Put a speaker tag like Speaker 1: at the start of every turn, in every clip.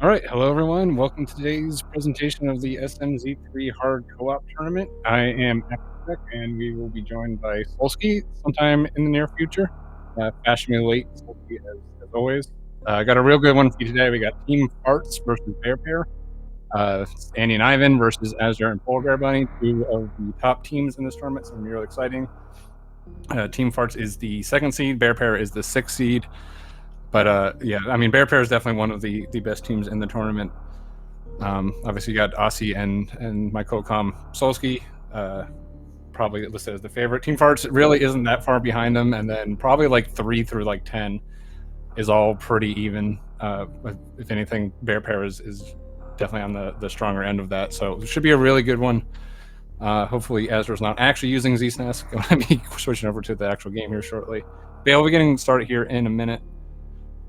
Speaker 1: All right, hello everyone. Welcome to today's presentation of the SMZ3 Hard Co-op Tournament. I am Epic, and we will be joined by Solsky sometime in the near future. Fashionably late, Solsky as always. I got a real good one for you today. We got Team Farts versus Pear. Andy and Ivan versus Azure and Polar Bear Bunny, two of the top teams in this tournament, so it's gonna be really exciting. Team Farts is the second seed. Pear is the sixth seed. But yeah, I mean, Pear is definitely one of the best teams in the tournament. Obviously, you got Aussie and my co-com Solsky, probably listed as the favorite. Team Farts really isn't that far behind them, and then probably like 3 through like 10 is all pretty even. If anything, Pear is definitely on the stronger end of that, so it should be a really good one. Hopefully, Ezra's not actually using ZSNES. Going to be switching over to the actual game here shortly. But yeah, we'll be getting started here in a minute,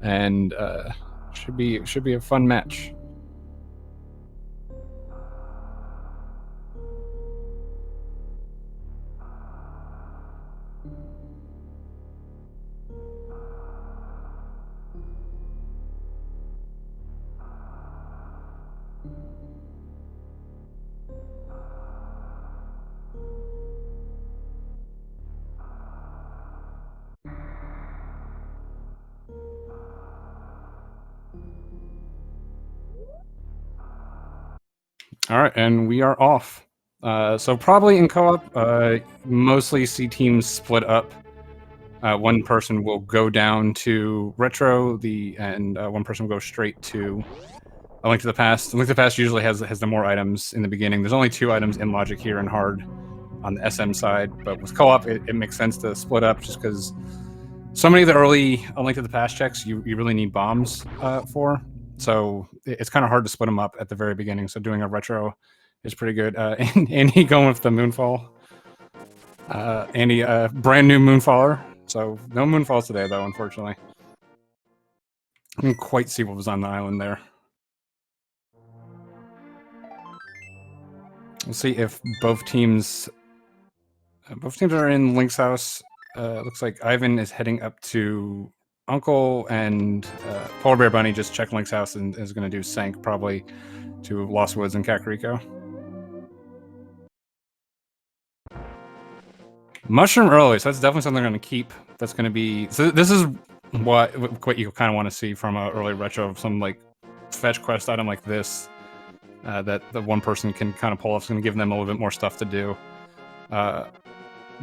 Speaker 1: and should be a fun match. All right, and we are off. So probably in co-op, mostly see teams split up. One person will go down to retro, and one person will go straight to A Link to the Past. A Link to the Past usually has the more items in the beginning. There's only 2 items in logic here and hard on the SM side, but with co-op, it makes sense to split up just because so many of the early A Link to the Past checks you really need bombs for. So it's kind of hard to split them up at the very beginning. So doing a retro is pretty good. And Andy going with the Moonfall. Andy, brand new Moonfaller. So no Moonfalls today, though, unfortunately. I didn't quite see what was on the island there. We'll see if both teams are in Link's house. Looks like Ivan is heading up to Uncle, and Polar Bear Bunny just checked Link's house and is going to do Sank probably to Lost Woods and Kakariko. Mushroom early, so that's definitely something I'm going to keep. That's going to be... So this is what you kind of want to see from an early retro of some like fetch quest item like this that the one person can kind of pull off. It's going to give them a little bit more stuff to do.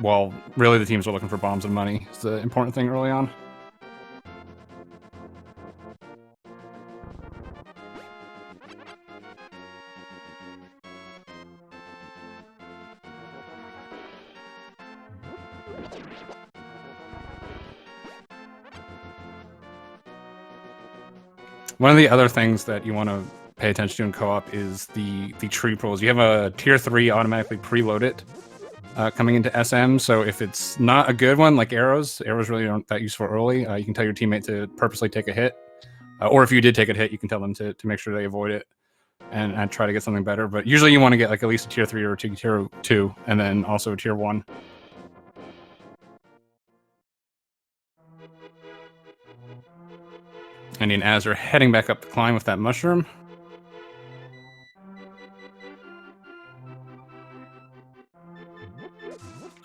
Speaker 1: While really the teams are looking for bombs and money. It's the important thing early on. One of the other things that you want to pay attention to in co-op is the tree pulls. You have a tier 3 automatically preloaded coming into SM, so if it's not a good one, like arrows really aren't that useful early. You can tell your teammate to purposely take a hit, or if you did take a hit, you can tell them to make sure they avoid it and try to get something better. But usually you want to get like at least a tier 3 or a tier 2, and then also a tier 1. Andy and Az are heading back up the climb with that mushroom.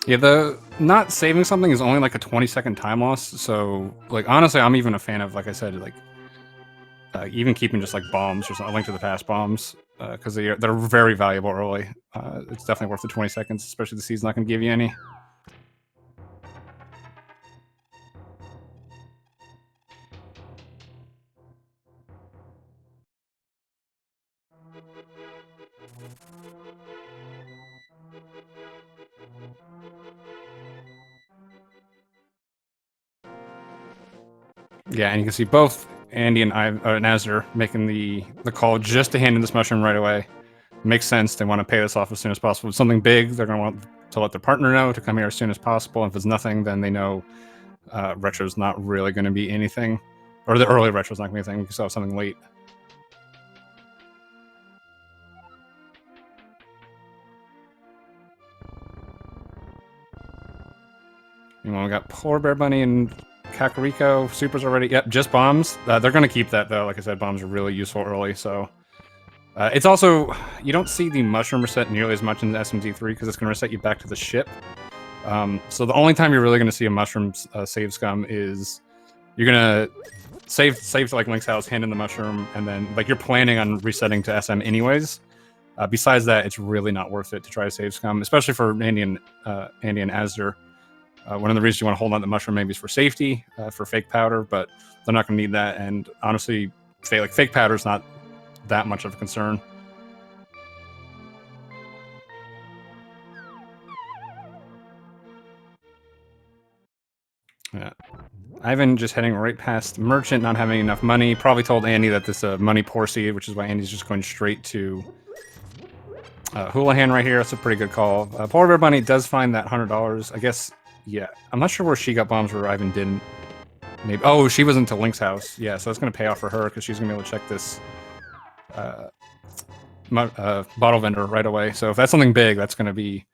Speaker 1: Yeah, the not saving something is only like a 20-second time loss. So, like, honestly, I'm even a fan of, like I said, like even keeping just like bombs or something, A Link to the Past bombs, because they're very valuable early. It's definitely worth the 20 seconds, especially the season's not going to give you any. Yeah, and you can see both Andy and Nazar making the call just to hand in this mushroom right away. Makes sense. They want to pay this off as soon as possible. If it's something big, they're going to want to let their partner know to come here as soon as possible. If it's nothing, then they know retro's not really going to be anything, or the early retro's not going to be anything. We can still have something late. Meanwhile, we got Polar Bear Bunny and Kakariko, Super's already. Yep, just bombs. They're going to keep that, though. Like I said, bombs are really useful early, so... it's also... You don't see the mushroom reset nearly as much in the SMZ3, because it's going to reset you back to the ship. So the only time you're really going to see a mushroom save scum is... You're going to save to, like, Link's house, hand in the mushroom, and then, like, you're planning on resetting to SM anyways. Besides that, it's really not worth it to try to save scum, especially for Andy and Azure. One of the reasons you want to hold on to the mushroom maybe is for safety, for fake powder, but they're not going to need that. And honestly, fake powder is not that much of a concern. Yeah. Ivan just heading right past Merchant, not having enough money. Probably told Andy that this is a money poor seed, which is why Andy's just going straight to Houlihan right here. That's a pretty good call. Polar Bear Bunny does find that $100. I guess, yeah. I'm not sure where she got bombs where Ivan didn't. Maybe. Oh, she was into Link's house. Yeah, so that's going to pay off for her because she's going to be able to check this bottle vendor right away. So if that's something big, that's going to be...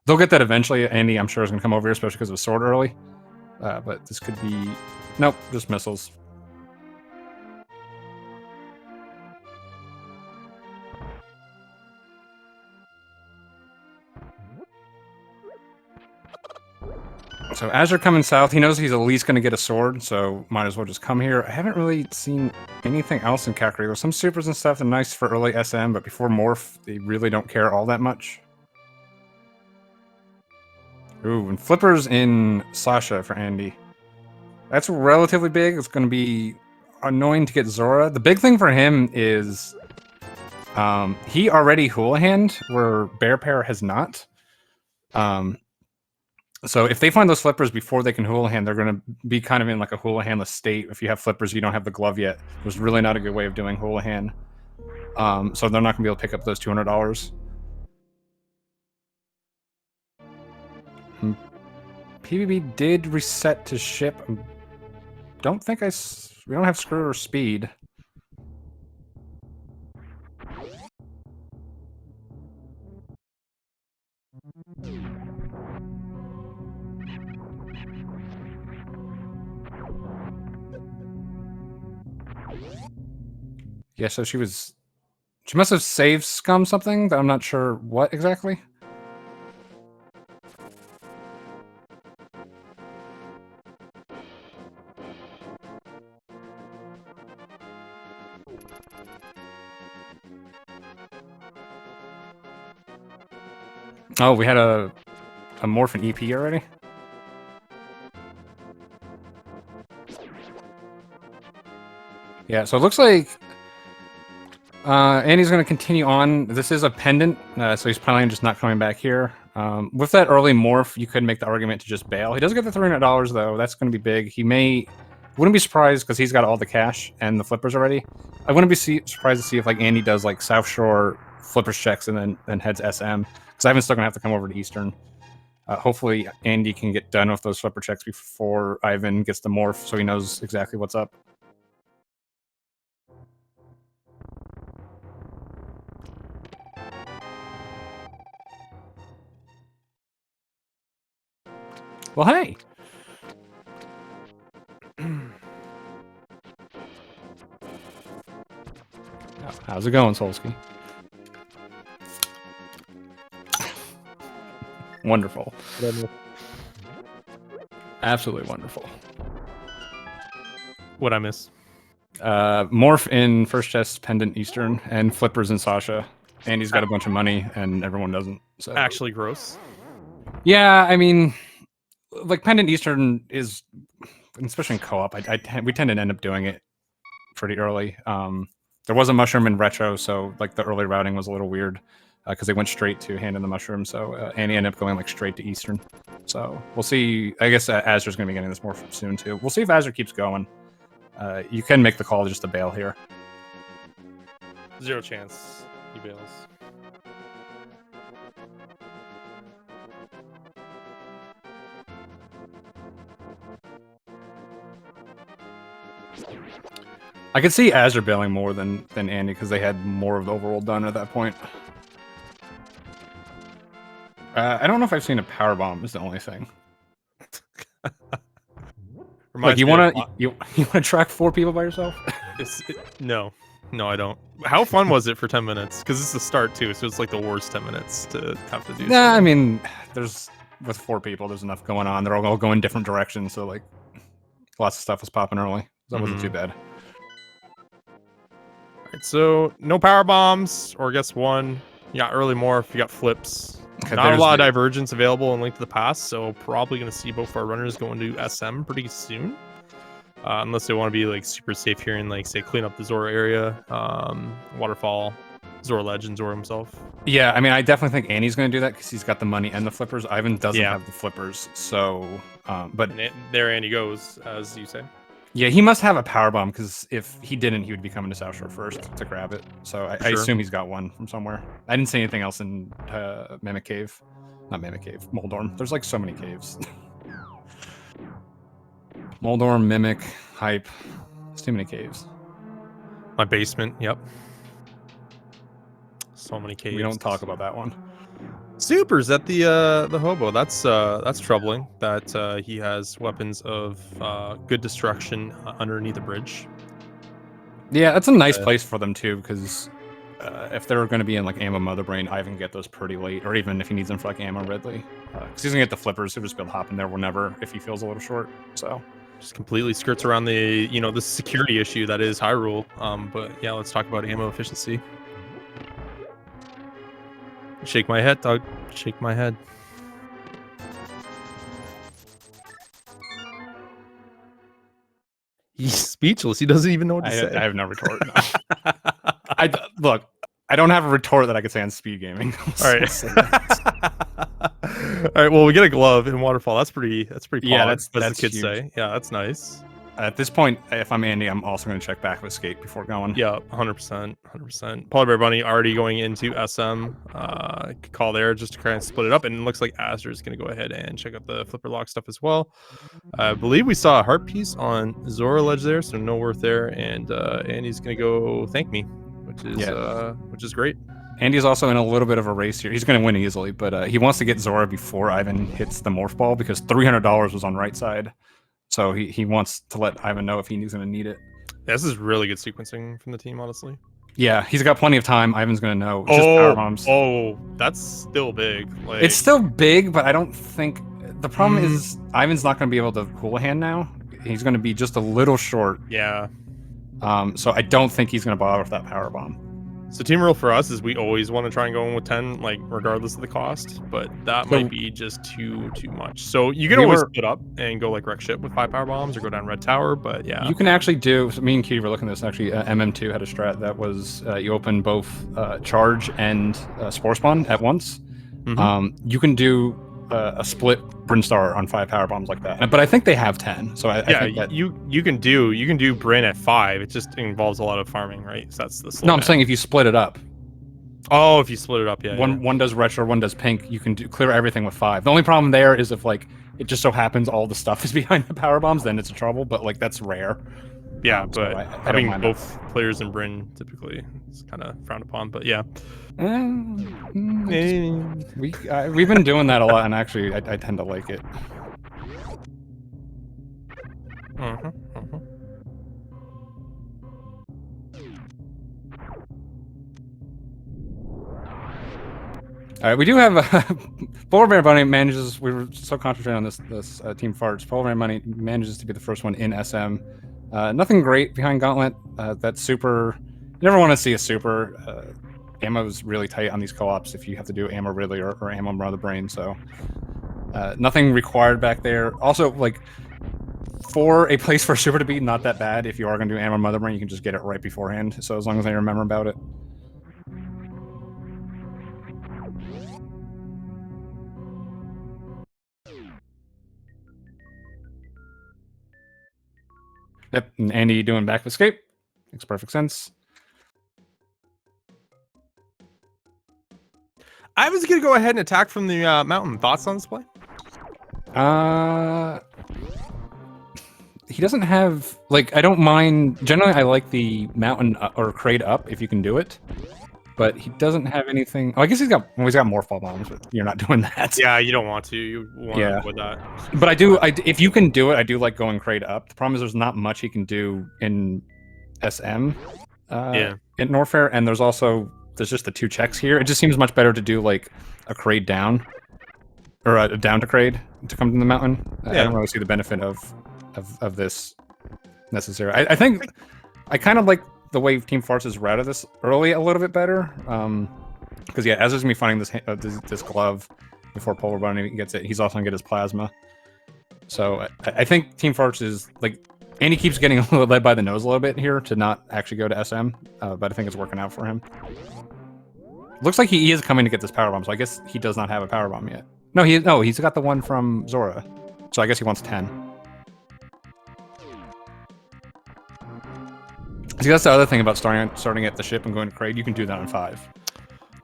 Speaker 1: They'll get that eventually. Andy, I'm sure, is going to come over here, especially because of Sword early. But this could be... Nope, just missiles. So Azure coming south, he knows he's at least going to get a sword, so might as well just come here. I haven't really seen anything else in Kakariko. There's some supers and stuff that are nice for early SM, but before Morph, they really don't care all that much. Ooh, and Flippers in Sasha for Andy. That's relatively big. It's going to be annoying to get Zora. The big thing for him is he already Houlihaned, where Pear has not. So if they find those flippers before they can Houlihan, they're going to be kind of in like a Houlihanless state. If you have flippers, you don't have the glove yet. There's really not a good way of doing Houlihan. So they're not going to be able to pick up those $200. PBB did reset to ship. Don't think we don't have Screw or Speed. Yeah, so she must have saved Scum something, but I'm not sure what exactly. Oh, we had a Morph and EP already? Yeah, so it looks like Andy's going to continue on. This is a pendant, so he's probably just not coming back here. With that early Morph, you could make the argument to just bail. He does get the $300, though. That's going to be big. Wouldn't be surprised because he's got all the cash and the flippers already. I wouldn't be surprised to see if like Andy does like South Shore flippers checks and then heads SM. Because Ivan's still going to have to come over to Eastern. Hopefully Andy can get done with those flipper checks before Ivan gets the Morph so he knows exactly what's up. Well, hey! How's it going, Solsky? Wonderful. Absolutely wonderful.
Speaker 2: What'd I miss?
Speaker 1: Morph in First Chest, Pendant Eastern, and Flippers in Sasha. Andy's got a bunch of money, and everyone doesn't. So.
Speaker 2: Actually gross.
Speaker 1: Yeah, I mean, like Pendant Eastern is, especially in co-op, we tend to end up doing it pretty early. There was a mushroom in Retro, so like the early routing was a little weird because they went straight to hand in the mushroom. So Andy ended up going like straight to Eastern. So we'll see. I guess Azure's going to be getting this more soon too. We'll see if Azure keeps going. You can make the call just to bail here.
Speaker 2: 0 chance he bails.
Speaker 1: I could see Azure bailing more than Andy because they had more of the overworld done at that point. I don't know if I've seen a power bomb. Is the only thing. Like
Speaker 2: Reminds me of
Speaker 1: you wanna track 4 people by yourself?
Speaker 2: no, I don't. How fun was it for 10 minutes? Because it's the start too, so it's like the worst 10 minutes to have to do.
Speaker 1: Nah, I
Speaker 2: something.
Speaker 1: mean, with 4 people, there's enough going on. They're all going different directions, so like lots of stuff was popping early. That wasn't too bad.
Speaker 2: Alright, so no power bombs, or I guess one. You got early morph, you got flips.
Speaker 1: Okay,
Speaker 2: Not a
Speaker 1: there's
Speaker 2: lot of
Speaker 1: the
Speaker 2: divergence available in Link to the Past, so probably going to see both our runners going to SM pretty soon. Unless they want to be like super safe here and like say clean up the Zora area, waterfall, Zora Legend, Zora himself.
Speaker 1: Yeah, I mean, I definitely think Andy's going to do that because he's got the money and the flippers. Ivan doesn't
Speaker 2: Yeah.
Speaker 1: have the flippers, so but
Speaker 2: And there Andy goes, as you say.
Speaker 1: yeah, he must have a power bomb because if he didn't, he would be coming to South Shore first to grab it. So I
Speaker 2: Sure.
Speaker 1: assume he's got one from somewhere. I didn't see anything else in Mimic Cave, not Mimic Cave, Moldorm. There's like so many caves. Moldorm, Mimic, Hype. There's too many caves.
Speaker 2: My basement, yep. So many caves.
Speaker 1: We don't talk about that one.
Speaker 2: Supers at the hobo. That's troubling. That he has weapons of good destruction underneath the bridge.
Speaker 1: Yeah, that's a nice place for them too, because if they're going to be in like Ammo Mother Brain, Ivan can get those pretty late, or even if he needs them for like Ammo Ridley, because he's gonna get the flippers. He'll just be able to hop in there whenever if he feels a little short. So
Speaker 2: just completely skirts around the the security issue that is Hyrule. But yeah, let's talk about ammo efficiency. Shake my head, dog. Shake my head. He's speechless. He doesn't even know what to say.
Speaker 1: I have no retort. No. Look. I don't have a retort that I could say on SpeedGaming.
Speaker 2: All right. All right. Well, we get a glove in waterfall. That's pretty.
Speaker 1: Yeah,
Speaker 2: pog,
Speaker 1: that's
Speaker 2: as the
Speaker 1: huge.
Speaker 2: kids say. Yeah, that's nice.
Speaker 1: At this point, if I'm Andy, I'm also going to check back with Skate before going.
Speaker 2: Yeah, 100%. Polar Bear Bunny already going into SM. Call there just to kind of split it up, and it looks like Aster is going to go ahead and check out the flipper lock stuff as well. I believe we saw a heart piece on Zora Ledge there, so no worth there, and Andy's going to go thank me, which is great.
Speaker 1: Andy's also in a little bit of a race here. He's going to win easily, but he wants to get Zora before Ivan hits the morph ball because $300 was on right side. So he wants to let Ivan know if he's going to need it.
Speaker 2: Yeah, this is really good sequencing from the team, honestly.
Speaker 1: Yeah, he's got plenty of time. Ivan's going to know. Just power bombs.
Speaker 2: Oh, that's still big. Like,
Speaker 1: it's still big, but I don't think... The problem is Ivan's not going to be able to cool a hand now. He's going to be just a little short.
Speaker 2: Yeah.
Speaker 1: So I don't think he's going to bother with that power bomb.
Speaker 2: So team rule for us is we always want to try and go in with 10, like regardless of the cost, but that might be just too much. So you can always split up and go like wreck ship with 5 power bombs or go down red tower, but yeah.
Speaker 1: You can actually do, so me and Kitty were looking at this actually, MM2 had a strat that was you open both charge and spore spawn at once. You can do a split Brinstar on 5 power bombs like that, but I think they have 10. So I think that
Speaker 2: you can do Bryn at 5. It just involves a lot of farming, right? So that's the slow.
Speaker 1: No, I'm saying if you split it up.
Speaker 2: Oh, if you split it up, yeah.
Speaker 1: One does retro, one does pink. You can clear everything with 5. The only problem there is if like it just so happens all the stuff is behind the power bombs, then it's a trouble. But like that's rare.
Speaker 2: Yeah, but
Speaker 1: so I
Speaker 2: having both players in Bryn typically is kind of frowned upon. But yeah.
Speaker 1: We've been doing that a lot, and actually, I tend to like it. All right, we do have Polar Bear Bunny manages. We were so concentrated on this team farts. Polar Bear Bunny manages to be the first one in SM. Nothing great behind Gauntlet. That super. You never want to see a super. Ammo's really tight on these co-ops if you have to do Ammo Ridley or Ammo Mother Brain, so nothing required back there. Also, like, for a place for a super to be not that bad, if you are going to do Ammo Mother Brain, you can just get it right beforehand, so as long as I remember about it. Yep, and Andy doing back escape. Makes perfect sense.
Speaker 2: I was gonna go ahead and attack from the mountain. Thoughts on this play?
Speaker 1: He doesn't have like I don't mind. Generally, I like the mountain or crate up if you can do it. but he doesn't have anything. Oh, I guess he's got more fall bombs, but you're not doing that.
Speaker 2: Yeah, you don't want to. You want to
Speaker 1: Yeah.
Speaker 2: avoid that.
Speaker 1: But if you can do it, I do like going crate up. The problem is there's not much he can do in SM.
Speaker 2: Yeah.
Speaker 1: In Norfair, and there's just the 2 checks here. It just seems much better to do like a crate down, or a down to crate to come to the mountain. I don't really see the benefit of this necessarily. I think I kind of like the way Team Forces routed this early a little bit better. Because yeah, as there's me finding this glove before Polar Bunny gets it, he's also gonna get his plasma. So I think Team Forces and he keeps getting a little led by the nose a little bit here to not actually go to SM, but I think it's working out for him. Looks like he is coming to get this power bomb, so I guess he does not have a power bomb yet. No, he's got the one from Zora, so I guess he wants 10. See, that's the other thing about starting at the ship and going to Kraid. You can do that on 5.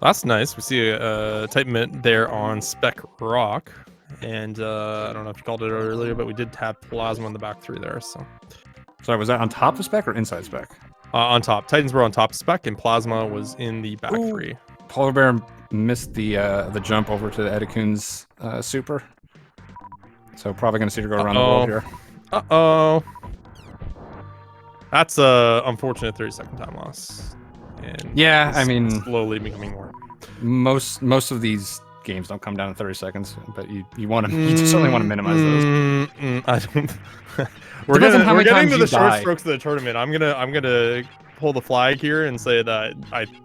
Speaker 2: That's nice. We see a type mint there on Spec Rock. And I don't know if you called it earlier, but we did tap plasma in the back 3 there. So,
Speaker 1: sorry, was that on top of Spec or inside Spec?
Speaker 2: On top. Titans were on top of Spec, and plasma was in the back 3.
Speaker 1: Polar Bear missed the jump over to the Edikun's super, so probably gonna see her go around the world here.
Speaker 2: Uh-oh. That's a unfortunate 30-second time loss. And
Speaker 1: yeah, I mean,
Speaker 2: slowly becoming more.
Speaker 1: Most of these games don't come down in 30 seconds, but you certainly want to minimize those.
Speaker 2: I don't. we're getting to the short strokes of the tournament. I'm gonna pull the flag here and say that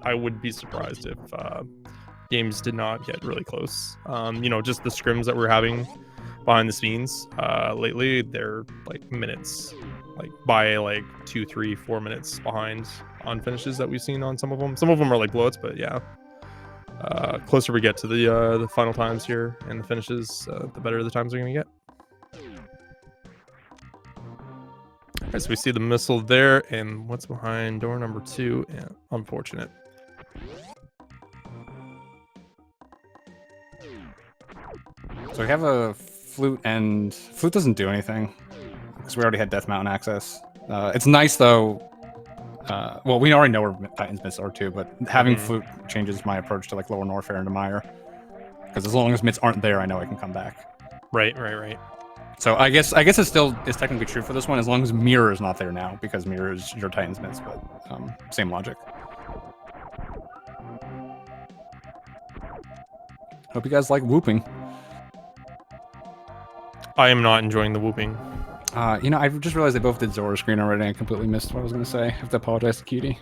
Speaker 2: I would be surprised if games did not get really close. Just the scrims that we're having behind the scenes lately, they're like minutes, by 2, 3, 4 minutes behind on finishes that we've seen on some of them. Some of them are like blowouts, but yeah. Closer we get to the final times here and the finishes, the better the times are going to get. Alright, so we see the missile there, and what's behind door number 2? Yeah, unfortunate.
Speaker 1: So we have a flute, and flute doesn't do anything because we already had Death Mountain access. It's nice though. Well, we already know where Titans mitts are too, but having flute changes my approach to lower Norfair into Mire. Because as long as mitts aren't there, I know I can come back.
Speaker 2: Right.
Speaker 1: So I guess it still is technically true for this one, as long as Mirror is not there now, because Mirror is your Titans mitts, but same logic. Hope you guys like whooping.
Speaker 2: I am not enjoying the whooping.
Speaker 1: I just realized they both did Zora screen already, and I completely missed what I was going to say. I have to apologize to Cutie.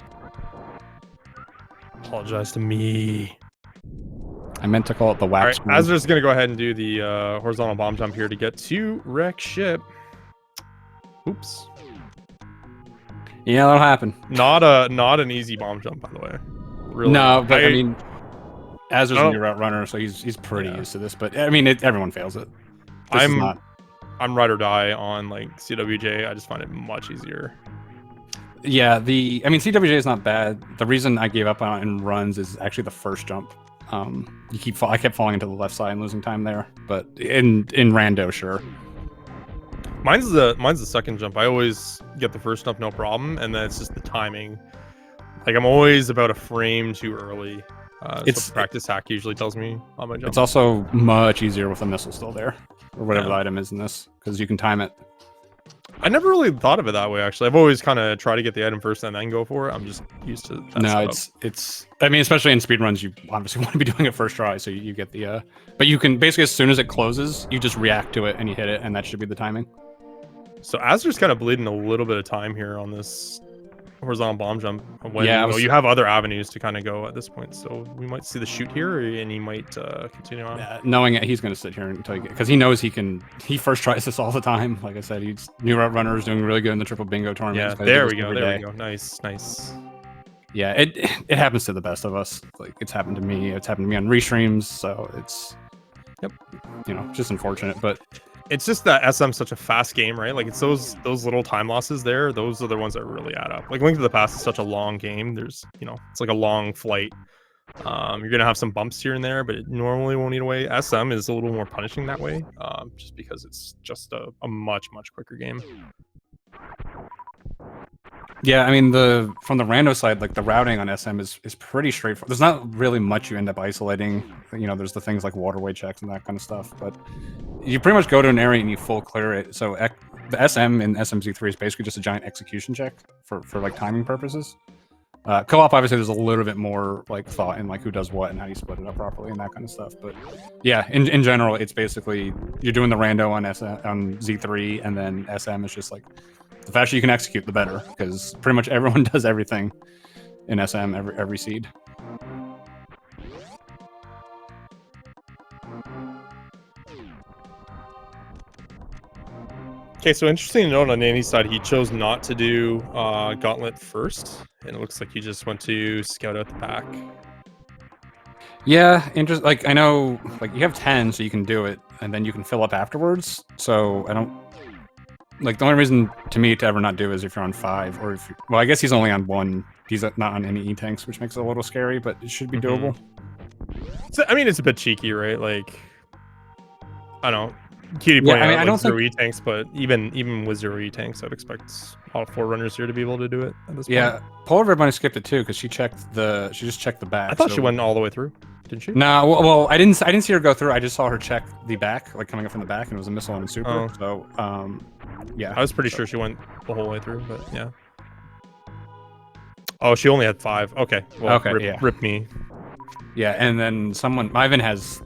Speaker 2: Apologize to me.
Speaker 1: I meant to call it the wax.
Speaker 2: All right, Azra's going to go ahead and do the horizontal bomb jump here to get to wreck ship. Oops.
Speaker 1: Yeah, that'll happen.
Speaker 2: Not an easy bomb jump, by the way. Really.
Speaker 1: No, but I mean, Azra's a new route runner, so he's pretty used to this. But I mean, everyone fails it.
Speaker 2: I'm ride or die on CWJ. I just find it much easier.
Speaker 1: Yeah, CWJ is not bad. The reason I gave up on it in runs is actually the first jump. I kept falling into the left side and losing time there. But in rando, sure.
Speaker 2: Mine's the second jump. I always get the first jump, no problem, and then it's just the timing. I'm always about a frame too early. It's practice hack usually tells me on my jump.
Speaker 1: It's also much easier with the missile still there, or whatever the item is in this, because you can time it.
Speaker 2: I never really thought of it that way, actually. I've always kind of tried to get the item first and then go for it. I'm just used to that.
Speaker 1: No, it's. I mean, especially in speedruns, you obviously want to be doing it first try, so you get the. But you can basically, as soon as it closes, you just react to it and you hit it, and that should be the timing.
Speaker 2: So Azra's kind of bleeding a little bit of time here on this horizontal bomb jump. When you have other avenues to kind of go at this point, so we might see the shoot here, and he might continue on.
Speaker 1: Knowing it, he's going to sit here until because he knows he can. He first tries this all the time. Like I said, he's new route runner is doing really good in the triple bingo tournament.
Speaker 2: Yeah, there we go. Nice.
Speaker 1: Yeah, it happens to the best of us. It's happened to me. It's happened to me on restreams. So it's just unfortunate, but.
Speaker 2: It's just that SM's such a fast game, right? It's those little time losses there. Those are the ones that really add up. Link to the Past is such a long game. There's, it's like a long flight. You're gonna have some bumps here and there, but it normally won't eat away. SM is a little more punishing that way, just because it's just a much quicker game.
Speaker 1: Yeah, I mean from the rando side, like the routing on SM is pretty straightforward. There's not really much you end up isolating. You know, there's the things like waterway checks and that kind of stuff, but you pretty much go to an area and you full clear it. So the SM in SMZ3 is basically just a giant execution check for like timing purposes. Co-op, obviously, there's a little bit more like thought in like who does what and how you split it up properly and that kind of stuff. But yeah, in general, it's basically you're doing the rando on on Z3, and then SM is just like the faster you can execute, the better, because pretty much everyone does everything in SM every seed.
Speaker 2: Okay, so interesting to note on Andy's side, he chose not to do Gauntlet first, and it looks like he just went to scout out the back.
Speaker 1: Yeah, like I know, like you have 10, so you can do it, and then you can fill up afterwards. So I don't like the only reason to me to ever not do is if you're on 5, or if well, I guess he's only on 1. He's not on any E-tanks, which makes it a little scary, but it should be doable.
Speaker 2: So I mean, it's a bit cheeky, right? Like, I don't know. Cutie pointed out, I don't think 0 E-tanks, but even with 0 E-tanks, I'd expect all 4 runners here to be able to do it at this point.
Speaker 1: Yeah, Polar Bear Bunny skipped it too because she just checked the back.
Speaker 2: I thought she went all the way through, didn't she?
Speaker 1: No, well, I didn't see her go through. I just saw her check the back, like coming up from the back, and it was a missile and a super.
Speaker 2: Oh.
Speaker 1: So, yeah.
Speaker 2: I was pretty sure she went the whole way through, but yeah. Oh, she only had 5. Okay. Well,
Speaker 1: okay.
Speaker 2: Rip me.
Speaker 1: Yeah, and then Ivan has.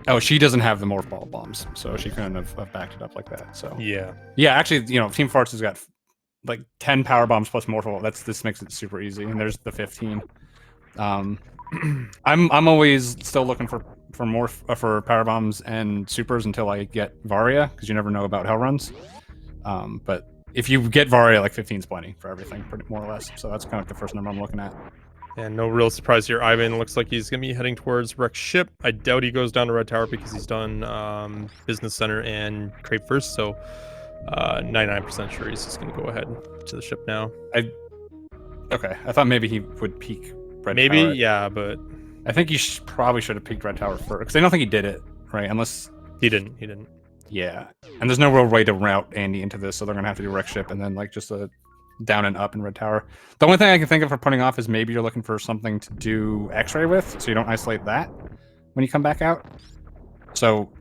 Speaker 1: Oh, she doesn't have the morph ball bombs, so she couldn't have backed it up like that. So
Speaker 2: yeah,
Speaker 1: actually, you know, Team Farts has got like 10 power bombs plus morph ball. This makes it super easy, and there's the 15. I'm always still looking for for power bombs and supers until I get Varia, because you never know about hell runs. But if you get Varia, like 15's plenty for everything, pretty more or less. So that's kind of like the first number I'm looking at.
Speaker 2: And no real surprise here. Ivan looks like he's going to be heading towards Rex Ship. I doubt he goes down to Red Tower because he's done Business Center and Crate first. So 99% sure he's just going to go ahead to the ship now.
Speaker 1: Okay. I thought maybe he would peek Red Tower.
Speaker 2: Maybe, yeah, but...
Speaker 1: I think he probably should have peeked Red Tower first, because I don't think he did it, right? Unless...
Speaker 2: He didn't.
Speaker 1: Yeah. And there's no real way to route Andy into this, so they're going to have to do Rex Ship and then like just a down and up in Red Tower. The only thing I can think of for putting off is maybe you're looking for something to do X-ray with, so you don't isolate that when you come back out. So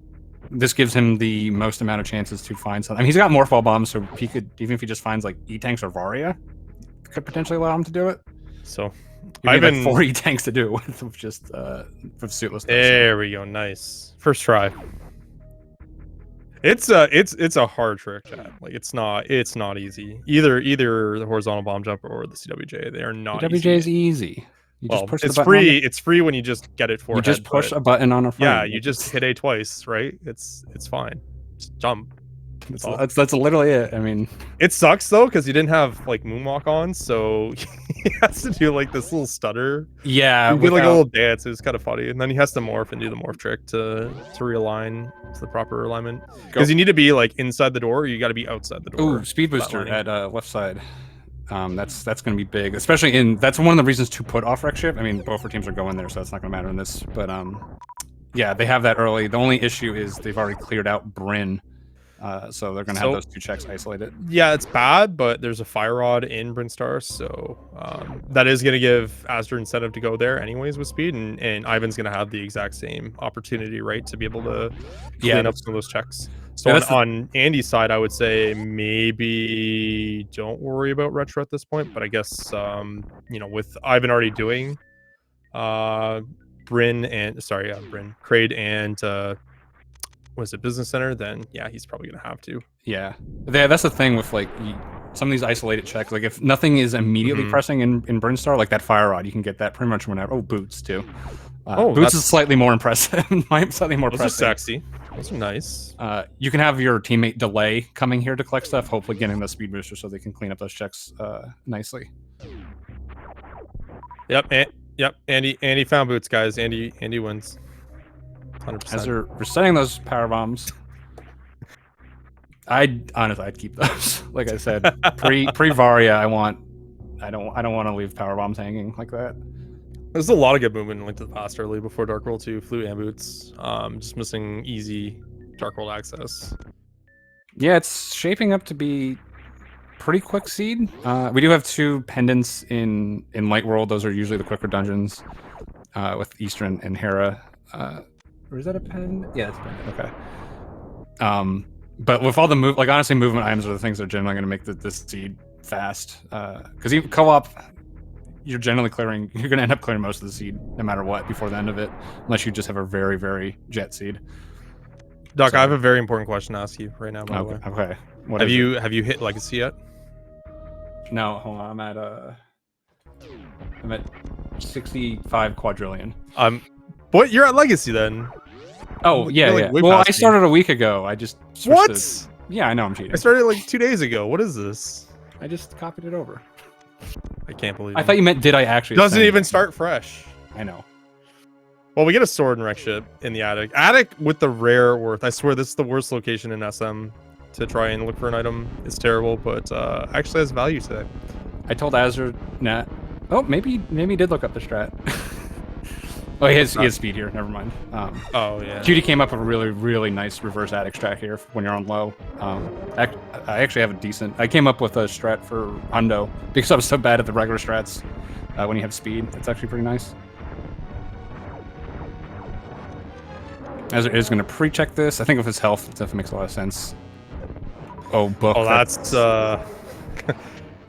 Speaker 1: this gives him the most amount of chances to find something. I mean, he's got morph ball bombs, so he could, even if he just finds like E-tanks or Varia, could potentially allow him to do it.
Speaker 2: So
Speaker 1: I've been 4 E-tanks to do with just with suitless.
Speaker 2: There we go. Nice. First try. It's a hard trick, chat. Like it's not easy. Either the horizontal bomb jump or the CWJ. They are not.
Speaker 1: CWJ is easy. You just push
Speaker 2: it's
Speaker 1: the button
Speaker 2: free. It's free when you just get it for.
Speaker 1: You just push a button on a frame.
Speaker 2: Yeah, you just hit A twice, right? It's fine. Just jump.
Speaker 1: That's literally it. I mean,
Speaker 2: it sucks though because you didn't have like moonwalk on, so he has to do like this little stutter.
Speaker 1: Yeah,
Speaker 2: he did like a little dance. It was kind of funny, and then he has to morph and do the morph trick to realign to the proper alignment. Because you need to be like inside the door, or you got to be outside the door.
Speaker 1: Ooh, speed booster at left side. That's going to be big, especially in. That's one of the reasons to put off Rex Ship. I mean, both our teams are going there, so that's not going to matter in this. But yeah, they have that early. The only issue is they've already cleared out Bryn. So they're gonna have those 2 checks isolated.
Speaker 2: Yeah, it's bad, but there's a fire rod in Brinstar, so that is gonna give Asder incentive to go there anyways with speed, and Ivan's gonna have the exact same opportunity, right, to be able to clean up some of those checks. So on Andy's side, I would say maybe don't worry about retro at this point, but I guess you know, with Ivan already doing Bryn, Kraid and was it Business Center, then yeah, he's probably gonna have to.
Speaker 1: Yeah, that's the thing with like some of these isolated checks. Like if nothing is immediately pressing in Brinstar, like that fire rod, you can get that pretty much whenever. Oh, boots too. Boots is slightly more impressive. Slightly more
Speaker 2: Those
Speaker 1: pressing.
Speaker 2: Are sexy. Those are nice.
Speaker 1: You can have your teammate delay coming here to collect stuff, hopefully getting the speed booster so they can clean up those checks nicely.
Speaker 2: Yep. Andy found boots, guys. Andy wins. 100%.
Speaker 1: As they're resetting those power bombs, I'd keep those. Like I said, pre Varia, I don't want to leave power bombs hanging like that.
Speaker 2: There's a lot of good movement in Link to the Past early before Dark World 2 flew and boots. Just missing easy Dark World access.
Speaker 1: Yeah, it's shaping up to be pretty quick seed. We do have 2 pendants in Light World. Those are usually the quicker dungeons with Eastern and Hera. Or is that a pen? Yeah, it's a pen. Okay. But with all the honestly, movement items are the things that are generally going to make this seed fast. Because even co-op, you're generally clearing. You're going to end up clearing most of the seed, no matter what, before the end of it, unless you just have a very, very jet seed.
Speaker 2: Doc, I have a very important question to ask you right now. By the way,
Speaker 1: okay. What
Speaker 2: have you hit Legacy yet?
Speaker 1: No, hold on. I'm at 65 quadrillion.
Speaker 2: What? You're at Legacy then?
Speaker 1: Oh yeah, yeah. Well, I started a week ago. I just
Speaker 2: what?
Speaker 1: Yeah, I know I'm cheating.
Speaker 2: I started like 2 days ago. What is this?
Speaker 1: I just copied it over.
Speaker 2: I can't believe.
Speaker 1: I thought you meant did I actually?
Speaker 2: Doesn't even start fresh.
Speaker 1: I know.
Speaker 2: Well, we get a sword and wreck ship in the attic. Attic with the rare worth. I swear this is the worst location in SM to try and look for an item. It's terrible, but actually has value today.
Speaker 1: I told Azure, nah. Oh, maybe he did look up the strat. Oh, he has speed here. Never mind.
Speaker 2: Oh yeah.
Speaker 1: Judy came up with a really, really nice reverse attic strat here when you're on low. I actually have a decent. I came up with a strat for Hundo because I was so bad at the regular strats. When you have speed, it's actually pretty nice. Azure is going to pre-check this. I think with his health, it definitely makes a lot of sense. Oh, book.
Speaker 2: Oh, that's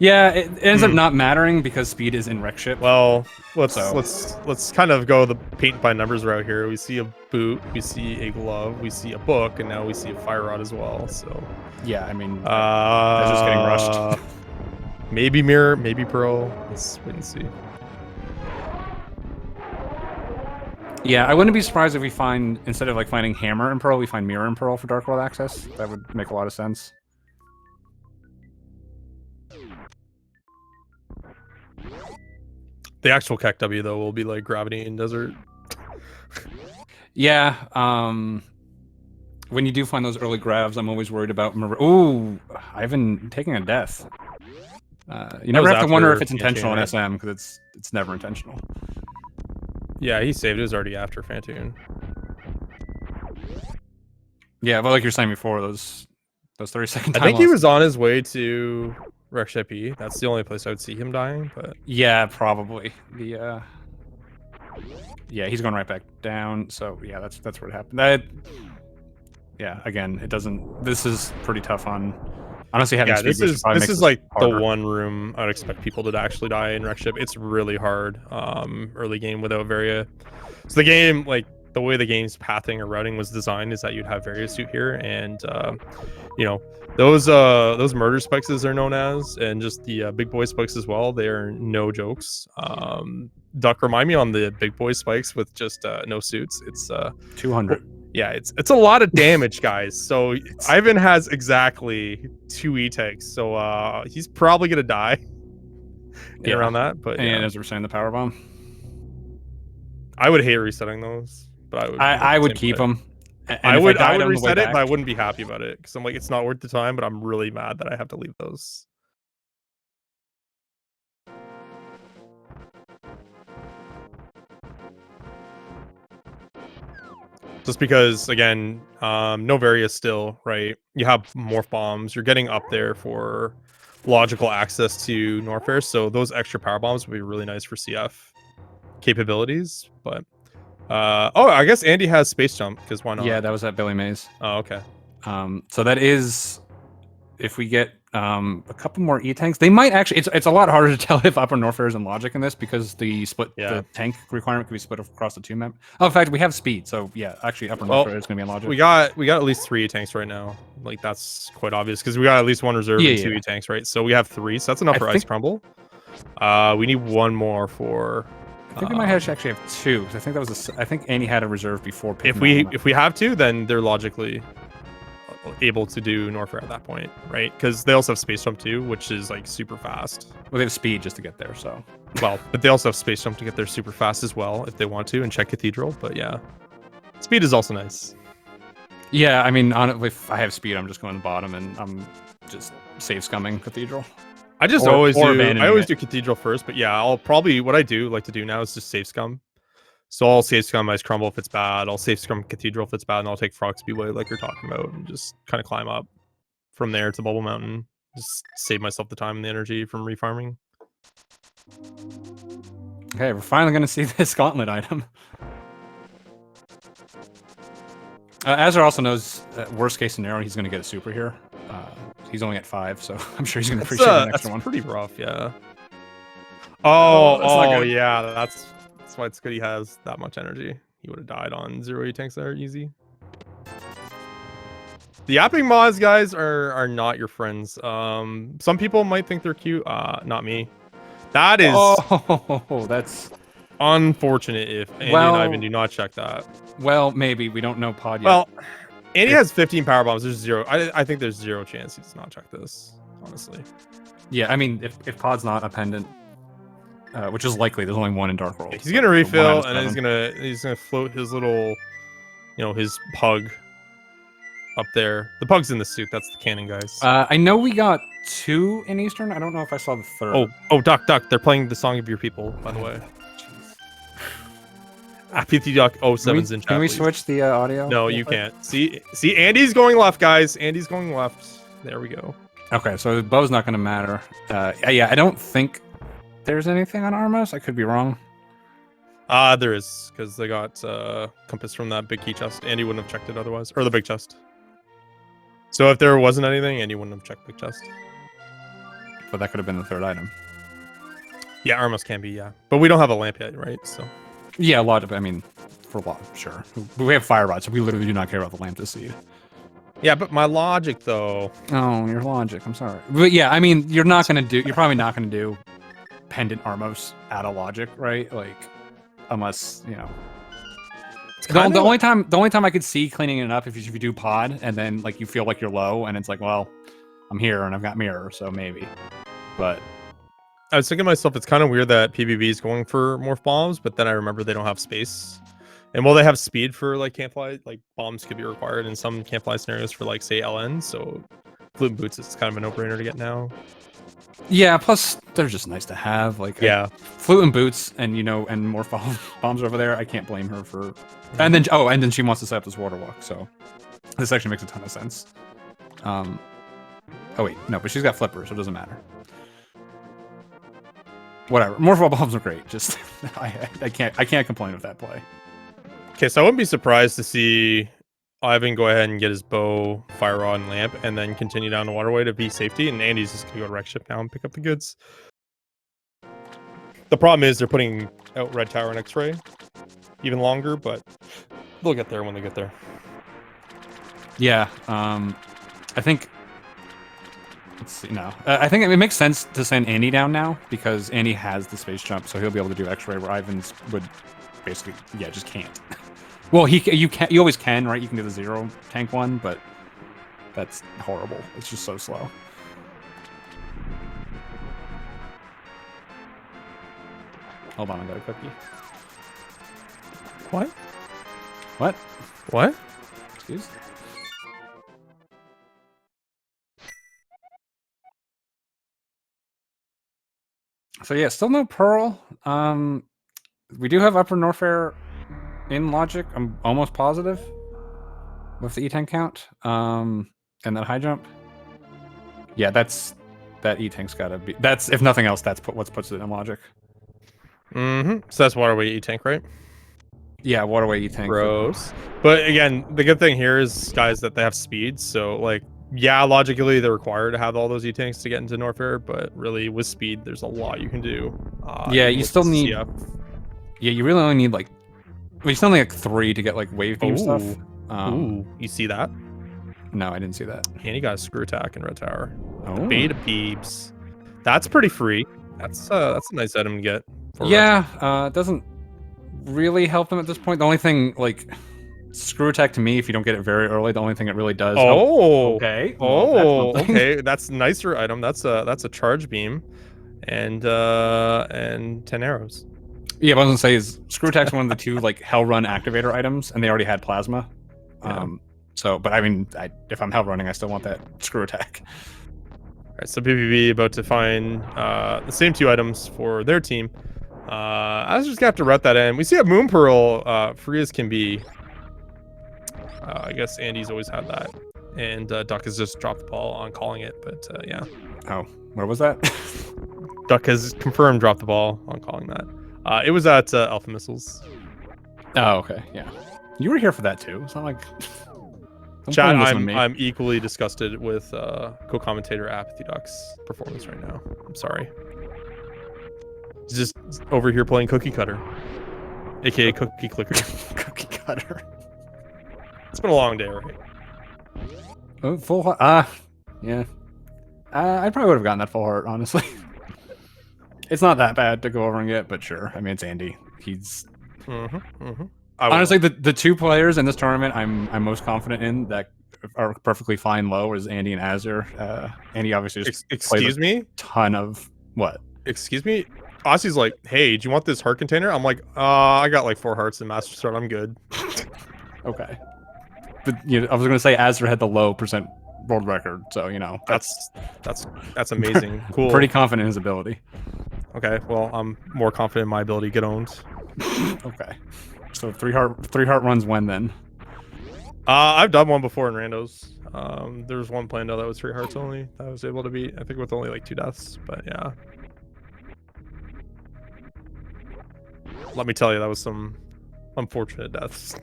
Speaker 1: Yeah, it ends up not mattering because speed is in wreck ship.
Speaker 2: Well, let's kind of go the paint by numbers route here. We see a boot, we see a glove, we see a book, and now we see a fire rod as well. So
Speaker 1: yeah, I mean, that's just getting rushed.
Speaker 2: Maybe mirror, maybe pearl. Let's wait and see.
Speaker 1: Yeah, I wouldn't be surprised if we find, instead of like finding hammer and pearl, we find mirror and pearl for Dark World access. That would make a lot of sense.
Speaker 2: The actual KEKW though will be like gravity and desert.
Speaker 1: Yeah, when you do find those early grabs, I'm always worried about. Ooh, I've been taking a death. You never have to wonder if it's intentional in SM because it's never intentional.
Speaker 2: Yeah, he saved. It was already after Fantoon.
Speaker 1: Yeah, but like you're saying before, those 30-second time
Speaker 2: I think he was on his way to Rex Shep-E. That's the only place I would see him dying, but
Speaker 1: yeah, probably. Yeah, he's going right back down. So yeah, that's what happened. Yeah, again, it doesn't. This is pretty tough on. Honestly, having
Speaker 2: this is like the one room I'd expect people to actually die in Rex Ship. It's really hard early game without Varia. So the game, like the way the game's pathing or routing was designed, is that you'd have Varia suit here, and you know, those murder spikes as they're known as, and just the big boy spikes as well. They are no jokes. Duck, remind me on the big boy spikes with just no suits. It's
Speaker 1: 200.
Speaker 2: Yeah, it's a lot of damage, guys. So Ivan has exactly 2 E-tanks, so he's probably gonna die around that. But
Speaker 1: and as we're saying, the power bomb.
Speaker 2: I would hate resetting those, but
Speaker 1: I would keep them.
Speaker 2: I would reset it, but I wouldn't be happy about it because I'm like, it's not worth the time. But I'm really mad that I have to leave those. Just because, again, no Varia still, right? You have morph bombs. You're getting up there for logical access to Norfair, so those extra power bombs would be really nice for CF capabilities. But oh, I guess Andy has space jump because why not?
Speaker 1: Yeah, that was at Billy Mays.
Speaker 2: Oh, okay.
Speaker 1: So that is, if we get a couple more E-tanks, they might actually. It's a lot harder to tell if Upper Norfair is in logic in this because the tank requirement can be split across the 2 map. Oh, in fact, we have speed, so yeah, actually Upper Norfair is going to be in logic.
Speaker 2: We got at least 3 E-tanks right now. Like that's quite obvious because we got at least 1 reserve and 2 E-tanks, right? So we have 3, so that's enough for Ice Crumble. We need 1 more for.
Speaker 1: I think we might actually have 2 because I think that was I think Andy had a reserve before.
Speaker 2: If we have 2, then they're logically able to do Norfair at that point, right? Because they also have space jump too, which is like super fast.
Speaker 1: Well, they have speed just to get there, so.
Speaker 2: Well, but they also have space jump to get there super fast as well if they want to, and check Cathedral. But yeah, speed is also nice.
Speaker 1: Yeah, I mean, if I have speed, I'm just going to the bottom and I'm just save scumming Cathedral.
Speaker 2: I just always do Cathedral first, but yeah, I'll probably like to do now is just save scum. So I'll save scum Ice Crumble if it's bad. I'll save scum Cathedral if it's bad, and I'll take Frog Speedway like you're talking about, and just kind of climb up from there to Bubble Mountain. Just save myself the time and the energy from refarming.
Speaker 1: Okay, we're finally gonna see this gauntlet item. Azar also knows worst case scenario he's gonna get a super here. He's only at 5, so I'm sure he's gonna appreciate an extra one.
Speaker 2: That's pretty rough, yeah.
Speaker 1: Oh,
Speaker 2: Yeah, that's why it's good he has that much energy. He would have died on 0 E-tanks there, easy. The yapping mods, guys, are not your friends. Some people might think they're cute. Not me. That is
Speaker 1: that's
Speaker 2: unfortunate if Andy and Ivan do not check that.
Speaker 1: Well, maybe. We don't know Pod yet.
Speaker 2: Well, Andy has 15 power bombs. There's 0. I think there's 0 chance he does not check this, honestly.
Speaker 1: Yeah, I mean, if Pod's not a pendant, which is likely, there's only 1 in Dark World.
Speaker 2: He's gonna refill, and then he's gonna float his little, his pug up there. The pug's in the suit. That's the cannon, guys.
Speaker 1: I know we got 2 in Eastern. I don't know if I saw the 3rd.
Speaker 2: Oh, Duck. They're playing the Song of Your People, by the way. PT Duck 07's in chat.
Speaker 1: Can we switch the audio?
Speaker 2: No, you can't. See, Andy's going left, guys. Andy's going left. There we go.
Speaker 1: Okay, so bow's not going to matter. Yeah, I don't think there's anything on Armos. I could be wrong.
Speaker 2: There is, because they got compass from that big key chest. Andy wouldn't have checked it otherwise, or the big chest. So if there wasn't anything, Andy wouldn't have checked big chest.
Speaker 1: But that could have been the 3rd item.
Speaker 2: Yeah, Armos can be, yeah. But we don't have a lamp yet, right? So.
Speaker 1: Yeah, for a lot, sure. We have fire rod, so we literally do not care about the lamp to seed.
Speaker 2: Yeah, but my logic, though.
Speaker 1: Oh, your logic. I'm sorry. But yeah, I mean, you're probably not going to do pendant Armos out of logic, right? Like, unless, The only time I could see cleaning it up if you do pod and then like you feel like you're low and it's like, well, I'm here and I've got mirror, so maybe. But
Speaker 2: I was thinking to myself, it's kind of weird that PBB is going for morph bombs, but then I remember they don't have space. And while they have speed for like campfly, like bombs could be required in some campfly scenarios for like say LN. So flute and boots is kind of a no-brainer to get now.
Speaker 1: Yeah, plus they're just nice to have. Like flute and boots, and and more bombs over there. I can't blame her for. And then she wants to set up this water walk. So this actually makes a ton of sense. Oh wait, no, but she's got flippers, so it doesn't matter. Whatever. Morpho bombs are great. Just I can't complain with that play.
Speaker 2: Okay, so I wouldn't be surprised to see Ivan go ahead and get his bow, fire rod, and lamp, and then continue down the waterway to be safety. And Andy's just gonna go to wreck ship now and pick up the goods. The problem is they're putting out red tower and X-ray even longer, but they'll get there when they get there.
Speaker 1: Yeah, I think. Let's see now. I think it makes sense to send Andy down now because Andy has the space jump, so he'll be able to do X-ray where Ivan's would basically, just can't. Well, you always can, right? You can do the 0 tank one, but that's horrible. It's just so slow. Hold on, I got a cookie.
Speaker 2: What?
Speaker 1: What?
Speaker 2: What?
Speaker 1: Excuse? So yeah, still no Pearl. We do have Upper Norfair in logic. I'm almost positive with the E-tank count. And that high jump. Yeah, that E-tank's gotta be. That's, if nothing else, that's what puts it in logic.
Speaker 2: So that's waterway E-tank, right?
Speaker 1: Yeah, waterway E-tank.
Speaker 2: Gross. But again, the good thing here is, guys, that they have speed. So like, yeah, logically they're required to have all those E-tanks to get into Norfair, but really with speed, there's a lot you can do.
Speaker 1: Yeah, you still need.
Speaker 2: CF.
Speaker 1: Yeah, you really only need like. Well, you still need like 3 to get like wave beam stuff.
Speaker 2: Ooh, you see that?
Speaker 1: No, I didn't see that.
Speaker 2: And he got a screw attack in Red Tower.
Speaker 1: Oh.
Speaker 2: Beta peeps. That's pretty free. That's a nice item to get.
Speaker 1: It doesn't really help them at this point. The only thing, like, screw attack to me, if you don't get it very early, the only thing it really does.
Speaker 2: Okay. Okay. That's a nicer item. That's a charge beam, and 10 arrows.
Speaker 1: Yeah, what I was gonna say is screw attack's one of the 2 like Hell Run activator items, and they already had plasma.
Speaker 2: Yeah.
Speaker 1: But I mean, if I'm Hell Running, I still want that screw attack.
Speaker 2: All right, so PvP about to find the same 2 items for their team. I was just gonna have to route that in. We see a Moon Pearl free as can be. I guess Andy's always had that. and Duck has just dropped the ball on calling it. But yeah,
Speaker 1: Oh, where was that?
Speaker 2: Duck has confirmed dropped the ball on calling that. It was at Alpha Missiles.
Speaker 1: Oh, okay, yeah. You were here for that too. It's not like. Don't
Speaker 2: Chat,
Speaker 1: blame this on me.
Speaker 2: I'm equally disgusted with co-commentator Apathy Duck's performance right now. I'm sorry. He's just over here playing Cookie Cutter, aka Cookie Clicker.
Speaker 1: Cookie Cutter.
Speaker 2: It's been a long day, right?
Speaker 1: Oh, full heart. Yeah. I probably would have gotten that full heart, honestly. It's not that bad to go over and get, but sure. I mean, it's Andy. He's honestly the two players in this tournament I'm most confident in that are perfectly fine low is Andy and Azure. Andy obviously just
Speaker 2: excuse me,
Speaker 1: ton of what?
Speaker 2: Excuse me. Aussie's like, hey, do you want this heart container? I'm like, I got like 4 hearts in Master Start. I'm good.
Speaker 1: Okay. But you know, I was gonna say Azure had the low percent world record, so you know
Speaker 2: that's amazing. Cool.
Speaker 1: Pretty confident in his ability.
Speaker 2: Okay, well, I'm more confident in my ability to get owned.
Speaker 1: Okay. So three heart runs when then?
Speaker 2: I've done one before in randos. There was one planned out that was 3 hearts only that I was able to beat. I think with only like 2 deaths, but yeah. Let me tell you, that was some unfortunate deaths.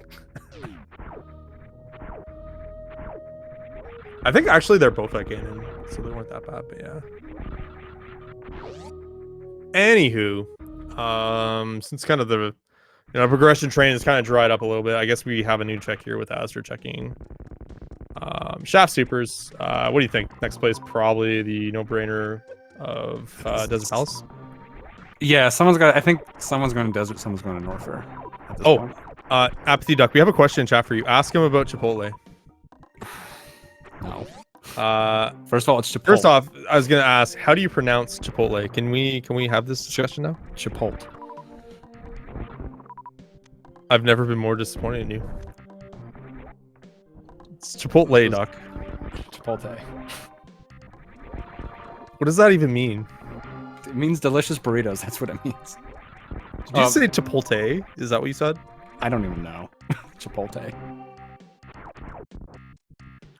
Speaker 2: I think actually they're both at gaming, so they weren't that bad, but yeah. Anywho, since kind of the progression train has kind of dried up a little bit, I guess we have a new check here with Azure checking Shaft Supers. What do you think? Next place probably the no-brainer of Desert Palace.
Speaker 1: Yeah, I think someone's going to Desert, someone's going to Norfair.
Speaker 2: Oh, Apathy Duck, we have a question in chat for you. Ask him about Chipotle.
Speaker 1: No. First of all, it's Chipotle.
Speaker 2: First off, I was gonna ask, how do you pronounce Chipotle? Can we have this discussion now?
Speaker 1: Chipotle.
Speaker 2: I've never been more disappointed in you. It's Chipotle, Duck.
Speaker 1: Chipotle.
Speaker 2: What does that even mean?
Speaker 1: It means delicious burritos. That's what it means.
Speaker 2: Did you say Chipotle? Is that what you said?
Speaker 1: I don't even know. Chipotle.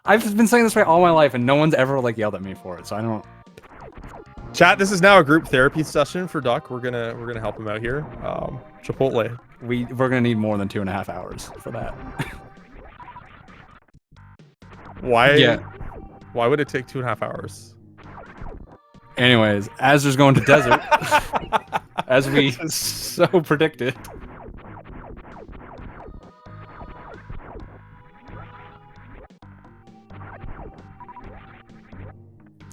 Speaker 1: I've been saying this way all my life, and no one's ever like yelled at me for it. So I don't.
Speaker 2: Chat, this is now a group therapy session for Duck. We're gonna help him out here. Chipotle.
Speaker 1: We're gonna need more than 2.5 hours for that.
Speaker 2: Why?
Speaker 1: Yeah.
Speaker 2: Why would it take 2.5 hours?
Speaker 1: Anyways, Azure's going to Desert, as we so predicted.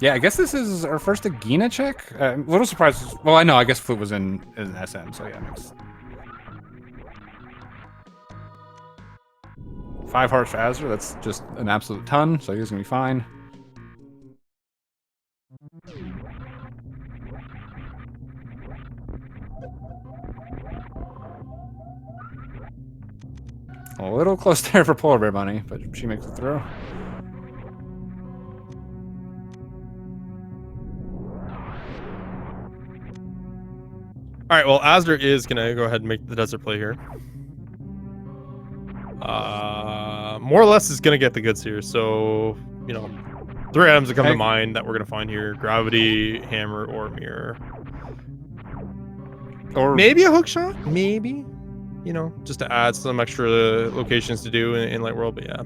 Speaker 1: Yeah, I guess this is our first Agena check. A little surprised. Well, I know. I guess Flute was in SM, so yeah, makes 5 hearts for Azure. That's just an absolute ton, so he's gonna be fine. A little close there for Polar Bear Bunny, but she makes it through.
Speaker 2: All right, well, Azure is gonna go ahead and make the desert play here. More or less is gonna get the goods here. So, 3 items that come to mind that we're gonna find here: gravity, hammer, or mirror, or maybe a hook shot. Maybe, just to add some extra locations to do in Light World. But yeah.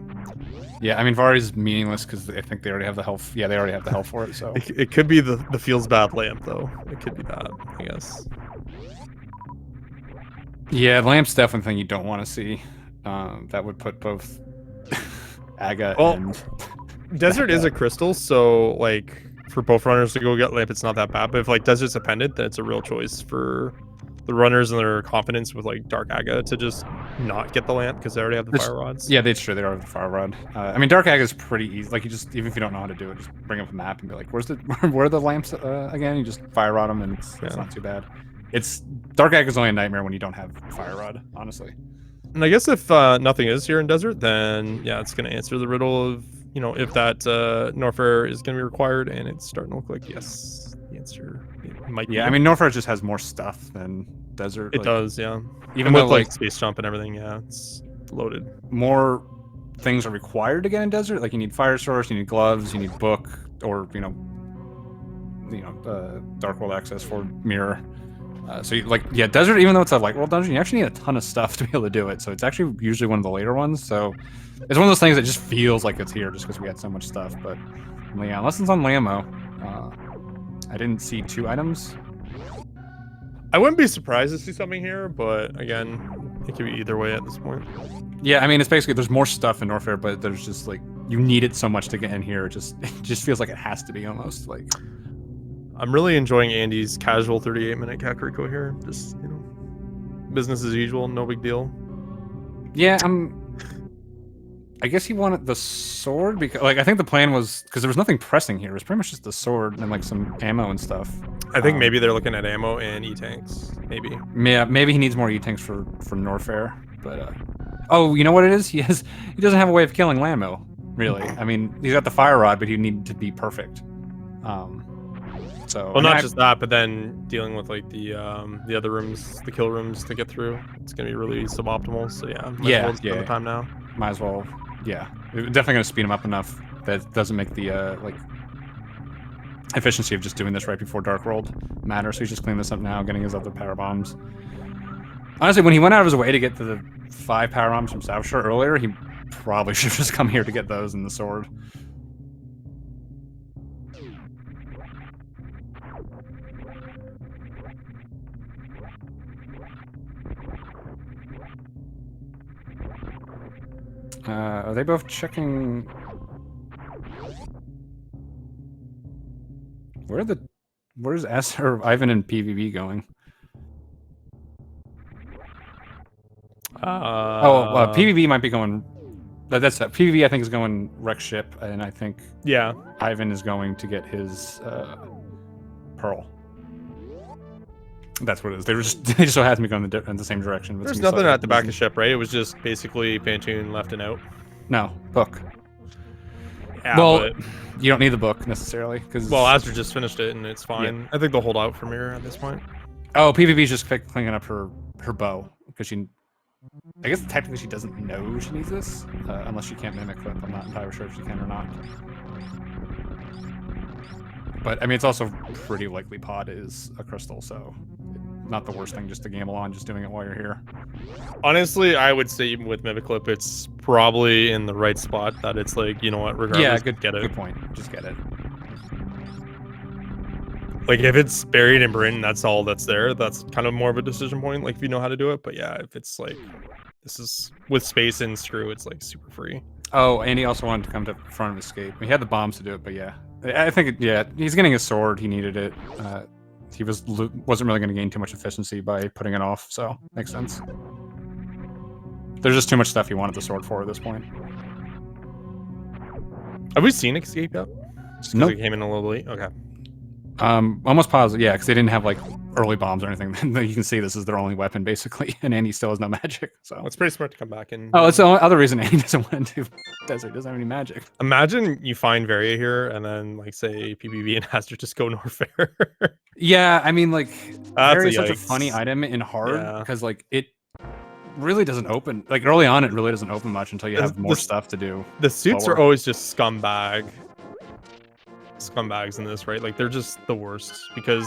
Speaker 1: Yeah, I mean, Vari's meaningless because I think they already have the health. Yeah, they already have the health for it. So
Speaker 2: it could be the feels bad lamp though. It could be that, I guess.
Speaker 1: Yeah, lamp's definitely thing you don't want to see. That would put both Aga and
Speaker 2: Desert is a crystal, so like for both runners to go get lamp, it's not that bad. But if like Desert's a pendant, then it's a real choice for the runners and their confidence with like Dark Aga to just not get the lamp because they already have the fire rods.
Speaker 1: Yeah, that's true. They already have the fire rod. I mean, Dark Aga is pretty easy. Like you just, even if you don't know how to do it, just bring up the map and be like, where are the lamps again? You just fire rod them, and it's not too bad. It's Dark Aga is only a nightmare when you don't have fire rod, honestly.
Speaker 2: And I guess if nothing is here in Desert, then yeah, it's gonna answer the riddle of if that Norfair is gonna be required, and it's starting to look like yes. The answer might be.
Speaker 1: Yeah, I mean, Norfair just has more stuff than Desert.
Speaker 2: It does, yeah.
Speaker 1: Even
Speaker 2: with
Speaker 1: though
Speaker 2: like space jump and everything, yeah, it's loaded.
Speaker 1: More things are required to get in desert. Like you need fire source, you need gloves, you need book, or Dark World access for mirror. So desert, even though it's a light world dungeon, you actually need a ton of stuff to be able to do it. So it's actually usually one of the later ones. So it's one of those things that just feels like it's here just because we had so much stuff. But yeah, unless it's on Lammo, I didn't see 2 items.
Speaker 2: I wouldn't be surprised to see something here, but again, it could be either way at this point.
Speaker 1: Yeah, I mean, it's basically there's more stuff in Norfair, but there's just like you need it so much to get in here. It just feels like it has to be almost like.
Speaker 2: I'm really enjoying Andy's casual 38-minute Kakariko here. Just, business as usual, no big deal.
Speaker 1: Yeah, I guess he wanted the sword because, I think the plan was because there was nothing pressing here. It was pretty much just the sword and some ammo and stuff.
Speaker 2: I think maybe they're looking at ammo and E-tanks. Maybe.
Speaker 1: Yeah, maybe he needs more E-tanks for Norfair. But oh, you know what it is? He doesn't have a way of killing Lammo. Really, I mean, he's got the fire rod, but he need to be perfect. So,
Speaker 2: well, not just that, but then dealing with the other rooms, the kill rooms to get through, it's gonna be really suboptimal. So yeah, the time now.
Speaker 1: Might as well, yeah. It's definitely gonna speed him up enough that it doesn't make the efficiency of just doing this right before Dark World matter. So he's just cleaning this up now, getting his other power bombs. Honestly, when he went out of his way to get to the 5 power bombs from South Shore earlier, he probably should have just come here to get those and the sword. Are they both checking? Where's S or Ivan and PvB going? PvB might be going. That's PvB. I think is going wreck ship, and I think Ivan is going to get his pearl. That's what it is. They just so happen to be going in the same direction.
Speaker 2: There's nothing at the back of the ship, right? It was just basically Pantune left and out.
Speaker 1: No, book.
Speaker 2: Yeah,
Speaker 1: well, you don't need the book necessarily because.
Speaker 2: Well, Azure just finished it and it's fine. Yeah. I think they'll hold out for Mirror at this point.
Speaker 1: Oh, PvP's just cleaning up her bow because she. I guess technically she doesn't know she needs this unless she can't mimic clip. I'm not entirely sure if she can or not. But I mean, it's also pretty likely Pod is a crystal, so not the worst thing just to gamble on, just doing it while you're here.
Speaker 2: Honestly, I would say even with Mimiclip, it's probably in the right spot that it's like, you know what, regardless,
Speaker 1: yeah,
Speaker 2: get it.
Speaker 1: Good point. Just get it.
Speaker 2: Like if it's buried in Bryn, that's all that's there. That's kind of more of a decision point, like if you know how to do it. But yeah, if it's like this is with space and screw, it's like super free.
Speaker 1: Oh, and he also wanted to come to front of escape. He had the bombs to do it, but yeah, I think he's getting a sword. He needed it. He wasn't really going to gain too much efficiency by putting it off, so makes sense. There's just too much stuff he wanted the sword for at this point.
Speaker 2: Have we seen escape yet?
Speaker 1: Nope.
Speaker 2: It came in a little late. Okay.
Speaker 1: Almost positive, yeah, because they didn't have like early bombs or anything. You can see this is their only weapon basically, and Andy still has no magic. So
Speaker 2: it's pretty smart to come back and.
Speaker 1: Oh, it's the other reason Andy doesn't want to do desert. Doesn't have any magic.
Speaker 2: Imagine you find Varia here, and then like say PBB and Aster just go Norfair.
Speaker 1: Yeah, I mean like Varia is such a funny item in hard because like it really doesn't open. Like early on, it really doesn't open much until you have more stuff to do.
Speaker 2: The suits are always just scumbags in this, right? Like they're just the worst because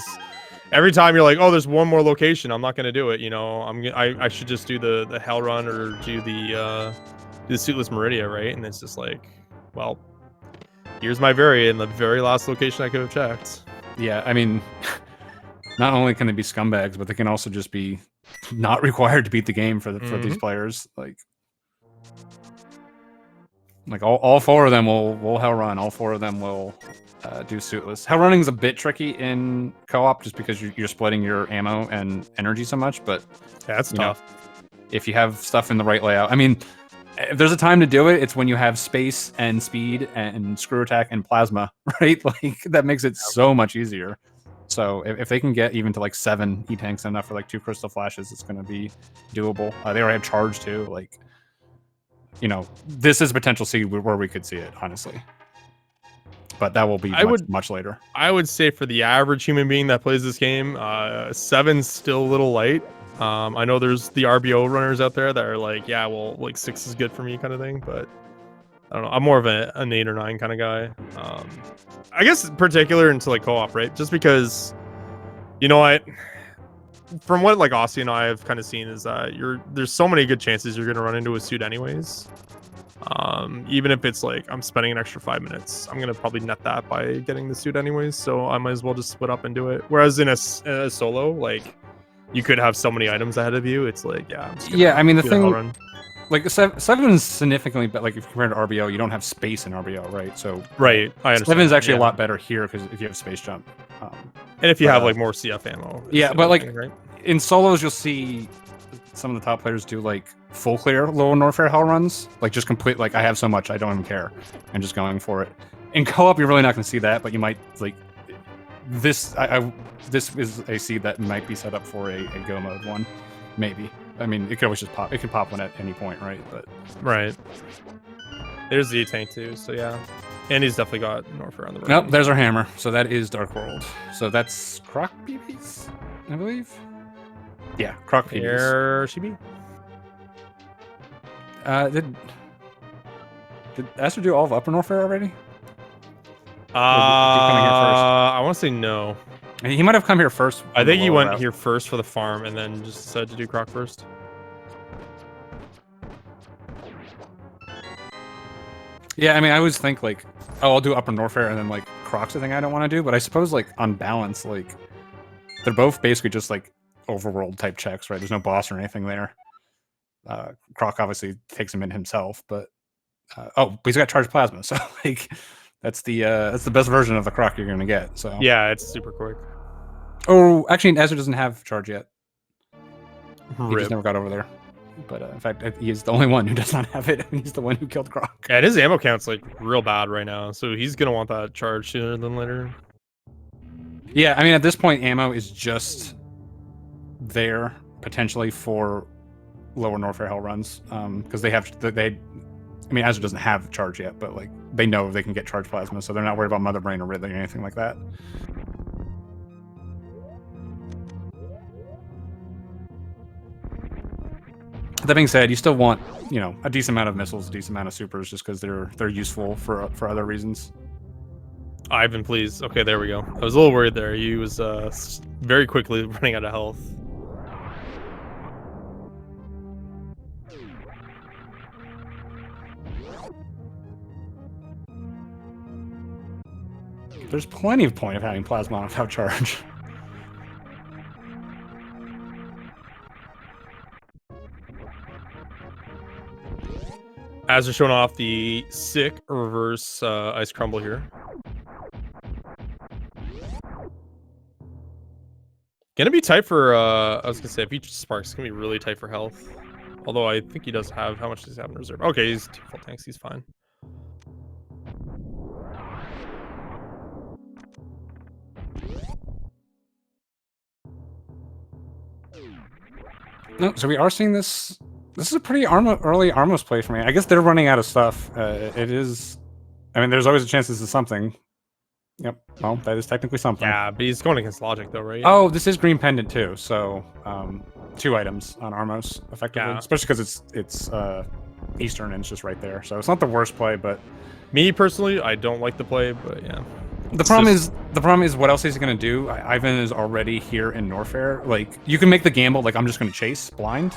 Speaker 2: every time you're like, oh, there's one more location, I'm not gonna do it. You know, I should just do the Hell Run or do the Suitless Meridia, right? And it's just like, well, here's my Varia in the very last location I could have checked.
Speaker 1: Yeah, I mean, not only can they be scumbags, but they can also just be not required to beat the game for these players. Like all 4 of them will Hell Run. All 4 of them will do Suitless. Hell Running is a bit tricky in co-op just because you're splitting your ammo and energy so much, but
Speaker 2: yeah, that's tough.
Speaker 1: If you have stuff in the right layout. I mean, if there's a time to do it, it's when you have space and speed and screw attack and plasma, right? Like that makes it so much easier. So if they can get even to like 7 E-tanks enough for like 2 crystal flashes, it's going to be doable. They already have charge too. Like, you know, this is a potential seed where we could see it, honestly. But that will be much later. I
Speaker 2: would say for the average human being that plays this game, 7's still a little light. I know there's the RBO runners out there that are like, yeah, well, like 6 is good for me kind of thing. But I don't know. I'm more of an 8 or 9 kind of guy. I guess particular into like co-op, right? Just because, you know what? From what like Aussie and I have kind of seen is that there's so many good chances you're gonna run into a suit anyways. Even if it's like I'm spending an extra 5 minutes, I'm gonna probably net that by getting the suit anyways. So I might as well just split up and do it. Whereas in a solo, like you could have so many items ahead of you. It's like, yeah, I'm just gonna
Speaker 1: I mean the
Speaker 2: do
Speaker 1: thing.
Speaker 2: hell run.
Speaker 1: Like 7 is significantly better. Like if compared to RBO, you don't have space in RBO, right? So
Speaker 2: Right, I understand.
Speaker 1: 7 is actually a lot better here because if you have space jump,
Speaker 2: and if you have like more CF ammo.
Speaker 1: Yeah, but like
Speaker 2: right?
Speaker 1: in solos, you'll see some of the top players do like full clear Lower Norfair hell runs, like just complete. Like I have so much, I don't even care, and just going for it. In co-op, you're really not going to see that, but you might like this. This is a seed that might be set up for a go mode one, maybe. I mean, it could always just pop. It could pop one at any point, right? But
Speaker 2: right. There's the tank too, so yeah. And he's definitely got Norfair on the right.
Speaker 1: Nope, there's our hammer. So that is Dark World. So that's Croc PBs, I believe. Yeah, Croc PBs.
Speaker 2: Pear she be?
Speaker 1: Did Aster do all of Upper Norfair already?
Speaker 2: I want to say no.
Speaker 1: He might have come here first.
Speaker 2: I think he went here first for the farm and then just decided to do Croc first.
Speaker 1: Yeah, I mean, I always think like, oh, I'll do Upper Norfair and then like Croc's the thing I don't want to do, but I suppose like on balance, like they're both basically just like overworld type checks, right? There's no boss or anything there. Croc obviously takes him in himself, but he's got charged plasma, so like that's the best version of the Croc you're gonna get. So
Speaker 2: yeah, it's super quick.
Speaker 1: Oh, actually, Ezra doesn't have charge yet.
Speaker 2: Rip.
Speaker 1: He just never got over there. But in fact, he's the only one who does not have it. He's the one who killed Croc.
Speaker 2: Yeah, and his ammo count's like real bad right now, so he's gonna want that charge sooner than later.
Speaker 1: Yeah, I mean, at this point, ammo is just there potentially for Lower Norfair hell runs, because I mean, Azure doesn't have charge yet, but like they know they can get charge plasma, so they're not worried about Mother Brain or Ridley or anything like that. That being said, you still want, you know, a decent amount of missiles, a decent amount of supers, just because they're useful for other reasons.
Speaker 2: Ivan, please. Okay, there we go. I was a little worried there. He was very quickly running out of health.
Speaker 1: There's plenty of point of having plasma on without charge.
Speaker 2: As they're showing off the sick reverse ice crumble here. Gonna be tight for I was gonna say if he sparks, gonna be really tight for health. Although I think he does have, how much does he have in reserve? Okay, he's 2 full tanks, he's fine.
Speaker 1: No, so we are seeing this. This is a pretty early Armos play for me. I guess they're running out of stuff. It is. I mean, there's always a chance this is something. Yep. Well, that is technically something.
Speaker 2: Yeah, but he's going against logic though, right?
Speaker 1: Oh, this is green pendant too. So 2 items on Armos effectively, especially because it's Eastern and it's just right there. So it's not the worst play, but
Speaker 2: me personally, I don't like the play, but yeah.
Speaker 1: The problem is what else is he gonna do? Ivan is already here in Norfair. Like you can make the gamble, like I'm just gonna chase blind,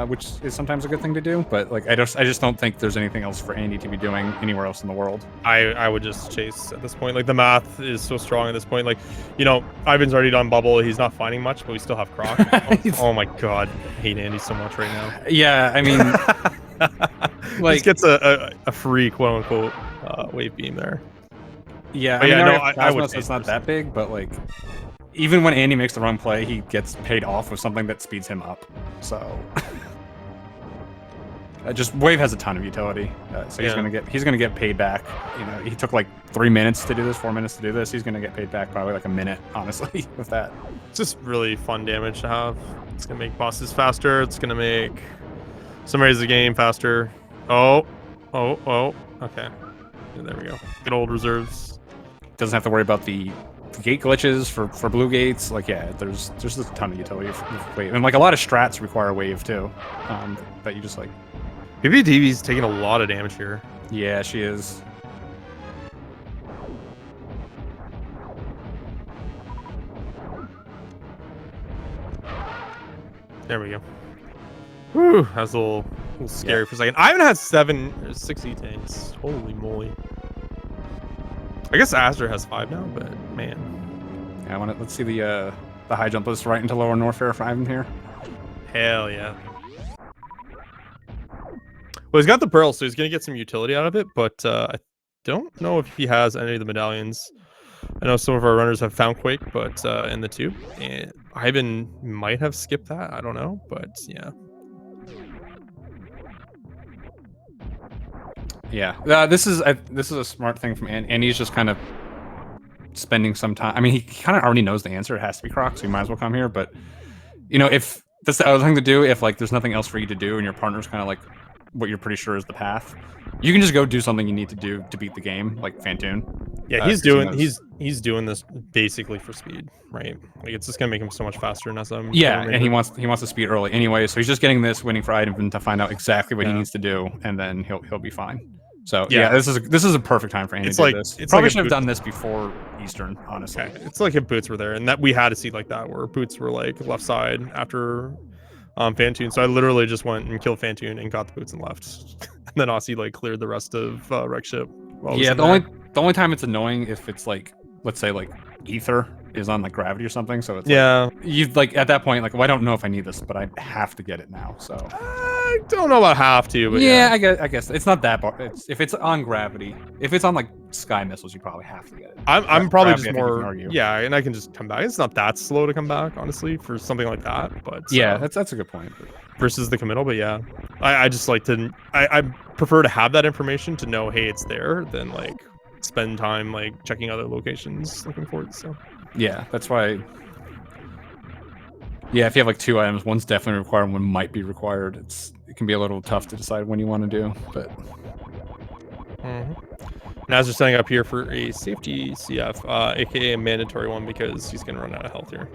Speaker 1: which is sometimes a good thing to do. But like I just don't think there's anything else for Andy to be doing anywhere else in the world.
Speaker 2: I would just chase at this point. Like the math is so strong at this point. Like, you know, Ivan's already done bubble. He's not finding much, but we still have Croc. Oh my god, I hate Andy so much right now.
Speaker 1: Yeah, I mean,
Speaker 2: like gets a free quote unquote wave beam there.
Speaker 1: Yeah, I would say it's not that big, but like, even when Andy makes the wrong play, he gets paid off with something that speeds him up. So, just wave has a ton of utility, so he's gonna get paid back. You know, he took like 3 minutes to do this, 4 minutes to do this. He's gonna get paid back probably like a minute, honestly, with that.
Speaker 2: It's just really fun damage to have. It's gonna make bosses faster. It's gonna make some areas of the game faster. Oh, okay. And there we go. Good old reserves.
Speaker 1: Doesn't have to worry about the gate glitches for blue gates. Like, yeah, there's just a ton of utility for wave, and like a lot of strats require wave too. That you just like.
Speaker 2: PBTV's taking a lot of damage here.
Speaker 1: Yeah, she is.
Speaker 2: There we go. Whew, that was a little scary for a second. I haven't had 7 or 60 tanks. Holy moly. I guess Aster has 5 now, but man.
Speaker 1: Yeah, let's see the high jump list right into lower Norfair for Ivan here.
Speaker 2: Hell yeah. Well, he's got the pearl, so he's gonna get some utility out of it, but I don't know if he has any of the medallions. I know some of our runners have found Quake, but in the tube, and Ivan might have skipped that. I don't know, but yeah.
Speaker 1: Yeah, this is a smart thing from Andy's just kind of spending some time. I mean, he kind of already knows the answer. It has to be Croc, so he might as well come here. But you know, if that's the other thing to do, if like there's nothing else for you to do, and your partner's kind of like what you're pretty sure is the path, you can just go do something you need to do to beat the game, like Fantoon.
Speaker 2: Yeah, he's doing this basically for speed, right? Like it's just gonna make him so much faster in SM.
Speaker 1: Yeah, and he wants to speed early anyway, so he's just getting this, waiting for Ivan to find out exactly what he needs to do, and then he'll be fine. So yeah, this is a perfect time for Andy to do this. Probably should have done this before Eastern, honestly.
Speaker 2: Okay. It's like if Boots were there, and that we had a seat like that where Boots were like left side after Fantoon. So I literally just went and killed Fantoon and got the Boots and left. And then Aussie like cleared the rest of wreck ship.
Speaker 1: Yeah, the only time it's annoying if it's like, let's say like Ether is on like gravity or something. So it's like, you like at that point like, well, I don't know if I need this, but I have to get it now. So
Speaker 2: I don't know about have to, but
Speaker 1: yeah, I guess it's not that. If it's on gravity, if it's on like sky missiles, you probably have to get it.
Speaker 2: I'm probably just more and I can just come back. It's not that slow to come back, honestly, for something like that. But
Speaker 1: yeah, that's a good point.
Speaker 2: Versus the committal, but yeah, I just like to I prefer to have that information to know, hey, it's there, than like spend time like checking other locations looking for it. So
Speaker 1: yeah, that's why. Yeah, if you have like 2 items, one's definitely required, one might be required. It can be a little tough to decide when you want to do, but.
Speaker 2: And as they're setting up here for a safety CF, aka a mandatory one, because he's gonna run out of health here.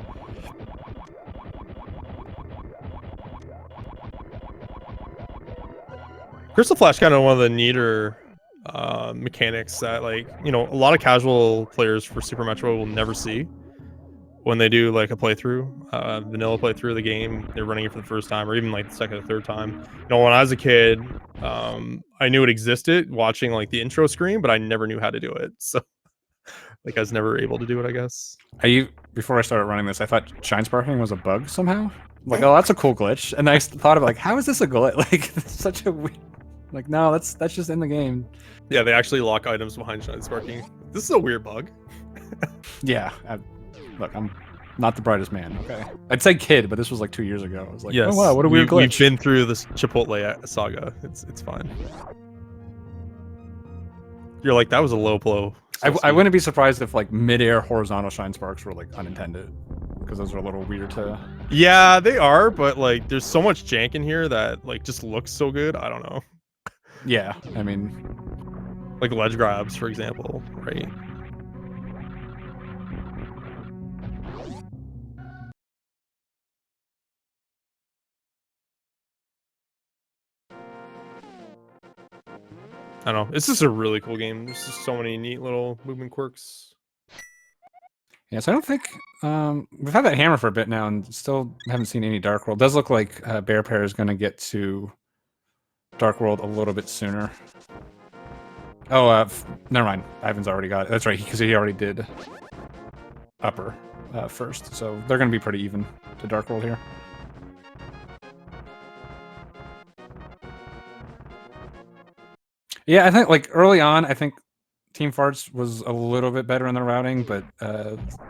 Speaker 2: Crystal Flash kind of one of the neater mechanics that, like, you know, a lot of casual players for Super Metroid will never see when they do like a playthrough, vanilla playthrough of the game. They're running it for the first time, or even like the second or third time. You know, when I was a kid, I knew it existed watching like the intro screen, but I never knew how to do it. So like I was never able to do it, I guess.
Speaker 1: Before I started running this, I thought shine sparking was a bug somehow. Like, oh, that's a cool glitch. And I thought of like, how is this a glitch? Like, such a weird. Like, no, that's just in the game.
Speaker 2: Yeah, they actually lock items behind shine sparking. This is a weird bug.
Speaker 1: Yeah, look, I'm not the brightest man. Okay, I'd say kid, but this was like 2 years ago. I was like, oh wow, what a weird glitch.
Speaker 2: We've been through this Chipotle saga. It's fine. You're like, that was a low blow.
Speaker 1: I wouldn't be surprised if like mid-air horizontal shine sparks were like unintended, because those are a little weird to.
Speaker 2: Yeah, they are, but like, there's so much jank in here that like just looks so good. I don't know.
Speaker 1: Yeah, I mean,
Speaker 2: like ledge grabs, for example, right? I don't know. It's just a really cool game. There's just so many neat little movement quirks.
Speaker 1: Yeah, so I don't think we've had that hammer for a bit now, and still haven't seen any Dark World. Does look like Pear is going to get to Dark World a little bit sooner. Oh, never mind. Ivan's already got it. That's right, because he already did upper first, so they're going to be pretty even to Dark World here. Yeah, I think like early on, I think Team Farts was a little bit better in the routing, but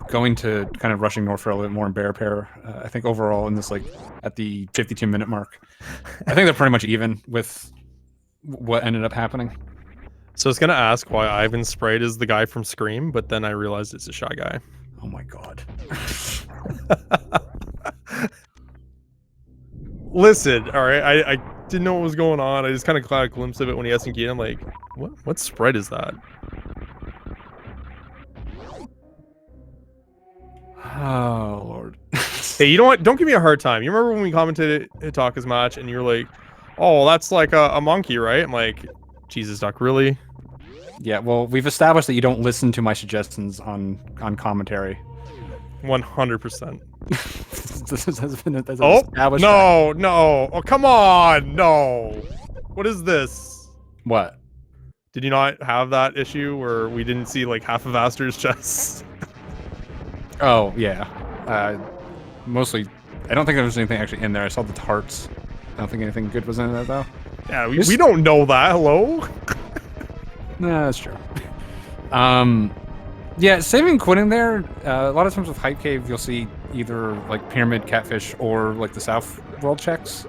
Speaker 1: going to kind of rushing north for a little bit more in Pear, I think overall in this like at the 52-minute mark, I think they're pretty much even with what ended up happening.
Speaker 2: So I was gonna ask why Ivan Sprite is the guy from Scream, but then I realized it's a Shy Guy.
Speaker 1: Oh my god.
Speaker 2: Listen, all right, I didn't know what was going on. I just kind of caught a glimpse of it when he asked me. I'm like, what Sprite is that?
Speaker 1: Oh lord.
Speaker 2: Hey, you know what? Don't give me a hard time. You remember when we commented Hitaka's match and you're like, oh, that's like a monkey, right? I'm like, Jesus, Doc, really?
Speaker 1: Yeah, well, we've established that you don't listen to my suggestions on commentary.
Speaker 2: 100%.
Speaker 1: This has been that's an
Speaker 2: Oh,
Speaker 1: established
Speaker 2: no, no. Oh, come on. No. What is this?
Speaker 1: What?
Speaker 2: Did you not have that issue where we didn't see like half of Aster's chest?
Speaker 1: Oh, yeah. Mostly, I don't think there was anything actually in there. I saw the hearts. I don't think anything good was in there, though.
Speaker 2: Yeah, we don't know that. Hello?
Speaker 1: Nah, that's true. Yeah, saving quitting there, a lot of times with Hype Cave, you'll see either, like, Pyramid, Catfish, or, like, the South World checks.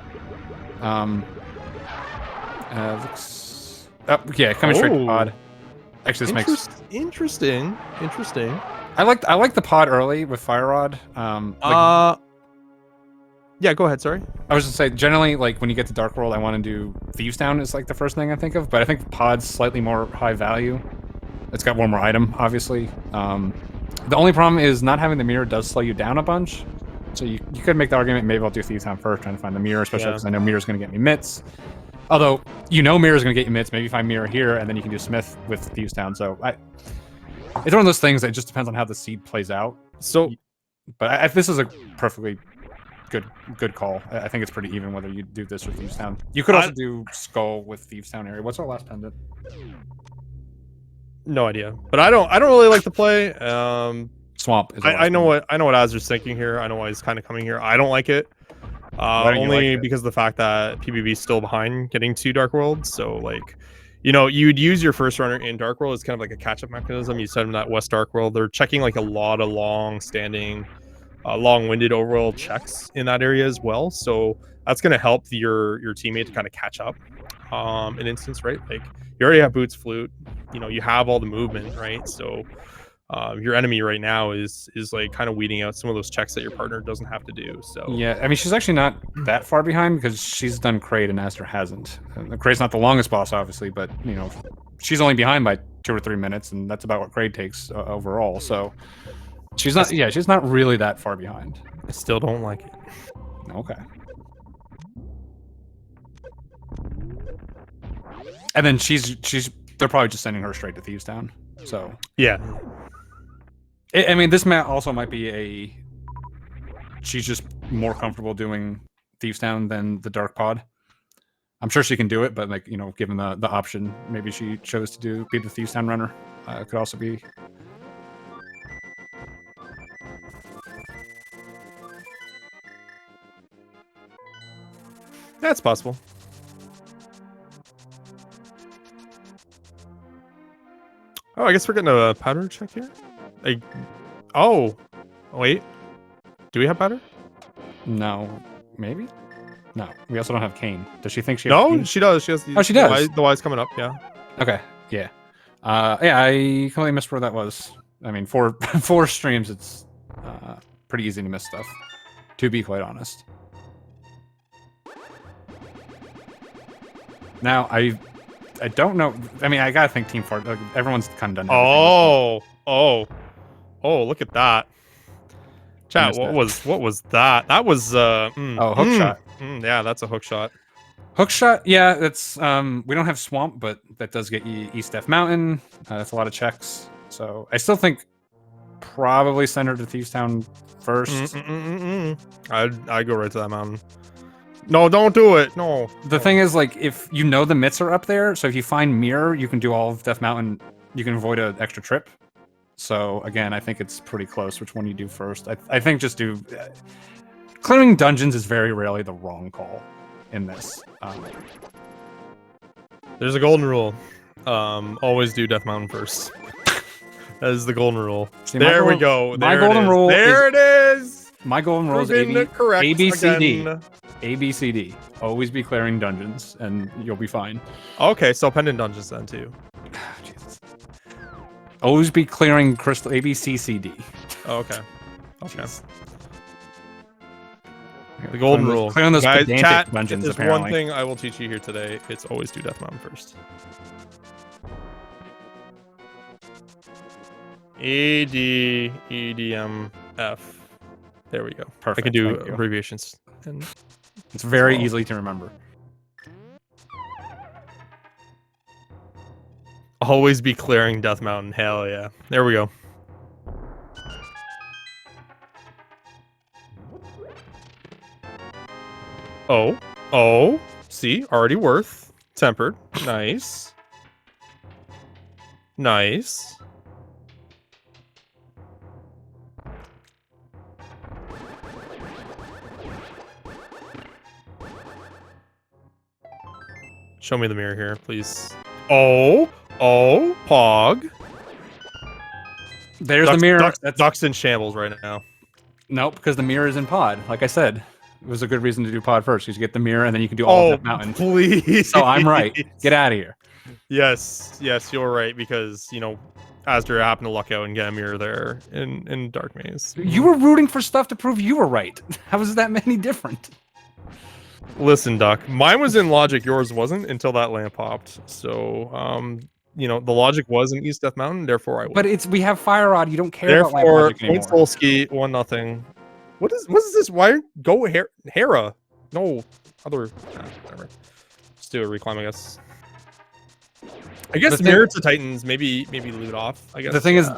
Speaker 1: Looks... Oh, yeah, coming straight to pod. Actually, this makes...
Speaker 2: Interesting.
Speaker 1: I like the pod early with Fire Rod.
Speaker 2: Yeah, go ahead, sorry.
Speaker 1: I was just saying, generally, like, when you get to Dark World, I want to do Thieves Town is, like, the first thing I think of, but I think pod's slightly more high value. It's got one more item, obviously. The only problem is not having the mirror does slow you down a bunch. So you could make the argument, maybe I'll do Thieves Town first, trying to find the mirror, especially because I know mirror's going to get me mitts. Although, you know mirror's going to get you mitts, maybe find mirror here, and then you can do Smith with Thieves Town. So it's one of those things that just depends on how the seed plays out.
Speaker 2: So,
Speaker 1: but this is a perfectly good call. I think it's pretty even whether you do this or Thieves Town. You could also do Skull with Thieves Town area. What's our last pendant?
Speaker 2: No idea, but I don't really like the play.
Speaker 1: Swamp.
Speaker 2: I know what Azur's thinking here. I know why he's kind of coming here. I don't like it. Only because of the fact that PBB's still behind getting to Dark World. So like, you know, you'd use your first runner in Dark World as kind of like a catch-up mechanism. You send them that West Dark World. They're checking like a lot of long-standing, long-winded overworld checks in that area as well. So that's going to help your teammate to kind of catch up. An instance, right? Like you already have Boots Flute. You know, you have all the movement, right? So your enemy right now is like kind of weeding out some of those checks that your partner doesn't have to do. So
Speaker 1: yeah, I mean, she's actually not that far behind because she's done Kraid and Aster hasn't. Kraid's not the longest boss, obviously, but you know, she's only behind by 2 or 3 minutes, and that's about what Kraid takes overall. So she's not. Yeah, she's not really that far behind.
Speaker 2: I still don't like it.
Speaker 1: Okay. And then they're probably just sending her straight to Thieves Town. So
Speaker 2: yeah.
Speaker 1: I mean, this map also might be she's just more comfortable doing Thieves Town than the Dark Pod. I'm sure she can do it, but like, you know, given the option, maybe she chose to be the Thieves Town runner. It could also be.
Speaker 2: That's possible. Oh, I guess we're getting a powder check here. Like, oh, wait. Do we have powder?
Speaker 1: No, maybe. No, we also don't have Kane. Does she think she?
Speaker 2: No, she does. She has.
Speaker 1: Oh, she does.
Speaker 2: The Y's coming up. Yeah.
Speaker 1: Okay. Yeah. Yeah. I completely missed where that was. I mean, for 4 streams, it's pretty easy to miss stuff. To be quite honest. Now I don't know. I mean, I gotta think Team Fart. Everyone's kind of done.
Speaker 2: Oh! Look at that. Chat. What was that? That was
Speaker 1: hook shot.
Speaker 2: Yeah, that's a hook shot.
Speaker 1: Hook shot. Yeah, that's we don't have Swamp, but that does get you East Death Mountain. That's a lot of checks. So I still think probably send her to Thieves Town first.
Speaker 2: I'd go right to that mountain. No, don't do it. No.
Speaker 1: The thing is, like, if you know the mitts are up there, so if you find Mirror, you can do all of Death Mountain. You can avoid an extra trip. So again, I think it's pretty close. Which one you do first? I think just do. Clearing dungeons is very rarely the wrong call in this.
Speaker 2: There's a golden rule. Always do Death Mountain first. That is the golden rule.
Speaker 1: See,
Speaker 2: there we go.
Speaker 1: My golden rule.
Speaker 2: There it is.
Speaker 1: My golden rule is ABCD. ABCD. Always be clearing dungeons, and you'll be fine.
Speaker 2: Okay, so pendant dungeons then too.
Speaker 1: Jesus. Always be clearing crystal ABCCD.
Speaker 2: Oh, okay. Okay. The golden rule.
Speaker 1: Clearing those
Speaker 2: guys,
Speaker 1: pedantic
Speaker 2: chat,
Speaker 1: dungeons.
Speaker 2: There's
Speaker 1: apparently.
Speaker 2: one thing I will teach you here today. It's always do Death Mountain first. ADEDMF. There we go.
Speaker 1: Perfect.
Speaker 2: I can do abbreviations. And
Speaker 1: it's very easily to remember.
Speaker 2: Always be clearing Death Mountain. Hell yeah. There we go. Oh. Oh. See? Already worth. Tempered. Nice. Nice. Show me the mirror here, please. Oh. Oh. Pog.
Speaker 3: There's the mirror.
Speaker 2: Duck's in shambles right now.
Speaker 3: Nope, because the mirror is in pod. Like I said, it was a good reason to do pod first. You get the mirror, and then you can do all of that mountain.
Speaker 2: Please.
Speaker 3: So I'm right. Get out of here.
Speaker 2: Yes, you're right, because, you know, Asder happened to luck out and get a mirror there in Dark Maze.
Speaker 3: You were rooting for stuff to prove you were right. How is that many different?
Speaker 2: Listen, Duck, mine was in logic, yours wasn't until that lamp popped. So, you know, the logic was in East Death Mountain, therefore I won.
Speaker 3: But we have Fire Rod. You don't care about lamp logic anymore.
Speaker 2: Therefore, Solski, 1-0. What is this? Why go Hera? No, other. Whatever. Just do a reclimb, I guess. I guess mirror to Titans. Maybe leave it off. I guess
Speaker 3: the thing is,